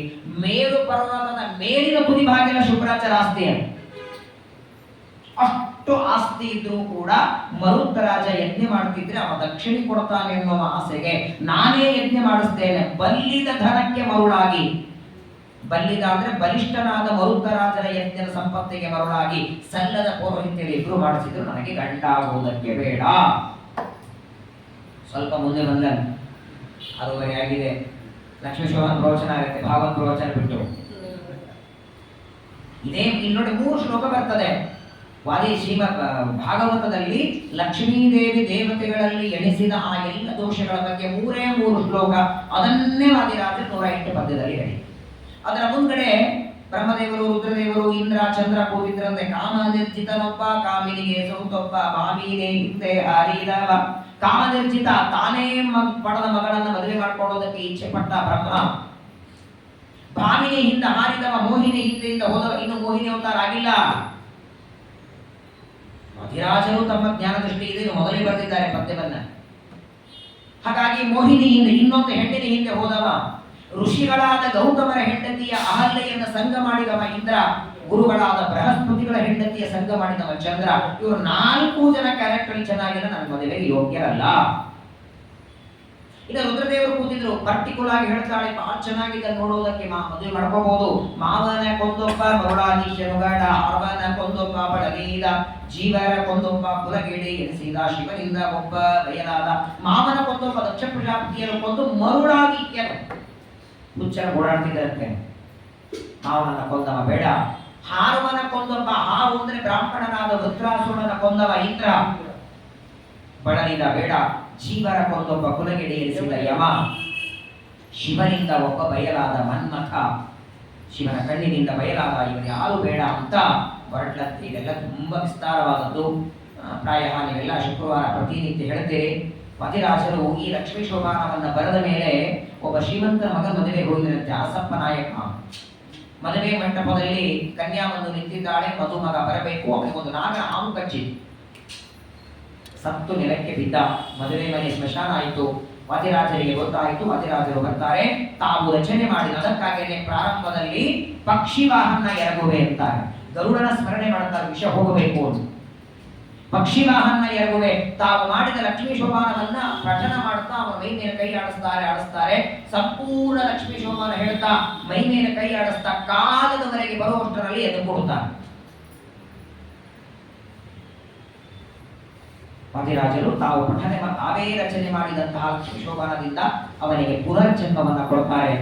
ಮೇರು ಪರ್ವತದ ಮೇಲಿನ ತುದಿ ಭಾಗದ ಶುಕ್ರಾಚಾರ್ಯ ಆಸ್ತಿ ಅಂತ. ಅಷ್ಟು ಆಸ್ತಿ ಇದ್ರೂ ಕೂಡ ಮರುತ್ತರಾಜ ಯಜ್ಞ ಮಾಡ್ತಿದ್ರೆ ಅವ ದಕ್ಷಿಣೆ ಕೊಡ್ತಾನೆ ಎನ್ನುವ ಆಸೆಗೆ ನಾನೇ ಯಜ್ಞ ಮಾಡಿಸ್ತೇನೆ, ಬಲ್ಲಿದ ಧನಕ್ಕೆ ಮರುಳಾಗಿ. ಬಲ್ಲಿದ ಅಂದ್ರೆ ಬಲಿಷ್ಠನಾದ ಮರುತ್ತರಾಜರ ಯಜ್ಞದ ಸಂಪತ್ತಿಗೆ ಮರುಳಾಗಿ ಸಲ್ಲದ ಪೌರೋಹಿತ್ಯ ಇಬ್ರು ಮಾಡಿಸಿದ್ರು, ನನಗೆ ಗಂಡ ಆಗುವುದಕ್ಕೆ ಬೇಡ. ಸ್ವಲ್ಪ ಮುಂದೆ ಬಂದ 6:30 ಆಗಿದೆ. ಲಕ್ಷ್ಮೀ ಶೋಭನ್ ಪ್ರವಚನ ಆಗುತ್ತೆ, ಭಾಗವತ್ ಪ್ರವಚನ ಬಿಟ್ಟು ಇದೇ ಇಲ್ಲಿ ನೋಡಿ 3 ಶ್ಲೋಕ ಬರ್ತದೆ. ವಾದಿ ಶ್ರೀಮದ್ ಭಾಗವತದಲ್ಲಿ ಲಕ್ಷ್ಮೀದೇವಿ ದೇವತೆಗಳಲ್ಲಿ ಎಣಿಸಿದ ಆ ಎಲ್ಲ ದೋಷಗಳ ಬಗ್ಗೆ 3 ಶ್ಲೋಕ. ಅದನ್ನೇ ವಾದಿರಾಜ 108 ಪದ್ಯದಲ್ಲಿ ಹೇಳಿ. ಅದರ ಮುಂದ್ಗಡೆ ಬ್ರಹ್ಮದೇವರು, ರುದ್ರದೇವರು, ಇಂದ್ರ, ಚಂದ್ರ ಕೂತಿದ್ರಂತೆ. ಕಾಮನಿರ್ಜಿತನೊಬ್ಬ ಕಾಮಿನಿಗೆ ಸೌತೊಬ್ಬ ಭಾಮೀನೇ ಹಿಂದೆ ಹಾರಿದವ. ಕಾಮನಿರ್ಜಿತ ತಾನೇ ಪಡೆದ ಮಗಳನ್ನ ಮದುವೆ ಮಾಡ್ಕೊಳ್ಳೋದಕ್ಕೆ ಇಚ್ಛೆ ಪಟ್ಟ ಬ್ರಹ್ಮ. ಭಾಮಿನಿ ಹಿಂದೆ ಹಾರಿದವ, ಮೋಹಿನಿ ಹಿಂದೆಯಿಂದ ಹೋದವ, ಇನ್ನು ಮೋಹಿನಿ ಅವತಾರ ಆಗಿಲ್ಲ. ವಾದಿರಾಜರು ತಮ್ಮ ಜ್ಞಾನ ದೃಷ್ಟಿ ಇದೆ ಮೊದಲೇ ಬರೆದಿದ್ದಾರೆ ಪದ್ಯವನ್ನ. ಹಾಗಾಗಿ ಮೋಹಿನಿ ಹಿಂದೆ, ಇನ್ನೊಂದು ಹೆಣ್ಣಿನ ಹಿಂದೆ ಹೋದವ. ಋಷಿಗಳಾದ ಗೌತಮರ ಹೆಂಡತಿಯ ಅಹಲ್ಯೆಯನ್ನ ಸಂಘ ಮಾಡಿದವ ಇಂದ್ರ. ಗುರುಗಳಾದ ಬೃಹಸ್ಪತಿಗಳ ಹೆಂಡತಿಯ ಸಂಘ ಮಾಡಿದವ ಚಂದ್ರ. ಇವರು 4 ಜನ ಕ್ಯಾರೆಕ್ಟರ್ ಚೆನ್ನಾಗಿಲ್ಲ, ನನ್ನ ಮದುವೆಗೆ ಯೋಗ್ಯರಲ್ಲ. ಈಗ ರುದ್ರದೇವರು ಕೂತಿದ್ರು. ಪರ್ಟಿಕ್ಯುಲರ್ ಆಗಿ ಹೇಳ್ತಾಳೆ, ಬಹಳ ಚೆನ್ನಾಗಿದೆ ನೋಡೋದಕ್ಕೆ, ಮದುವೆ ಮಾಡ್ಕೋಬಹುದು. ಮಾವನ ಕೊಂದೊಬ್ಬ ಮರುಳಾಗಿ ಶನುಗಾಡ, ಅವನ ಕೊಂದೊಬ್ಬ ಬಡಗೀದ, ಜೀವರ ಕೊಂದೊಬ್ಬ ಕುಲಗೇಡಿ ಎನಿಸಿದ, ಶಿವನಿಂದ ಒಬ್ಬ ಬಯಲಾದ. ಮಾವನ ಕೊಂದೊಬ್ಬ ದಕ್ಷ ಪ್ರಜಾಪತಿಯನ್ನು ಕೊಂದು ಮರುಳಾಗಿ ಹುಚ್ಚರ ಓಡಾಡ್ತಿದ್ದರಂತೆ. ಮಾವನನ್ನ ಕೊಂದವ ಬೇಡ. ಹಾರುವನ ಕೊಂದೊಬ್ಬ, ಹಾರು ಅಂದ್ರೆ ಬ್ರಾಹ್ಮಣನಾದ ವೃತ್ರಾಸುರನ ಕೊಂದವ ಇಂದ್ರ, ಬಳಲಿದ ಬೇಡ. ಜೀವರ ಕೊಂದೊಬ್ಬ ಕುಲಗೆಡಿ ಎನಿಸಿದ ಯಮ, ಶಿವನಿಂದ ಒಬ್ಬ ಬಯಲಾದ ಮನ್ಮಥ, ಶಿವನ ಕಣ್ಣಿನಿಂದ ಬಯಲಾದ ಇವನು ಯಾರು ಬೇಡ ಅಂತ ಹೊರಟ್ಲಂತೆ. ಇದೆಲ್ಲ ತುಂಬಾ ವಿಸ್ತಾರವಾದದ್ದು. ಪ್ರಾಯ ನೀವೆಲ್ಲ ಶುಕ್ರವಾರ ಪ್ರತಿನಿತ್ಯ ಹೇಳ್ತೀರಿ. ವಾದಿರಾಜರು ಈ ಲಕ್ಷ್ಮೀ ಶೋಭಾನವನ್ನ ಬರೆದ ಮೇಲೆ ಒಬ್ಬ ಶ್ರೀಮಂತರ ಮಗ ಮದುವೆ ಹೋಗಿದಂತೆ. ಅರಸಪ್ಪ ನಾಯಕ ಮದುವೆ ಮಂಟಪದಲ್ಲಿ ಕನ್ಯಾ ಒಂದು ನಿಂತಿದ್ದಾಳೆ. ಮದುಮಗ ಬರಬೇಕು. ಅವನಿಗೊಂದು ನಾಗ ಹಾವು ಕಚ್ಚಿ ಸತ್ತು ನೆಲಕ್ಕೆ ಬಿದ್ದ. ಮದುವೆ ಮನೆ ಸ್ಮಶಾನ ಆಯಿತು. ವಾದಿರಾಜರಿಗೆ ಗೊತ್ತಾಯಿತು. ವಾದಿರಾಜರು ಬರ್ತಾರೆ. ತಾವು ರಚನೆ ಮಾಡಿದ, ಅದಕ್ಕಾಗಿಯೇ ಪ್ರಾರಂಭದಲ್ಲಿ ಪಕ್ಷಿ ವಾಹನ ಎರಗುವೆ ಅಂತಾರೆ. ಗರುಡನ ಸ್ಮರಣೆ ಮಾಡ್ತಾರೆ, ವಿಷ ಹೋಗಬೇಕು ಅಂತ. ಪಕ್ಷಿ ವಾಹನ ಎರಗುವೆ. ತಾವು ಮಾಡಿದ ಲಕ್ಷ್ಮೀ ಶೋಭಾನವನ್ನ ಪಠನ ಮಾಡ್ತಾ ಅವರ ಮೈ ಮೇಲೆ ಕೈ ಆಡಿಸ್ತಾರೆ. ಸಂಪೂರ್ಣ ಲಕ್ಷ್ಮೀ ಶೋಭಾನ ಹೇಳ್ತಾ ಮೈ ಮೇಲೆ ಕೈ ಆಡಿಸ್ತಾ ಕಾಲದವರೆಗೆ ಬರುವಷ್ಟರಲ್ಲಿ ಎದ್ದು ಕೊಡುತ್ತಾರೆ. ವಾದಿರಾಜರು ತಾವು ಪಠನೆ ತಾವೇ ರಚನೆ ಮಾಡಿದಂತಹ ಲಕ್ಷ್ಮೀ ಶೋಭಾನದಿಂದ ಅವನಿಗೆ ಪುನರ್ಜನ್ಮವನ್ನ ಕೊಡ್ತಾರೆ.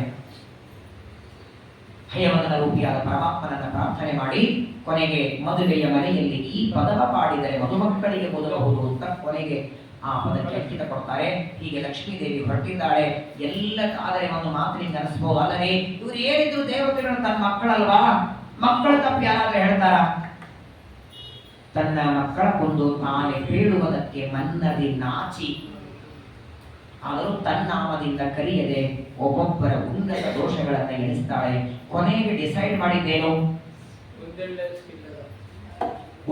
ಹಯವದನ ರೂಪಿಯಾದ ಪರಮಾತ್ಮನನ್ನ ಪ್ರಾರ್ಥನೆ ಮಾಡಿ ಕೊನೆಗೆ ಮದುವೆಯ ಮನೆಯಲ್ಲಿ ಈ ಪದವ ಪಾಡಿದರೆ ಮಧುಮಕ್ಕಳಿಗೆ ಮೊದಲಬಹುದು ಅಂತ ಕೊನೆಗೆ ಆ ಪದಕ್ಕೆ ಅಂಕಿತ ಕೊಡ್ತಾರೆ. ಹೀಗೆ ಲಕ್ಷ್ಮೀದೇವಿ ಹೊರಟಿದ್ದಾಳೆ. ಎಲ್ಲ ಆದರೆ ಒಂದು ಮಾತಿನಿಂದ ಅನಿಸ್ಬೋದು, ಅಲ್ಲದೆ ಇವರು ಏನಿದ್ರು ದೇವತೆಗಳು ತನ್ನ ಮಕ್ಕಳಲ್ವಾ, ಮಕ್ಕಳ ತಪ್ಪು ಯಾರಾದ್ರೂ ಹೇಳ್ತಾರ? ತನ್ನ ಮಕ್ಕಳ ಕೊಂದು ತಾನೇ ಹೇಳುವುದಕ್ಕೆ ಮನ್ನದಿ ನಾಚಿ ಆದರೂ ತನ್ನಾಮದಿಂದ ಕರೆಯದೆ ಒಬ್ಬೊಬ್ಬರ ಉನ್ನತ ದೋಷಗಳನ್ನ ಎಣಿಸ್ತಾಳೆ. ಕೊನೆಗೆ ಡಿಸೈಡ್ ಮಾಡಿದ್ದೇನು?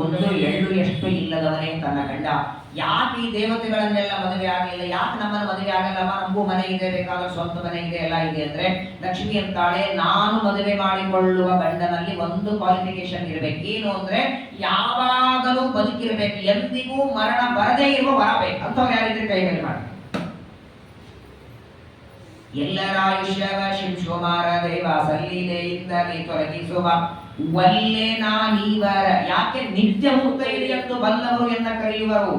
ಒಂದು ಎಳ್ಳು ಎಷ್ಟು ಇಲ್ಲದವನೇ ತನ್ನ ಗಂಡ. ಯಾಕೆ ಈ ದೇವತೆಗಳನ್ನೆಲ್ಲ ಮದುವೆ ಆಗಲಿಲ್ಲ, ಯಾಕೆ ನಮ್ಮನ್ನು ಮದುವೆ ಆಗಲ್ಲಮ್ಮ, ನಮಗೂ ಮನೆ ಇದೆ, ಬೇಕಾದ್ರೆ ಸ್ವಂತ ಮನೆ ಇದೆ, ಎಲ್ಲ ಇದೆ ಅಂದ್ರೆ ಲಕ್ಷ್ಮಿ ಅಂತಾಳೆ, ನಾನು ಮದುವೆ ಮಾಡಿಕೊಳ್ಳುವ ಗಂಡನಲ್ಲಿ ಒಂದು ಕ್ವಾಲಿಫಿಕೇಶನ್ ಇರಬೇಕು. ಏನು ಅಂದ್ರೆ ಯಾವಾಗಲೂ ಬದುಕಿರ್ಬೇಕು, ಎಂದಿಗೂ ಮರಣ ಬರದೇ ಇರುವ ಬರಬೇಕು. ಅಂಥವ್ರು ಯಾರಿದ್ರೆ ಕೈ ಮೇಲೆ ಮಾಡಿ. ಎಲ್ಲರ ಆಯುಷ್ಯವ ಶಿಂಶುಮಾರ ದೇವ ಸಲ್ಲಿಲೆಯಿಂದಲೇ ತೊಲಗಿಸುವ ಒಲ್ಲೆ ನಾನೀವರ. ಯಾಕೆ ನಿತ್ಯ ಮುಕ್ತೈರಿ ಎಂದು ಬಲ್ಲವರು ಎನ್ನ ಕರೆಯುವರು.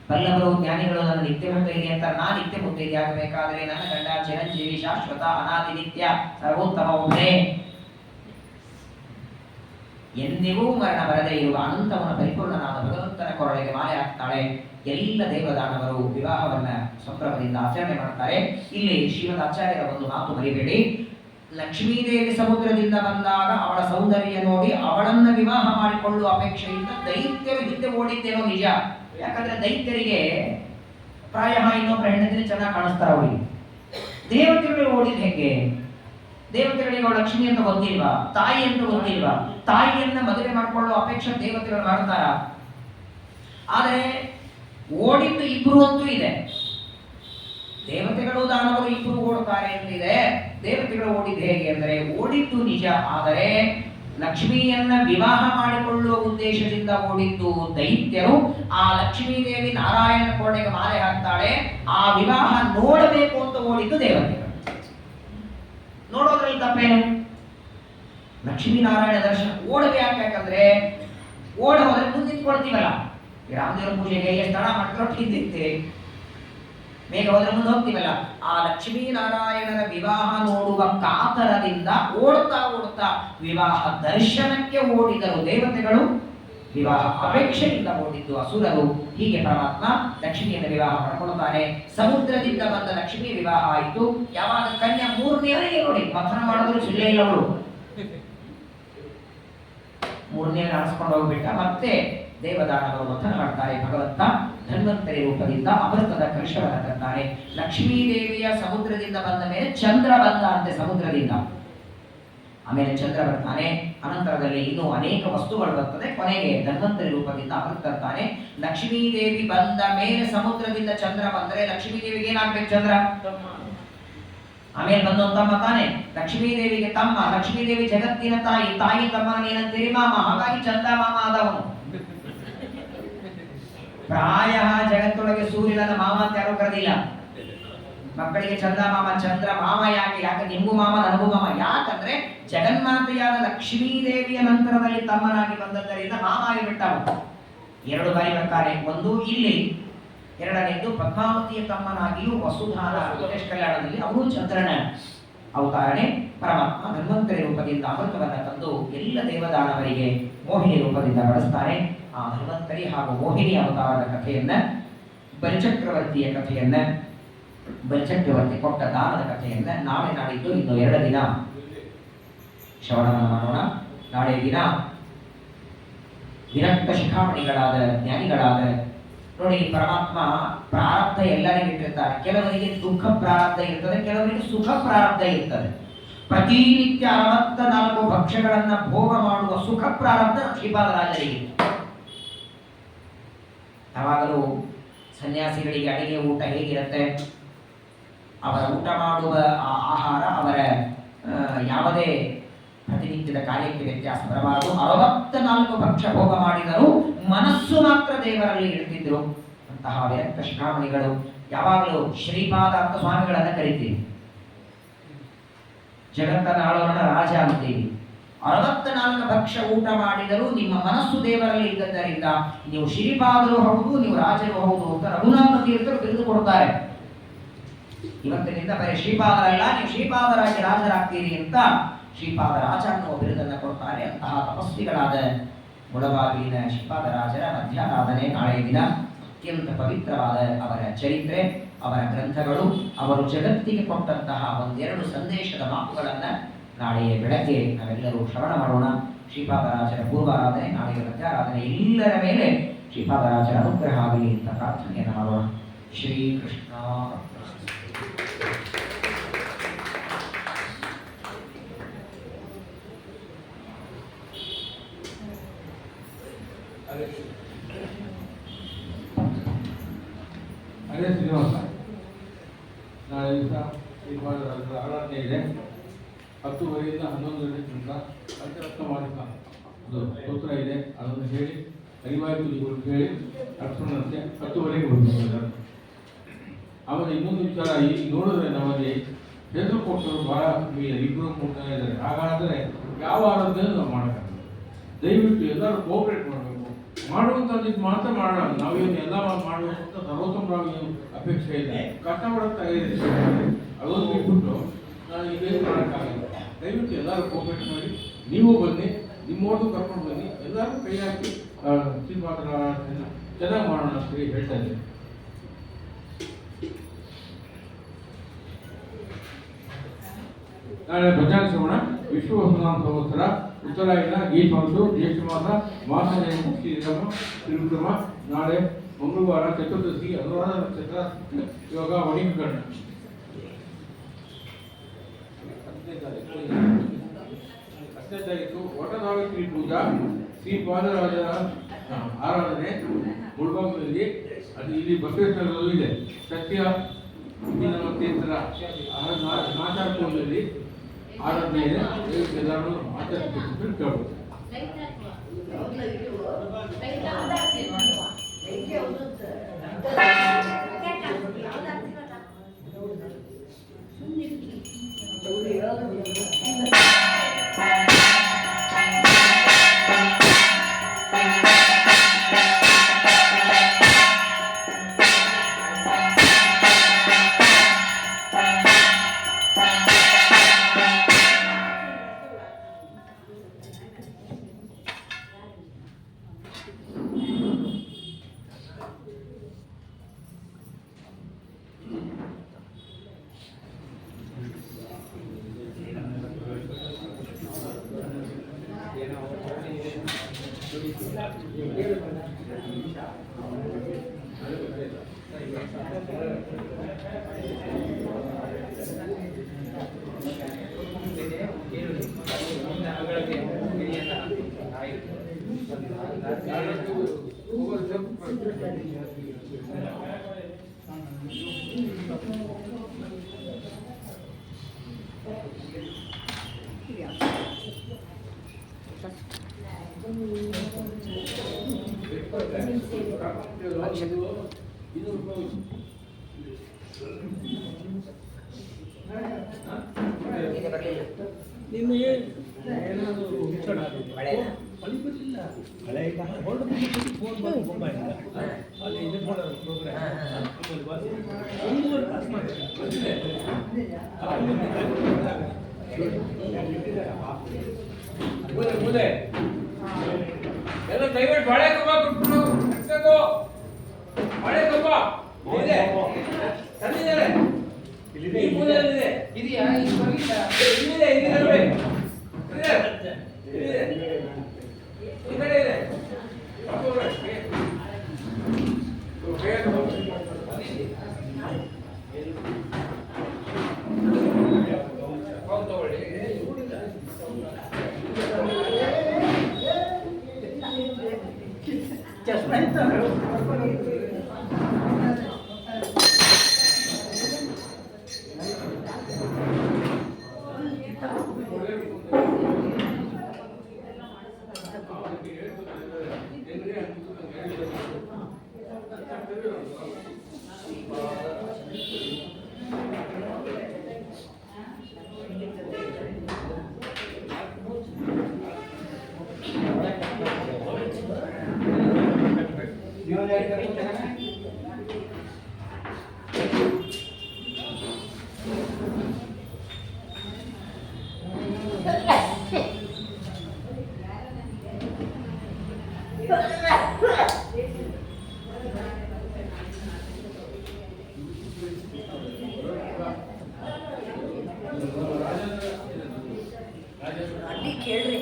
ಬಲ್ಲವರು ಜ್ಞಾನಿಗಳು ನನ್ನ ನಿತ್ಯ ಮುಕ್ತೈರಿ ಅಂತ. ನಾ ನಿತ್ಯ ಮುಕ್ತೈರಿ ಆಗಬೇಕಾದ್ರೆ ನನ್ನ ಗಂಡ ಚಿರಂಜೀವಿ, ಶಾಶ್ವತ, ಅನಾದಿ, ನಿತ್ಯ, ಸರ್ವೋತ್ತಮ ಒಬ್ಬನೇ, ಎಂದಿಗೂ ಮರಣ ಬರದೇ ಇರುವ ಅನಂತವನ ಪರಿಪೂರ್ಣನಾದ ಭಗವಂತನ ಕೊರಳಿಗೆ ಮಾಲೆ ಹಾಕ್ತಾಳೆ. ಎಲ್ಲ ದೇವದಾನವರು ವಿವಾಹವನ್ನ ಸಂಭ್ರಮದಿಂದ ಆಚರಣೆ ಮಾಡ್ತಾರೆ. ಇಲ್ಲಿ ಶ್ರೀಮದ್ ಆಚಾರ್ಯರ ಒಂದು ಮಾತು ಮರಿಬೇಡಿ. ಲಕ್ಷ್ಮೀದೇವಿ ಸಮುದ್ರದಿಂದ ಬಂದಾಗ ಅವಳ ಸೌಂದರ್ಯ ನೋಡಿ ಅವಳನ್ನ ವಿವಾಹ ಮಾಡಿಕೊಳ್ಳುವ ಅಪೇಕ್ಷೆಯಿಂದ ದೈತ್ಯರು ಹಿಂದೆ ಓಡಿದ್ದೇನೋ ನಿಜ. ಯಾಕಂದ್ರೆ ದೈತ್ಯರಿಗೆ ಪ್ರಾಯ ಇನ್ನೊಬ್ಬರ ಹೆಂಡತಿನ ಚೆನ್ನಾಗಿ ಕಾಣಿಸ್ತಾರ. ಅವರಿಗೆ ದೇವತೆಗಳು ಓಡಿದ ಹೇಗೆ? ದೇವತೆಗಳಿಗೆ ಅವಳು ಲಕ್ಷ್ಮಿ ಅಂತ ಗೊತ್ತಿಲ್ವಾ, ತಾಯಿ ಅಂತ ಗೊತ್ತಿಲ್ವಾ? ತಾಯಿಯನ್ನ ಮದುವೆ ಮಾಡಿಕೊಳ್ಳುವ ಅಪೇಕ್ಷೆ ದೇವತೆಗಳು ಮಾಡ್ತಾರ. ಆದರೆ ಓಡಿದ್ದು ಇಬ್ರು ಅಂತೂ ಇದೆ. ದೇವತೆಗಳು ದಾನವರು ಇಬ್ರು ಓಡುತ್ತಾರೆ ಅಂತಿದೆ. ದೇವತೆಗಳು ಓಡಿದ್ದು ಹೇಗೆ ಅಂದರೆ ಓಡಿದ್ದು ನಿಜ, ಆದರೆ ಲಕ್ಷ್ಮಿಯನ್ನ ವಿವಾಹ ಮಾಡಿಕೊಳ್ಳುವ ಉದ್ದೇಶದಿಂದ ಓಡಿದ್ದು ದೈತ್ಯರು. ಆ ಲಕ್ಷ್ಮೀದೇವಿ ನಾರಾಯಣ ಕೋಣೆಗೆ ಮಾಲೆ ಹಾಕ್ತಾಳೆ. ಆ ವಿವಾಹ ನೋಡಬೇಕು ಅಂತ ಓಡಿದ್ದು ದೇವತೆಗಳು. ನೋಡೋದ್ರಲ್ಲಿ ತಪ್ಪೇನು? ಲಕ್ಷ್ಮೀನಾರಾಯಣ ದರ್ಶನ ಓಡಬೇಕು. ಯಾಕಂದ್ರೆ ಓಡ ಹೋದ್ರೆ ಮುಂದೆ ನಿಂತ್ಕೊಳ್ತೀವಲ್ಲ, ರಾಮದೇವರ ಪೂಜೆಗೆ ಎಷ್ಟು ತಡ ಮಾಡ್ತಾರೋ ಹಿಂದಿರ್ತೀವಿ, ಬೇಗ ಹೋದ್ರೆ ಮುಂದೆ ಹೋಗ್ತೀವಲ್ಲ. ಆ ಲಕ್ಷ್ಮೀನಾರಾಯಣರ ವಿವಾಹ ನೋಡುವ ಕಾತರದಿಂದ ಓಡ್ತಾ ಓಡ್ತಾ ವಿವಾಹ ದರ್ಶನಕ್ಕೆ ಓಡಿದರು ದೇವತೆಗಳು, ವಿವಾಹ ಅಪೇಕ್ಷೆಯಿಂದ ಓಡಿದ್ದು ಅಸುರರು. ಹೀಗೆ ಪರಮಾತ್ಮ ಲಕ್ಷ್ಮಿಯನ್ನು ವಿವಾಹ ಮಾಡಿಕೊಳ್ಳುತ್ತಾನೆ. ಸಮುದ್ರದಿಂದ ಬಂದ ಲಕ್ಷ್ಮೀ ವಿವಾಹ ಆಯಿತು. ಯಾವಾಗ ಕನ್ಯಾ ಮೂರನೆಯವರಿಗೆ ನೋಡಿ ಮಥನ ಮಾಡಿದ್ರು ಸುಳ್ಳೇ ಇಲ್ಲ. ಅವಳು ಮೂರನೆಯ ನಡೆಸ್ಕೊಂಡು ಹೋಗ್ಬಿಟ್ಟ. ಮತ್ತೆ ದೇವದಾನವರು ಮಥನ ಮಾಡ್ತಾರೆ. ಭಗವಂತ ಧನ್ವಂತರಿ ರೂಪದಿಂದ ಅಮೃತದ ಕಲಶವನ್ನು ತರ್ತಾನೆ. ಲಕ್ಷ್ಮೀದೇವಿಯ ಸಮುದ್ರದಿಂದ ಬಂದ ಮೇಲೆ ಚಂದ್ರ ಬಂದ ಅಂತೆ ಸಮುದ್ರದಿಂದ. ಆಮೇಲೆ ಚಂದ್ರ ಬರ್ತಾನೆ. ಅನಂತರದಲ್ಲಿ ಇನ್ನೂ ಅನೇಕ ವಸ್ತುಗಳು ಬರ್ತದೆ. ಕೊನೆಗೆ ಧನ್ವಂತರಿ ರೂಪದಿಂದ ಅಮೃತ ತರ್ತಾನೆ. ಲಕ್ಷ್ಮೀದೇವಿ ಬಂದ ಮೇಲೆ ಸಮುದ್ರದಿಂದ ಚಂದ್ರ ಬಂದರೆ ಲಕ್ಷ್ಮೀದೇವಿಗೆ ಏನಾಗ್ಬೇಕು? ಚಂದ್ರ. ಆಮೇಲೆ ಬಂದೊಂದು ತಮ್ಮ ತಾನೆ, ಲಕ್ಷ್ಮೀದೇವಿಗೆ ತಮ್ಮ. ಲಕ್ಷ್ಮೀದೇವಿ ಜಗತ್ತಿನ ತಾಯಿ, ತಾಯಿ ತಮ್ಮನ ಏನಂತೀರಿ? ಮಾಮ. ಹಾಗಾಗಿ ಚಂದ ಮಾಮ ಆದವನು. ಪ್ರಾಯ ಜಗತ್ತೊಳಗೆ ಸೂರ್ಯನ ಮಾಮ ಅಂತ ಯಾರು ಕರೆದಿಲ್ಲ. ಮಕ್ಕಳಿಗೆ ಚಂದ ಮಾಮ, ಚಂದ್ರ ಮಾಮ. ಯಾಕೆ? ಯಾಕೆ ನಿಮಗೂ ಮಾಮ ನನಗೂ ಮಾಮ. ಯಾಕಂದ್ರೆ ಜಗನ್ಮಾತೆಯಾದ ಲಕ್ಷ್ಮೀದೇವಿಯ ನಂತರದಲ್ಲಿ ತಮ್ಮನಾಗಿ ಬಂದದ್ದರಿಂದ ಮಾಮ ಆಗಿಬಿಟ್ಟವು. ಎರಡು ಬಾರಿ ಬರ್ತಾರೆ. ಒಂದು ಇಲ್ಲಿ, ಎರಡನೇದ್ದು ಪದ್ಮಾವತಿಯ ತಮ್ಮನಾಗಿಯೂ ವಸುಧಾನ ಕಲ್ಯಾಣದಲ್ಲಿ ಅವರು ಚಂದ್ರನ ಅವತಾರಣೆ. ಪರಮಾತ್ಮ ಧನ್ವಂತರಿ ರೂಪದಿಂದ ಅಮೃತವನ್ನು ತಂದು ಎಲ್ಲ ದೇವದಾನವರಿಗೆ ಮೋಹಿನಿ ರೂಪದಿಂದ ಬಳಸ್ತಾರೆ. ಆ ಧನ್ವಂತರಿ ಹಾಗೂ ಮೋಹಿನಿ ಅವತಾರದ ಕಥೆಯನ್ನ, ಬಲಿಚಕ್ರವರ್ತಿಯ ಕಥೆಯನ್ನ, ಬಲಿಚಕ್ರವರ್ತಿ ಕೊಟ್ಟ ದಾನದ ಕಥೆಯನ್ನ ನಾಳೆ ನಾಡಿದ್ದು ಇನ್ನು 2 ದಿನ ಶ್ರವಣವನ್ನು ಮಾಡೋಣ. ನಾಳೆ ದಿನ ವಿರಕ್ತ ಶಿಖಾಮಣಿಗಳಾದ ಜ್ಞಾನಿಗಳಾದ ನೋಡಿ, ಪರಮಾತ್ಮ ಪ್ರಾರಬ್ಧ ಎಲ್ಲರಿಗೂ ಇಟ್ಟಿರ್ತಾರೆ. ಕೆಲವರಿಗೆ ದುಃಖ ಪ್ರಾರಬ್ಧ ಇರ್ತದೆ, ಕೆಲವರಿಗೆ ಸುಖ ಪ್ರಾರಬ್ಧ ಇರ್ತದೆ. ಪ್ರತಿನಿತ್ಯ 64 ಭಕ್ಷ್ಯಗಳನ್ನ ಭೋಗ ಮಾಡುವ ಸುಖ ಪ್ರಾರಬ್ಧ ಶ್ರೀಪಾದರಾಜರಿಗೆ. ಯಾವಾಗಲೂ ಸನ್ಯಾಸಿಗಳಿಗೆ ಅಡಿಗೆ ಊಟ ಹೇಗಿರುತ್ತೆ? ಅವರ ಊಟ ಮಾಡುವ ಆಹಾರ ಅವರ ಯಾವುದೇ ಪ್ರತಿನಿತ್ಯದ ಕಾರ್ಯಕ್ಕೆ ವ್ಯತ್ಯಾಸ ಬರಬಾರದು. 64 ಭಕ್ಷ್ಯ ಭೋಗ ಮಾಡಿದರೂ ಮನಸ್ಸು ಮಾತ್ರ ದೇವರಲ್ಲಿ ಇಡ್ತಿದ್ರು. ಅಂತಹ ವಿರಕ್ತ ಶಿಖಾಮಣಿಗಳು ಯಾವಾಗಲೂ ಶ್ರೀಪಾದ ಅಂತ ಸ್ವಾಮಿಗಳನ್ನ ಕರಿತೀವಿ. ಜಗತ್ತನ್ನ ಆಳೋಣ ರಾಜ ಅಂತೀವಿ. 64 ಭಕ್ಷ್ಯ ಊಟ ಮಾಡಿದರೂ ನಿಮ್ಮ ಮನಸ್ಸು ದೇವರಲ್ಲಿ ಇದ್ದದ್ದರಿಂದ ನೀವು ಶ್ರೀಪಾದರು ಹೌದು, ನೀವು ರಾಜರು ಹೌದು ಅಂತ ರಘುನಾಥ ತೀರ್ಥರು ಬಿರುದು ಕೊಡ್ತಾರೆ. ಇವತ್ತಿನಿಂದ ಬರೀ ಶ್ರೀಪಾದರಲ್ಲ, ನೀವು ಶ್ರೀಪಾದರಾಗಿ ರಾಜರಾಗ್ತೀರಿ ಅಂತ ಶ್ರೀಪಾದರಾಜ ಅನ್ನುವ ಬಿರುದನ್ನು ಕೊಡ್ತಾರೆ. ಅಂತಹ ತಪಸ್ವಿಗಳಾದ ಮುಳಬಾಗಿಲಿನ ಶ್ರೀಪಾದರಾಜರ ಮಧ್ಯಾರಾಧನೆ ನಾಳೆಯ ದಿನ. ಅತ್ಯಂತ ಪವಿತ್ರವಾದ ಅವರ ಚರಿತ್ರೆ, ಅವರ ಗ್ರಂಥಗಳು, ಅವರು ಜಗತ್ತಿಗೆ ಕೊಟ್ಟಂತಹ ಒಂದೆರಡು ಸಂದೇಶದ ಮಾತುಗಳನ್ನು ನಾಳೆಯ ಬೆಳಗ್ಗೆ ನಾವೆಲ್ಲರೂ ಶ್ರವಣ ಮಾಡೋಣ. ಶ್ರೀಪಾದರಾಜರ ಪೂರ್ವಾರಾಧನೆ, ನಾಳೆಯ ಮಧ್ಯಾರಾಧನೆ, ಎಲ್ಲರ ಮೇಲೆ ಶ್ರೀಪಾದರಾಜರ ಅನುಗ್ರಹ ಆಗಲಿ ಅಂತ ಪ್ರಾರ್ಥನೆಯನ್ನು ಮಾಡೋಣ. ಶ್ರೀಕೃಷ್ಣ. ಅದೇ ಶ್ರೀನಿವಾಸ, ನಾಳೆ ದಿವಸ ಶ್ರೀಪಾದರಾಜರ ಆರಾಧನೆ ಇದೆ. 10:30ಯಿಂದ 11 ತನಕ ಪಂಚರತ್ನ ಮಾಲಿಕ ಅದು ಸ್ತೋತ್ರ ಇದೆ. ಅದನ್ನು ಹೇಳಿ ಅರಿವಾಯುಗಳು ಹೇಳಿ ಅರ್ಪಣಂತೆ 10:30ಗೆ ಹೋಗ್ತಾರೆ. ಆಮೇಲೆ ಇನ್ನೊಂದು ವಿಚಾರ, ಈಗ ನೋಡಿದ್ರೆ ನಮಗೆ ಹೆಸರು ಕೊಟ್ಟರು ಬಹಳ ಇಬ್ಬರು ಕೊಡ್ತಾ ಇದ್ದಾರೆ. ಹಾಗಾದರೆ ಯಾವ ಆರಾಧನೆ ನಾವು ಮಾಡೋಕ್ಕಾಗಲ್ಲ. ದಯವಿಟ್ಟು ಎಲ್ಲರೂ ಕೋಆಪರೇಟ್ ಮಾಡಬೇಕು. ಮಾಡುವಂಥದ್ದು ಮಾತ್ರ ಮಾಡೋಣ. ನಾವೇನು ಎಲ್ಲ ಮಾಡಬೇಕು ಅಂತ ಸರ್ವೋತ್ತಮರಾಗಿ ಅಪೇಕ್ಷೆ ಇದೆ. ಕಷ್ಟಪಡುತ್ತಾ ಇದೆ, ಅದನ್ನು ಬಿಟ್ಬಿಟ್ಟು ನಾನು ಇದೇನು ಮಾಡೋಕ್ಕಾಗಲ್ಲ. ದಯವಿಟ್ಟು ಎಲ್ಲರೂ ಕೋಆಪರೇಟ್ ಮಾಡಿ. ನೀವು ಬನ್ನಿ, ನಿಮ್ಮೋದು ಕರ್ಕೊಂಡು ಬನ್ನಿ, ಎಲ್ಲರೂ ಕೈ ಹಾಕಿ ಶ್ರೀಪಾದರ ಚೆನ್ನಾಗಿ ಮಾಡೋಣ ಅಂತ ಹೇಳ್ತಾ ಇದ್ದೀನಿ. ನಾಳೆ ಭಜನಾ ಶ್ರವಣ, ವಿಶ್ವ ವಸಂತ ಸಂವತ್ಸರ, ಉತ್ತರಾಯಣ, ಗೀತವಂತು, ಜ್ಯೇಷ್ಠ ಮಾಸ, ಮಾಸನೇ ಶ್ರೀರಾಮ ತ್ರಿವಿಕ್ರಮ. ನಾಳೆ ಮಂಗಳವಾರ ಚತುರ್ದಶಿ, ಅನುರಾಧ ನಕ್ಷತ್ರ, ಯೋಗ ವಣಿಕರಣ. 10ನೇ ತಾರೀಕು ವಟಸಾವಿತ್ರಿ ಪೂಜಾ, ಶ್ರೀಪಾದರಾಜರ ಆರಾಧನೆ ಮುಳಬಾಗಿಲಲ್ಲಿ. ಅದು ಇಲ್ಲಿ ಬಸವೇಶ್ವರದಲ್ಲೂ ಇದೆ. ಸತ್ಯ ಮತ್ತೀತರ ನಾಚಾರದಲ್ಲಿ ಆರಾಧನೆ ಇದೆ. ಎಲ್ಲರೂ ಆಚರಿಸಬೇಕು ಕೇಳ್ಬೋದು. ನಿಮಗೆ ಏನಾದರೂ ಮುಚ್ಚಳ ಫಲಿಪತಿಲ್ಲ ಹಳೆ ಫೋನ್ ಬಂದು ಮುಂಬೈಯಿಂದ ಅಲ್ಲಿ ಇದು ಮಾಡೋದು ಪ್ರೋಗ್ರಾಮ್ ಒಂದೂವರೆ ತಾಸು ಮಾಡಿದೆ. ಎಲ್ಲ ದಯವಿಟ್ಟು ಬಾಳೆ ಕಬ್ಬ ಕೊಟ್ಬಿಟ್ಟು ಕಟ್ಬೇಕು. ಬಾಳೆ ಕಬ್ಬ ಇದೆ, ತಂದಿದ್ದಾರೆ. ಈ ಮೂಲೆಯಲ್ಲಿದೆ. ಇದೆಯಾ? ಇಲ್ಲಿದೆ, ಇಲ್ಲಿದೆ ನೋಡಿ. ಇಲ್ಲಿದೆ, ಈ ಕಡೆ ಇದೆ. ಅಲ್ಲಿ ಕೇಳ್ರಿ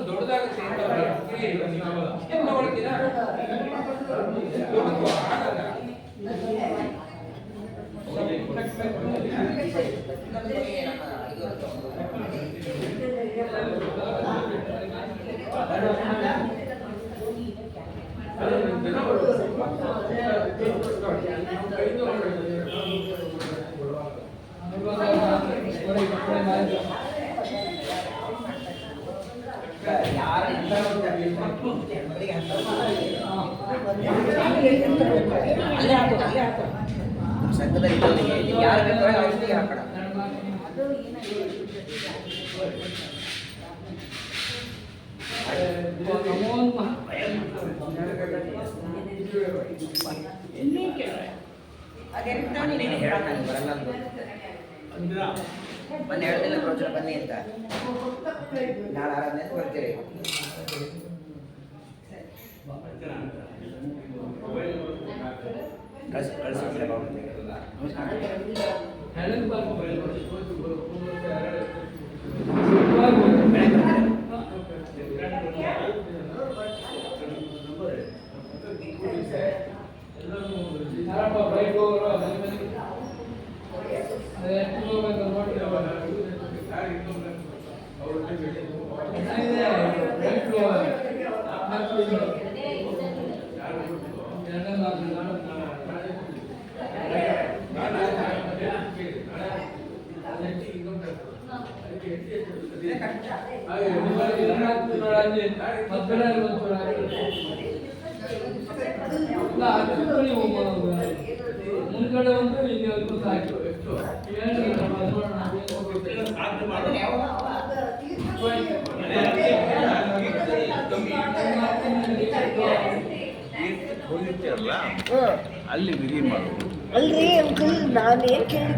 ದೊಡ್ಡದಾಗುತ್ತೆ ಯಾರು ಅಲ್ಲೇ ಹಾಕೋಣ ಸಂಘದಲ್ಲಿ ಯಾರು ಬೇಕಾದ್ರೆ ಔಷಧಿ ಹಾಕೋಣ. ನೀನು ಹೇಳೋಣ ನಾನು ಬರಲ್ಲ ಅಂತ ಮೊನ್ನೆ ಹೇಳ್ತಿಲ್ಲ ಪ್ರೋಚನ ಬನ್ನಿ ಅಂತ ನಾಳೆ ಆರಾಧನೆ ಅಂತ ಬರ್ತೀರಿ. ಕಳಿಸಿದ್ರೆ ಮುಂದ್ಗಡೆ ಒಂದು ಇಲ್ಲಿ ಒಂದು ಸಾಕು ಅಲ್ಲಿ ವಿಧಿ ಮಾಡೋದು ಅಲ್ರಿ ಅಂಕಲ್ ನಾನೇನ್ ಕೇಳಿದ